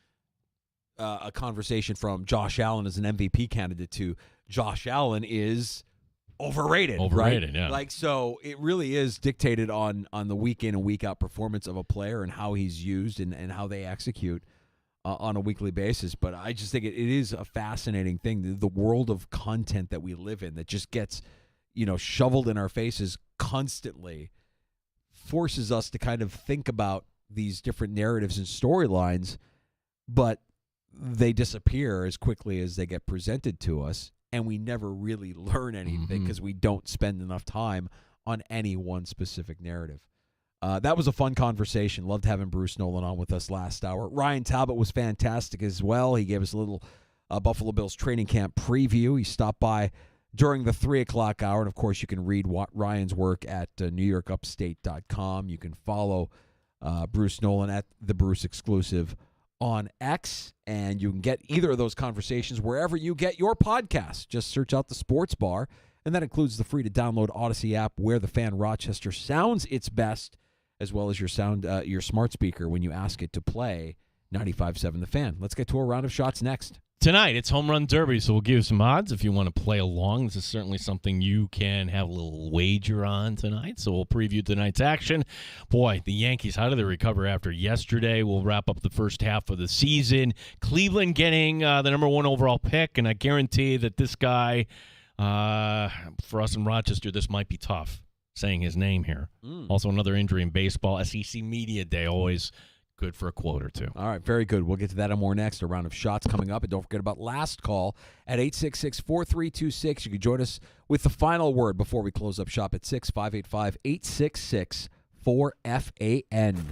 a conversation from Josh Allen as an MVP candidate to Josh Allen is overrated, right? Yeah. Like, so it really is dictated on the week in and week out performance of a player and how he's used and how they execute on a weekly basis. But I just think it is a fascinating thing, the world of content that we live in that just gets, shoveled in our faces constantly, forces us to kind of think about these different narratives and storylines, but they disappear as quickly as they get presented to us, and we never really learn anything because we don't spend enough time on any one specific narrative. That was a fun conversation. Loved having Bruce Nolan on with us last hour. Ryan Talbot was fantastic as well. He gave us a little Buffalo Bills training camp preview. He stopped by during the 3 o'clock hour. And, of course, you can read Ryan's work at NewYorkUpstate.com. You can follow Bruce Nolan at The Bruce Exclusive on X. And you can get either of those conversations wherever you get your podcast. Just search out The Sports Bar. And that includes the free-to-download Odyssey app, where the Fan Rochester sounds its best, as well as your smart speaker when you ask it to play 95.7 The Fan. Let's get to a round of shots next. Tonight, it's Home Run Derby, so we'll give you some odds if you want to play along. This is certainly something you can have a little wager on tonight, so we'll preview tonight's action. Boy, the Yankees, how did they recover after yesterday? We'll wrap up the first half of the season. Cleveland getting the number 1 overall pick, and I guarantee that this guy, for us in Rochester, this might be tough saying his name here. Also, another injury in baseball. SEC Media Day, always good for a quote or two. All right, very good. We'll get to that and more next. A round of shots coming up. And don't forget about last call at 866-4326. You can join us with the final word before we close up shop at 6, 585-866-4FAN.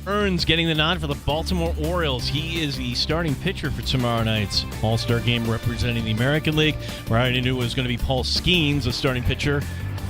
Burns getting the nod for the Baltimore Orioles. He is the starting pitcher for tomorrow night's All-Star game representing the American League. Where I knew it was going to be Paul Skeens, the starting pitcher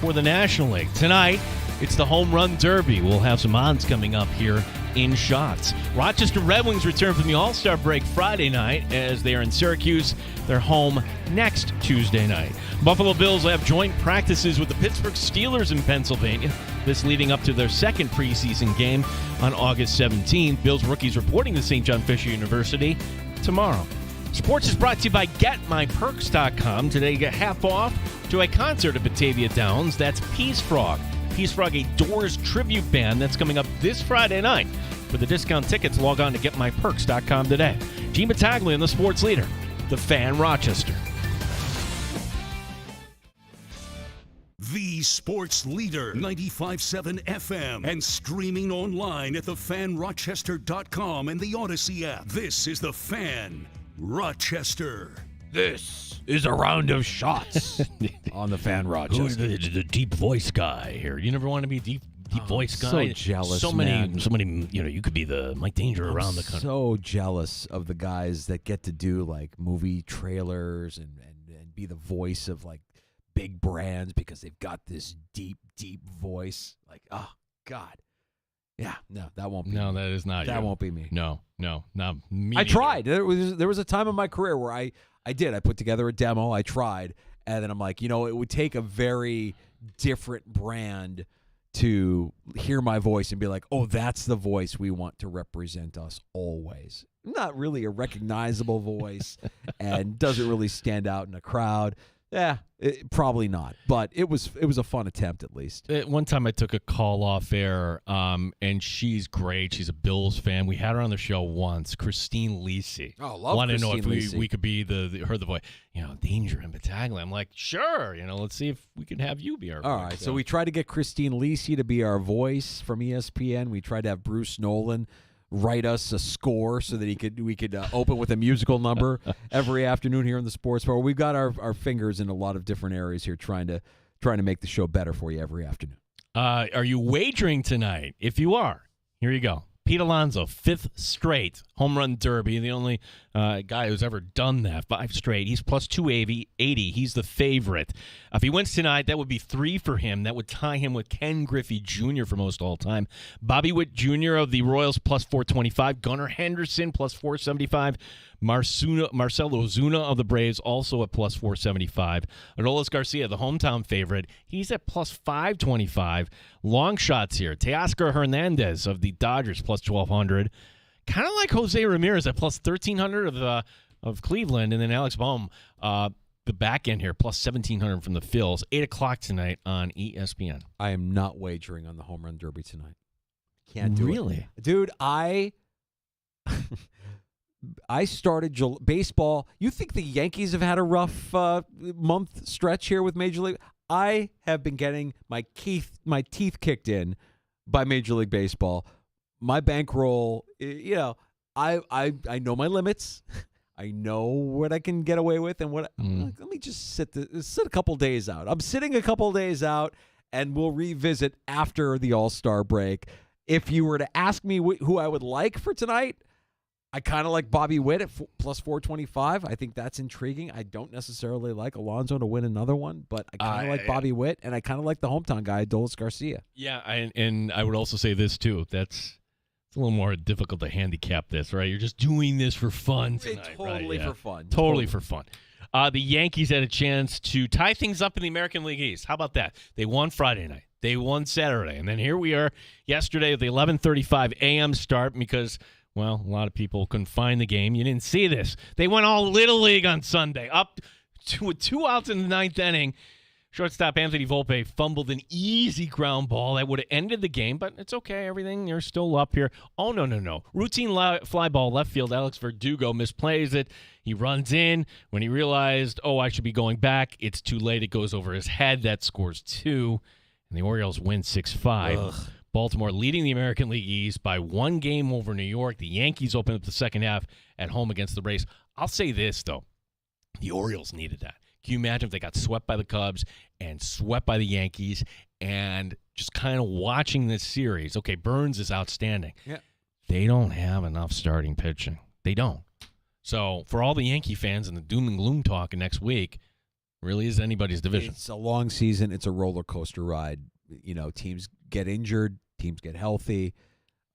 for the National League. Tonight, it's the Home Run Derby. We'll have some odds coming up here in shots. Rochester Red Wings return from the All-Star break Friday night as they are in Syracuse. They're home next Tuesday night. Buffalo Bills will have joint practices with the Pittsburgh Steelers in Pennsylvania. This leading up to their second preseason game on August 17th. Bills rookies reporting to St. John Fisher University tomorrow. Sports is brought to you by GetMyPerks.com. Today you get half off to a concert at Batavia Downs. That's Peace Frog. Peace Frog, a Doors tribute band that's coming up this Friday night. For the discount tickets, log on to GetMyPerks.com today. Gene Battaglia, the sports leader, the Fan Rochester. The sports leader, 95.7 FM, and streaming online at thefanrochester.com and the Odyssey app. This is the Fan Rochester. This is a round of shots on the Fan Rochester. Who's the deep voice guy here? You never want to be a deep voice guy. So jealous, So many, man. you could be the Mike Danger around the country. So jealous of the guys that get to do like movie trailers and be the voice of like big brands because they've got this deep voice. Like, oh God, yeah, no, that won't be. No, me. that is not. That you. won't be me. No, not me. I tried. There was a time in my career where I put together a demo. I tried, and then I'm like, it would take a very different brand to hear my voice and be like, oh, that's the voice we want to represent us always. Not really a recognizable voice and doesn't really stand out in a crowd. Yeah, probably not. But it was a fun attempt at least. One time I took a call off air, and she's great. She's a Bills fan. We had her on the show once, Christine Lisi. Oh, love Wanted Christine to know if Lisi. we could be her the voice. Danger and Battaglia. I'm like, sure. Let's see if we can have you be our voice. All right, so we tried to get Christine Lisi to be our voice from ESPN. We tried to have Bruce Nolan write us a score so that we could open with a musical number every afternoon here in the sports bar. We've got our fingers in a lot of different areas here trying to make the show better for you every afternoon. Are you wagering tonight? If you are, here you go. Pete Alonso, 5th straight home run derby. The only guy who's ever done that, 5 straight. He's plus 280. He's the favorite. If he wins tonight, that would be 3 for him. That would tie him with Ken Griffey Jr. for most all time. Bobby Witt Jr. of the Royals plus 425. Gunnar Henderson plus 475. Marcelo Ozuna of the Braves also at plus 475. Adolis Garcia, the hometown favorite, he's at plus 525. Long shots here. Teoscar Hernandez of the Dodgers plus 1,200. Kind of like Jose Ramirez at plus 1,300 of Cleveland. And then Alex Baum, the back end here, plus 1,700 from the Phils. 8 o'clock tonight on ESPN. I am not wagering on the home run derby tonight. Can't do it. Really? Dude, I started baseball. You think the Yankees have had a rough month stretch here with Major League? I have been getting my teeth kicked in by Major League Baseball. My bankroll, I know my limits. I know what I can get away with and what. Let me just sit a couple days out. I'm sitting a couple days out, and we'll revisit after the All-Star break. If you were to ask me who I would like for tonight, I kind of like Bobby Witt at plus 425. I think that's intriguing. I don't necessarily like Alonso to win another one, but I kind of like Bobby Witt, and I kind of like the hometown guy, Adolis Garcia. Yeah, and I would also say this, too. It's a little more difficult to handicap this, right? You're just doing this for fun tonight, Totally right? for fun. Totally for fun. The Yankees had a chance to tie things up in the American League East. How about that? They won Friday night. They won Saturday. And then here we are yesterday with the 11:35 a.m. start because, well, a lot of people couldn't find the game. You didn't see this. They went all Little League on Sunday. Up with 2 outs in the 9th inning. Shortstop Anthony Volpe fumbled an easy ground ball that would have ended the game, but it's okay. Everything, you're still up here. Oh, no. Routine fly ball left field. Alex Verdugo misplays it. He runs in. When he realized, I should be going back, it's too late. It goes over his head. That scores 2, and the Orioles win 6-5. Baltimore leading the American League East by 1 game over New York. The Yankees open up the second half at home against the Rays. I'll say this, though. The Orioles needed that. Can you imagine if they got swept by the Cubs and swept by the Yankees and just kind of watching this series? Okay, Burns is outstanding. Yeah. They don't have enough starting pitching. They don't. So for all the Yankee fans and the doom and gloom talking next week, really is anybody's division. It's a long season. It's a roller coaster ride. You know, teams get injured, teams get healthy.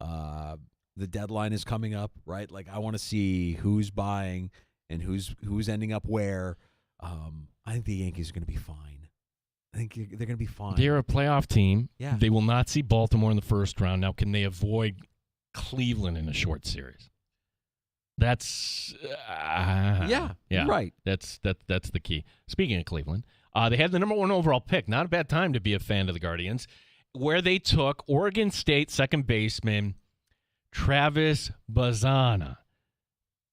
The deadline is coming up, right? Like, I want to see who's buying and who's ending up where. I think the Yankees are going to be fine. I think they're going to be fine. They're a playoff team. Yeah. They will not see Baltimore in the first round. Now, can they avoid Cleveland in a short series? That's yeah, right. That's the key. Speaking of Cleveland, they had the number 1 overall pick. Not a bad time to be a fan of the Guardians, where they took Oregon State second baseman Travis Bazana.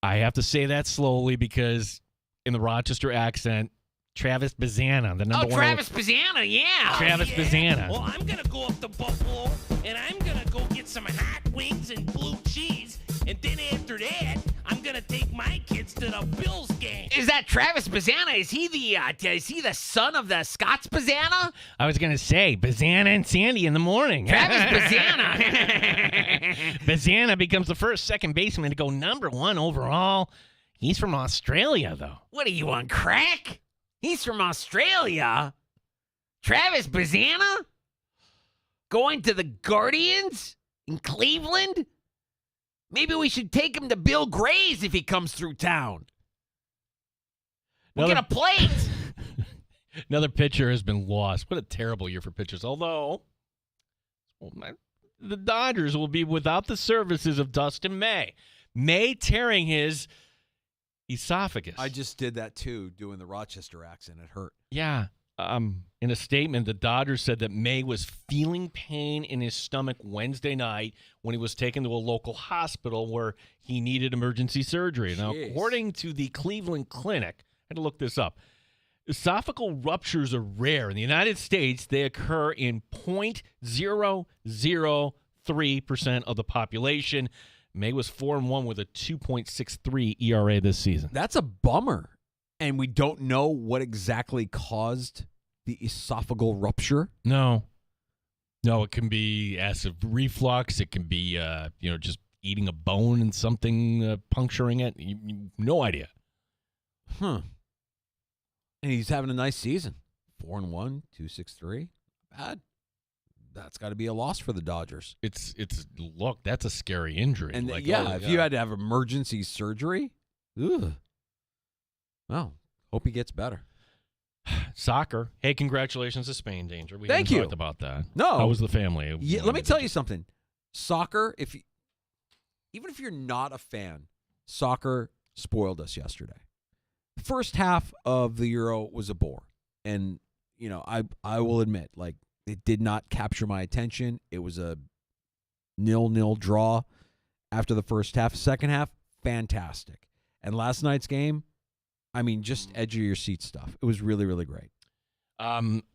I have to say that slowly because in the Rochester accent, Travis Bazana, the number 1. Travis Bazana, yeah. Travis Bazana. Well, I'm going to go up to Buffalo, and I'm going to go get some hot wings and blue cheese. And then after that, I'm going to take my kids to the Bills game. Is that Travis Bazana? Is he the son of the Scots Bazana? I was going to say, Bazana and Sandy in the morning. Travis Bazana. Bazana becomes the first second baseman to go number 1 overall. He's from Australia, though. What are you on crack? He's from Australia. Travis Bazana? Going to the Guardians in Cleveland? Maybe we should take him to Bill Gray's if he comes through town. We'll get a plate. Another pitcher has been lost. What a terrible year for pitchers. Although, the Dodgers will be without the services of Dustin May. May tearing his esophagus. I just did that too, doing the Rochester accent. It hurt. Yeah. In a statement, the Dodgers said that May was feeling pain in his stomach Wednesday night when he was taken to a local hospital where he needed emergency surgery. Now, according to the Cleveland Clinic, I had to look this up, esophageal ruptures are rare. In the United States, they occur in 0.003% of the population. May was 4-1 with a 2.63 ERA this season. That's a bummer. And we don't know what exactly caused the esophageal rupture? No, it can be acid reflux. It can be, just eating a bone and something puncturing it. No idea. And he's having a nice season. 4-1, 2.63. Bad. That's got to be a loss for the Dodgers. Look, that's a scary injury. And if you had to have emergency surgery, ugh. Well, hope he gets better. Soccer. Hey, congratulations to Spain, Danger. We Thank haven't you. talked about that. No. How was the family? Yeah, let me tell you something. Soccer, even if you're not a fan, soccer spoiled us yesterday. First half of the Euro was a bore. And, I will admit, like, it did not capture my attention. It was a 0-0 draw after the first half. Second half, fantastic. And last night's game, just edge of your seat stuff. It was really, really great.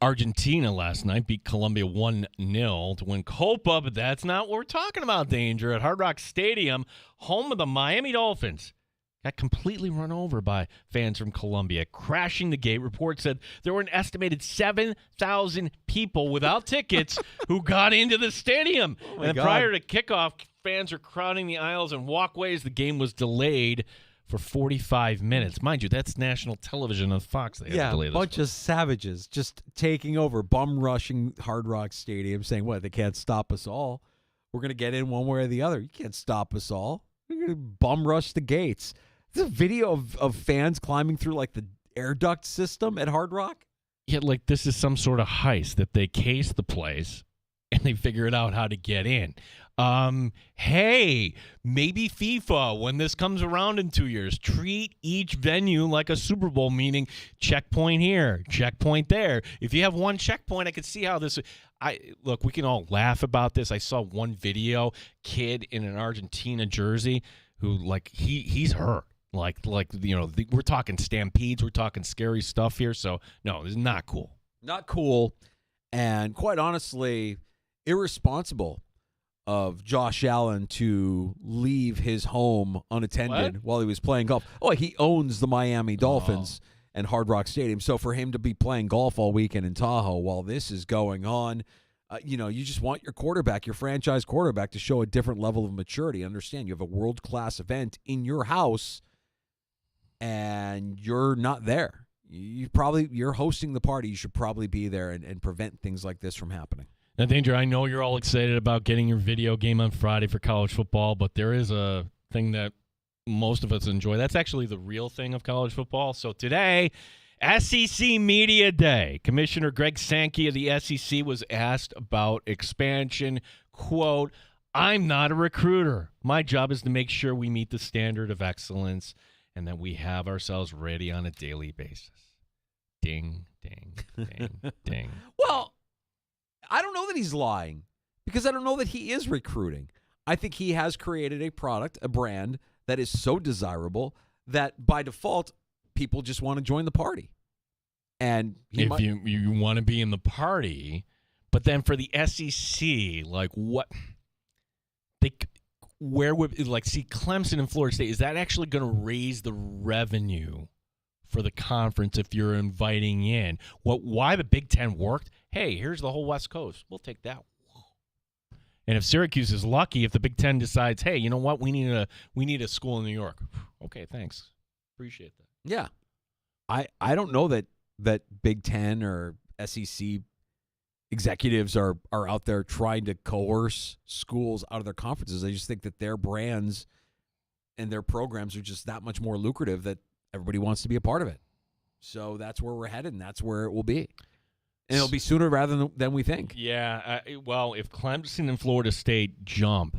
Argentina last night beat Colombia 1-0 to win Copa, but that's not what we're talking about, Danger. At Hard Rock Stadium, home of the Miami Dolphins, got completely run over by fans from Colombia, crashing the gate. Reports said there were an estimated 7,000 people without tickets who got into the stadium. And prior to kickoff, fans were crowding the aisles and walkways. The game was delayed for 45 minutes. Mind you, that's national television on Fox. They had to delay this. A bunch of savages just taking over, bum-rushing Hard Rock Stadium, saying, what, they can't stop us all. We're going to get in one way or the other. You can't stop us all. We're going to bum-rush the gates. There's a video of fans climbing through, like, the air duct system at Hard Rock. Yeah, like this is some sort of heist that they case the place and they figure out how to get in. Hey, maybe FIFA, when this comes around in 2 years, treat each venue like a Super Bowl, meaning checkpoint here, checkpoint there. If you have one checkpoint, I could see how this. Look, we can all laugh about this. I saw one video, kid in an Argentina jersey who, like, he's hurt. We're talking stampedes, we're talking scary stuff here. So no, this is not cool. Not cool, and quite honestly, irresponsible of Josh Allen to leave his home unattended while he was playing golf. Oh, he owns the Miami Dolphins, and Hard Rock Stadium. So for him to be playing golf all weekend in Tahoe while this is going on, you just want your quarterback, your franchise quarterback, to show a different level of maturity. Understand you have a world-class event in your house, and you're not there. You're hosting the party. You should probably be there and prevent things like this from happening. Now, Danger, I know you're all excited about getting your video game on Friday for college football, but there is a thing that most of us enjoy. That's actually the real thing of college football. So today, SEC Media Day. Commissioner Greg Sankey of the SEC was asked about expansion. Quote, "I'm not a recruiter. My job is to make sure we meet the standard of excellence and that we have ourselves ready on a daily basis." Ding, ding, ding, ding. Well, I don't know that he's lying because I don't know that he is recruiting. I think he has created a product, a brand that is so desirable that by default, people just want to join the party. And if you want to be in the party, but then for the SEC, like what where would see Clemson and Florida State, is that actually going to raise the revenue for the conference if you're inviting in? Why the Big Ten worked? Hey, here's the whole West Coast. We'll take that. And if Syracuse is lucky, if the Big Ten decides, hey, you know what, we need a school in New York. Okay, thanks. Appreciate that. Yeah. I don't know that Big Ten or SEC executives are out there trying to coerce schools out of their conferences. I just think that their brands and their programs are just that much more lucrative that everybody wants to be a part of it. So that's where we're headed, and that's where it will be. And it'll be sooner rather than we think. Yeah. Well, if Clemson and Florida State jump,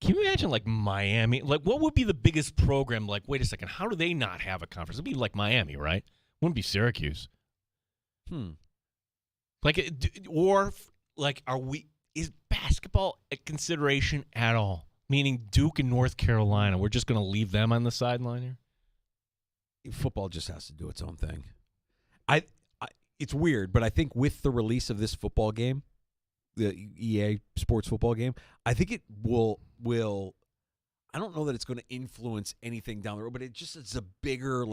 can you imagine like Miami? Like, what would be the biggest program? Like, wait a second, how do they not have a conference? It'd be like Miami, right? Wouldn't be Syracuse. Like, is basketball a consideration at all? Meaning Duke and North Carolina, we're just going to leave them on the sideline here? Football just has to do its own thing. It's weird, but I think with the release of this football game, the EA Sports football game, I think it will I don't know that it's going to influence anything down the road, but it's a bigger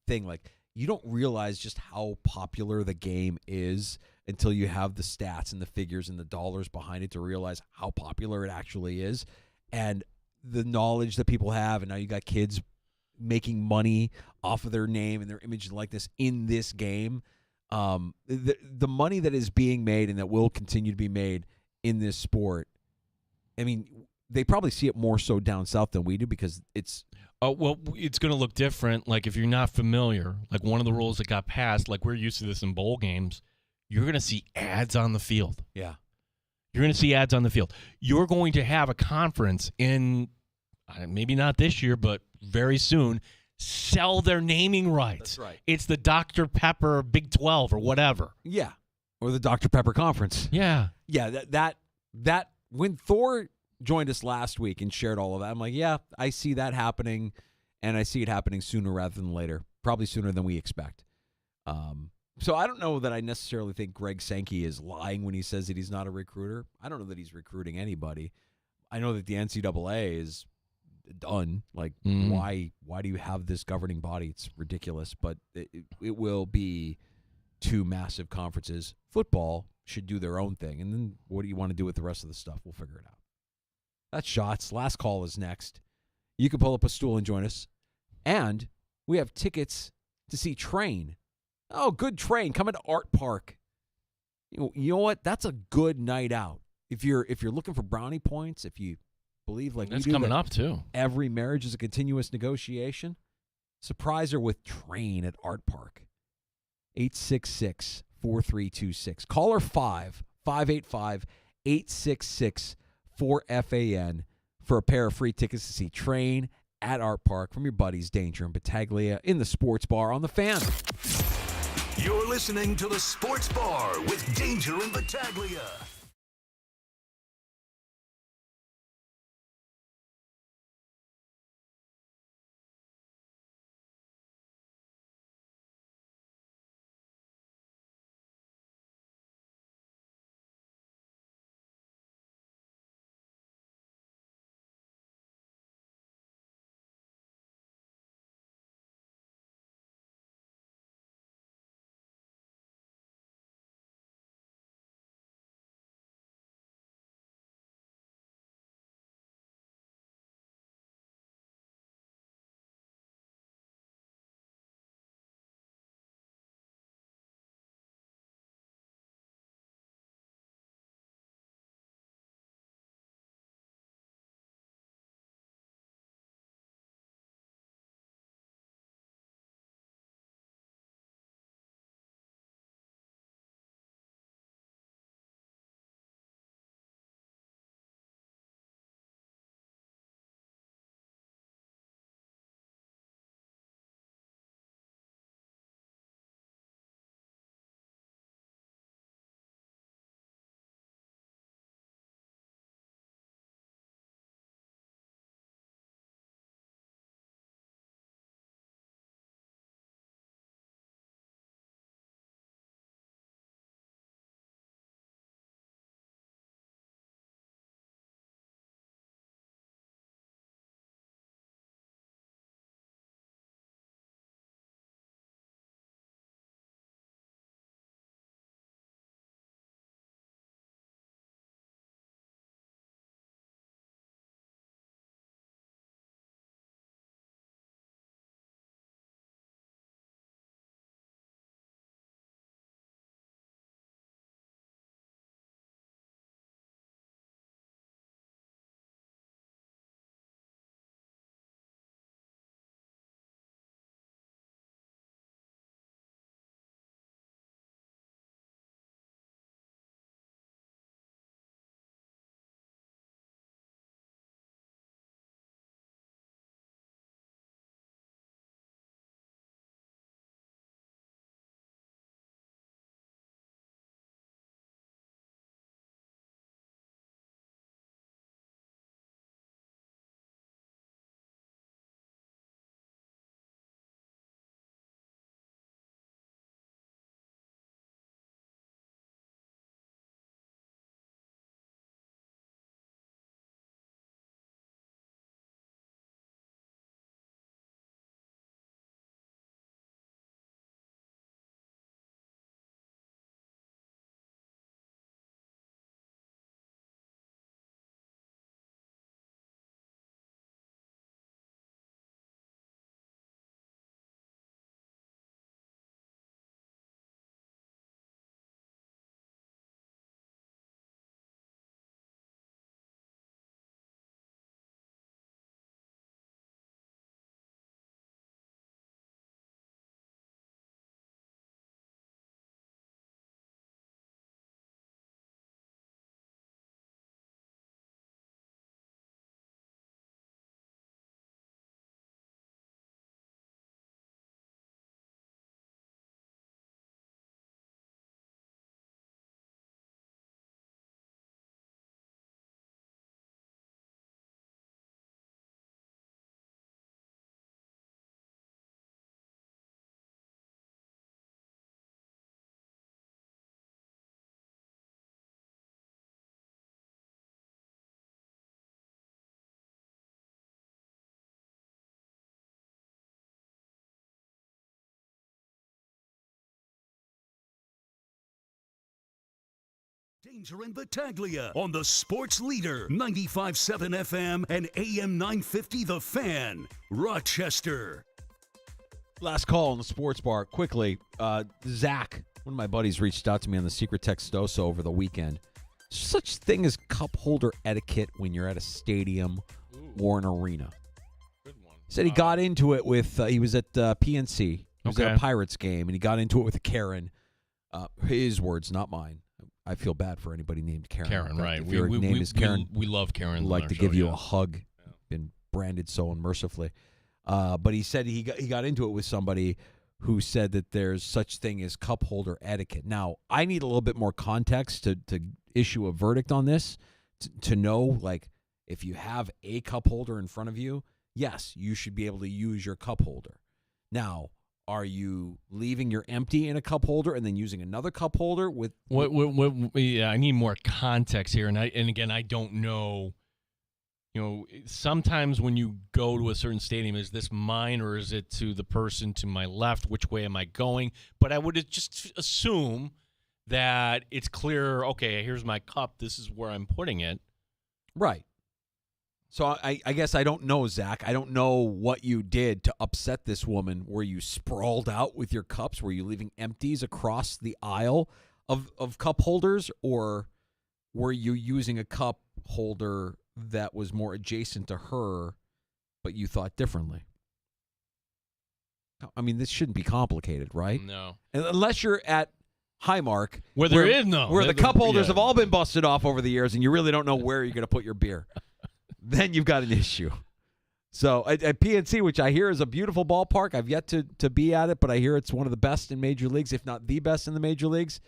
thing. Like, you don't realize just how popular the game is until you have the stats and the figures and the dollars behind it to realize how popular it actually is. And the knowledge that people have, and now you got kids making money off of their name and their image and likeness in this game. The money that is being made and that will continue to be made in this sport, I mean, they probably see it more so down south than we do because it's... it's going to look different. Like, if you're not familiar, like one of the rules that got passed, like we're used to this in bowl games, you're going to see ads on the field. Yeah. You're going to see ads on the field. You're going to have a conference in, maybe not this year, but very soon, sell their naming rights. That's right. It's the Dr. Pepper Big 12 or whatever. Yeah. Or the Dr. Pepper Conference. Yeah. Yeah, that when Thor joined us last week and shared all of that, I'm like, yeah, I see that happening, and I see it happening sooner rather than later, probably sooner than we expect. So I don't know that I necessarily think Greg Sankey is lying when he says that he's not a recruiter. I don't know that he's recruiting anybody. I know that the NCAA is done. Like, why do you have this governing body? It's ridiculous, but it will be two massive conferences. Football should do their own thing, and then what do you want to do with the rest of the stuff? We'll figure it out. That's Shots. Last call is next. You can pull up a stool and join us. And we have tickets to see Train. Oh, good Train. Coming to Art Park. You know what? That's a good night out. If you're looking for brownie points, if you believe like that's we do, coming up too. Every marriage is a continuous negotiation. Surprise her with Train at Art Park. 866-4326. Caller 5-585-866-4FAN for a pair of free tickets to see Train at Art Park from your buddies Danger and Battaglia in the Sports Bar on the Fan. You're listening to the Sports Bar with Danger and Battaglia. Danger and Battaglia on the Sports Leader, 95.7 FM and AM 950 The Fan, Rochester. Last call on the sports bar. Quickly, Zach, one of my buddies, reached out to me on the secret textoso over the weekend. Such thing as cup holder etiquette when you're at a stadium or an arena. Good one. Said he got into it with, he was at PNC. He was at a Pirates game, and he got into it with a Karen. His words, not mine. I feel bad for anybody named Karen. Karen, right. If your name is Karen, we love Karen. We'd like to give you a hug. Been branded so unmercifully. But he said he got into it with somebody who said that there's such thing as cup holder etiquette. Now, I need a little bit more context to issue a verdict on this, to know, like, if you have a cup holder in front of you, yes, you should be able to use your cup holder. Now, are you leaving your empty in a cup holder and then using another cup holder with? Yeah, I need more context here, and again, I don't know. You know, sometimes when you go to a certain stadium, is this mine or is it to the person to my left? Which way am I going? But I would just assume that it's clear. Okay, here's my cup. This is where I'm putting it. Right. So I guess I don't know, Zach. I don't know what you did to upset this woman. Were you sprawled out with your cups? Were you leaving empties across the aisle of cup holders? Or were you using a cup holder that was more adjacent to her, but you thought differently? I mean, this shouldn't be complicated, right? No. Unless you're at Highmark, where there is no. Where the cup holders have all been busted off over the years, and you really don't know where you're going to put your beer. Then you've got an issue. So at PNC, which I hear is a beautiful ballpark, I've yet to be at it, but I hear it's one of the best in major leagues, if not the best in the major leagues.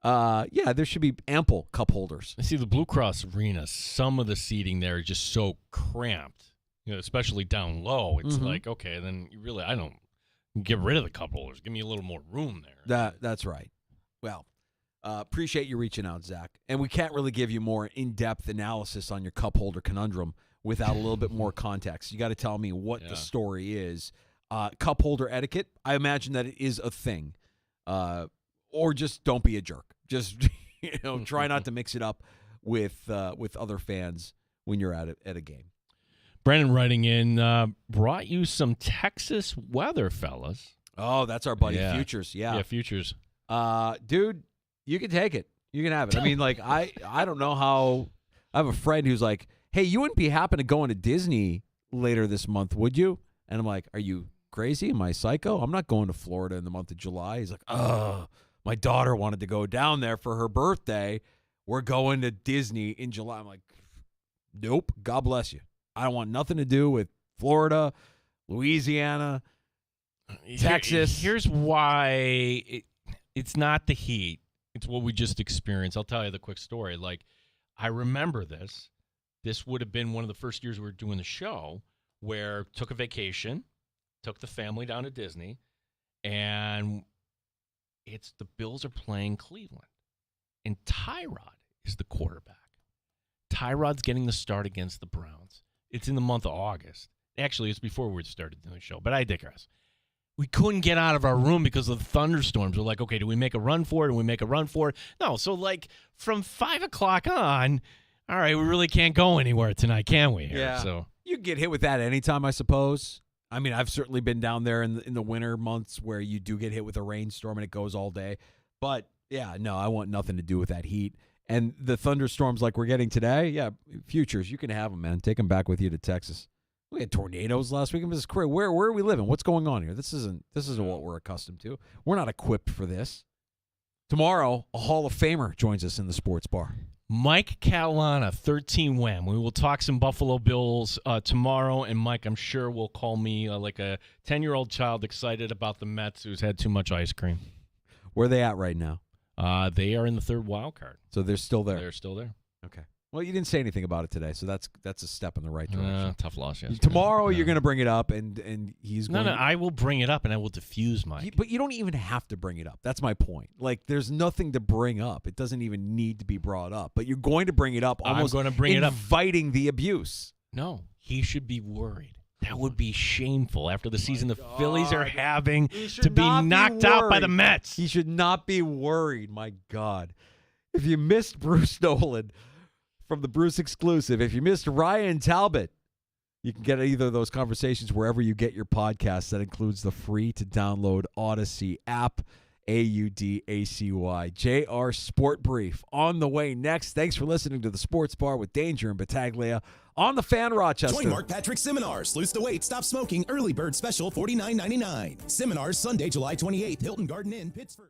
Yeah, there should be ample cup holders. I see the Blue Cross Arena. Some of the seating there is just so cramped, you know, especially down low. It's like, okay, then I don't get rid of the cup holders. Give me a little more room there. That's right. Well, appreciate you reaching out, Zach. And we can't really give you more in-depth analysis on your cup holder conundrum without a little bit more context. You got to tell me what the story is. Cup holder etiquette, I imagine that it is a thing. Or just don't be a jerk. Just try not to mix it up with other fans when you're at a game. Brandon writing in, brought you some Texas weather, fellas. Oh, that's our buddy Futures. Yeah, Futures. Dude, you can take it. You can have it. I mean, like, I don't know how. I have a friend who's like, hey, you wouldn't be happen to going to Disney later this month, would you? And I'm like, are you crazy? Am I psycho? I'm not going to Florida in the month of July. He's like, my daughter wanted to go down there for her birthday. We're going to Disney in July. I'm like, nope. God bless you. I don't want nothing to do with Florida, Louisiana, Texas. Here's why it's not the heat. It's what we just experienced. I'll tell you the quick story. Like, I remember this. This would have been one of the first years we were doing the show where took a vacation, took the family down to Disney, and the Bills are playing Cleveland. And Tyrod is the quarterback. Tyrod's getting the start against the Browns. It's in the month of August. Actually, it's before we started doing the show, but I digress. We couldn't get out of our room because of the thunderstorms. We're like, okay, do we make a run for it? Do we make a run for it? No. So, like, from 5 o'clock on, all right, we really can't go anywhere tonight, can we? Yeah. So you can get hit with that anytime, I suppose. I mean, I've certainly been down there in the winter months where you do get hit with a rainstorm and it goes all day. But, yeah, no, I want nothing to do with that heat. And the thunderstorms like we're getting today, yeah, Futures, you can have them, man. Take them back with you to Texas. We had tornadoes last week. This is crazy. Where are we living? What's going on here? This isn't what we're accustomed to. We're not equipped for this. Tomorrow, a Hall of Famer joins us in the sports bar. Mike Catalana, 13 win. We will talk some Buffalo Bills tomorrow, and Mike, I'm sure, will call me like a 10-year-old child excited about the Mets who's had too much ice cream. Where are they at right now? They are in the third wild card. So they're still there? They're still there. Okay. Well, you didn't say anything about it today, so that's a step in the right direction. Tough loss, yes. Tomorrow you're going to bring it up, and he's going No, I will bring it up, and I will diffuse Mike. But you don't even have to bring it up. That's my point. Like, there's nothing to bring up. It doesn't even need to be brought up. But you're going to bring it up, almost I'm going to bring it up, inviting the abuse. No, he should be worried. That would be shameful after the season the Phillies are having to be knocked out by the Mets. He should not be worried. My God. If you missed Bruce Nolan from the Bruce Exclusive, if you missed Ryan Talbot, you can get either of those conversations wherever you get your podcasts. That includes the free-to-download Odyssey app, AUDACY. JR Sport Brief on the way next. Thanks for listening to The Sports Bar with Danger and Battaglia on the Fan Rochester. Join Mark Patrick Seminars. Lose the weight, stop smoking. Early bird special $49.99. Seminars Sunday, July 28th. Hilton Garden Inn, Pittsburgh.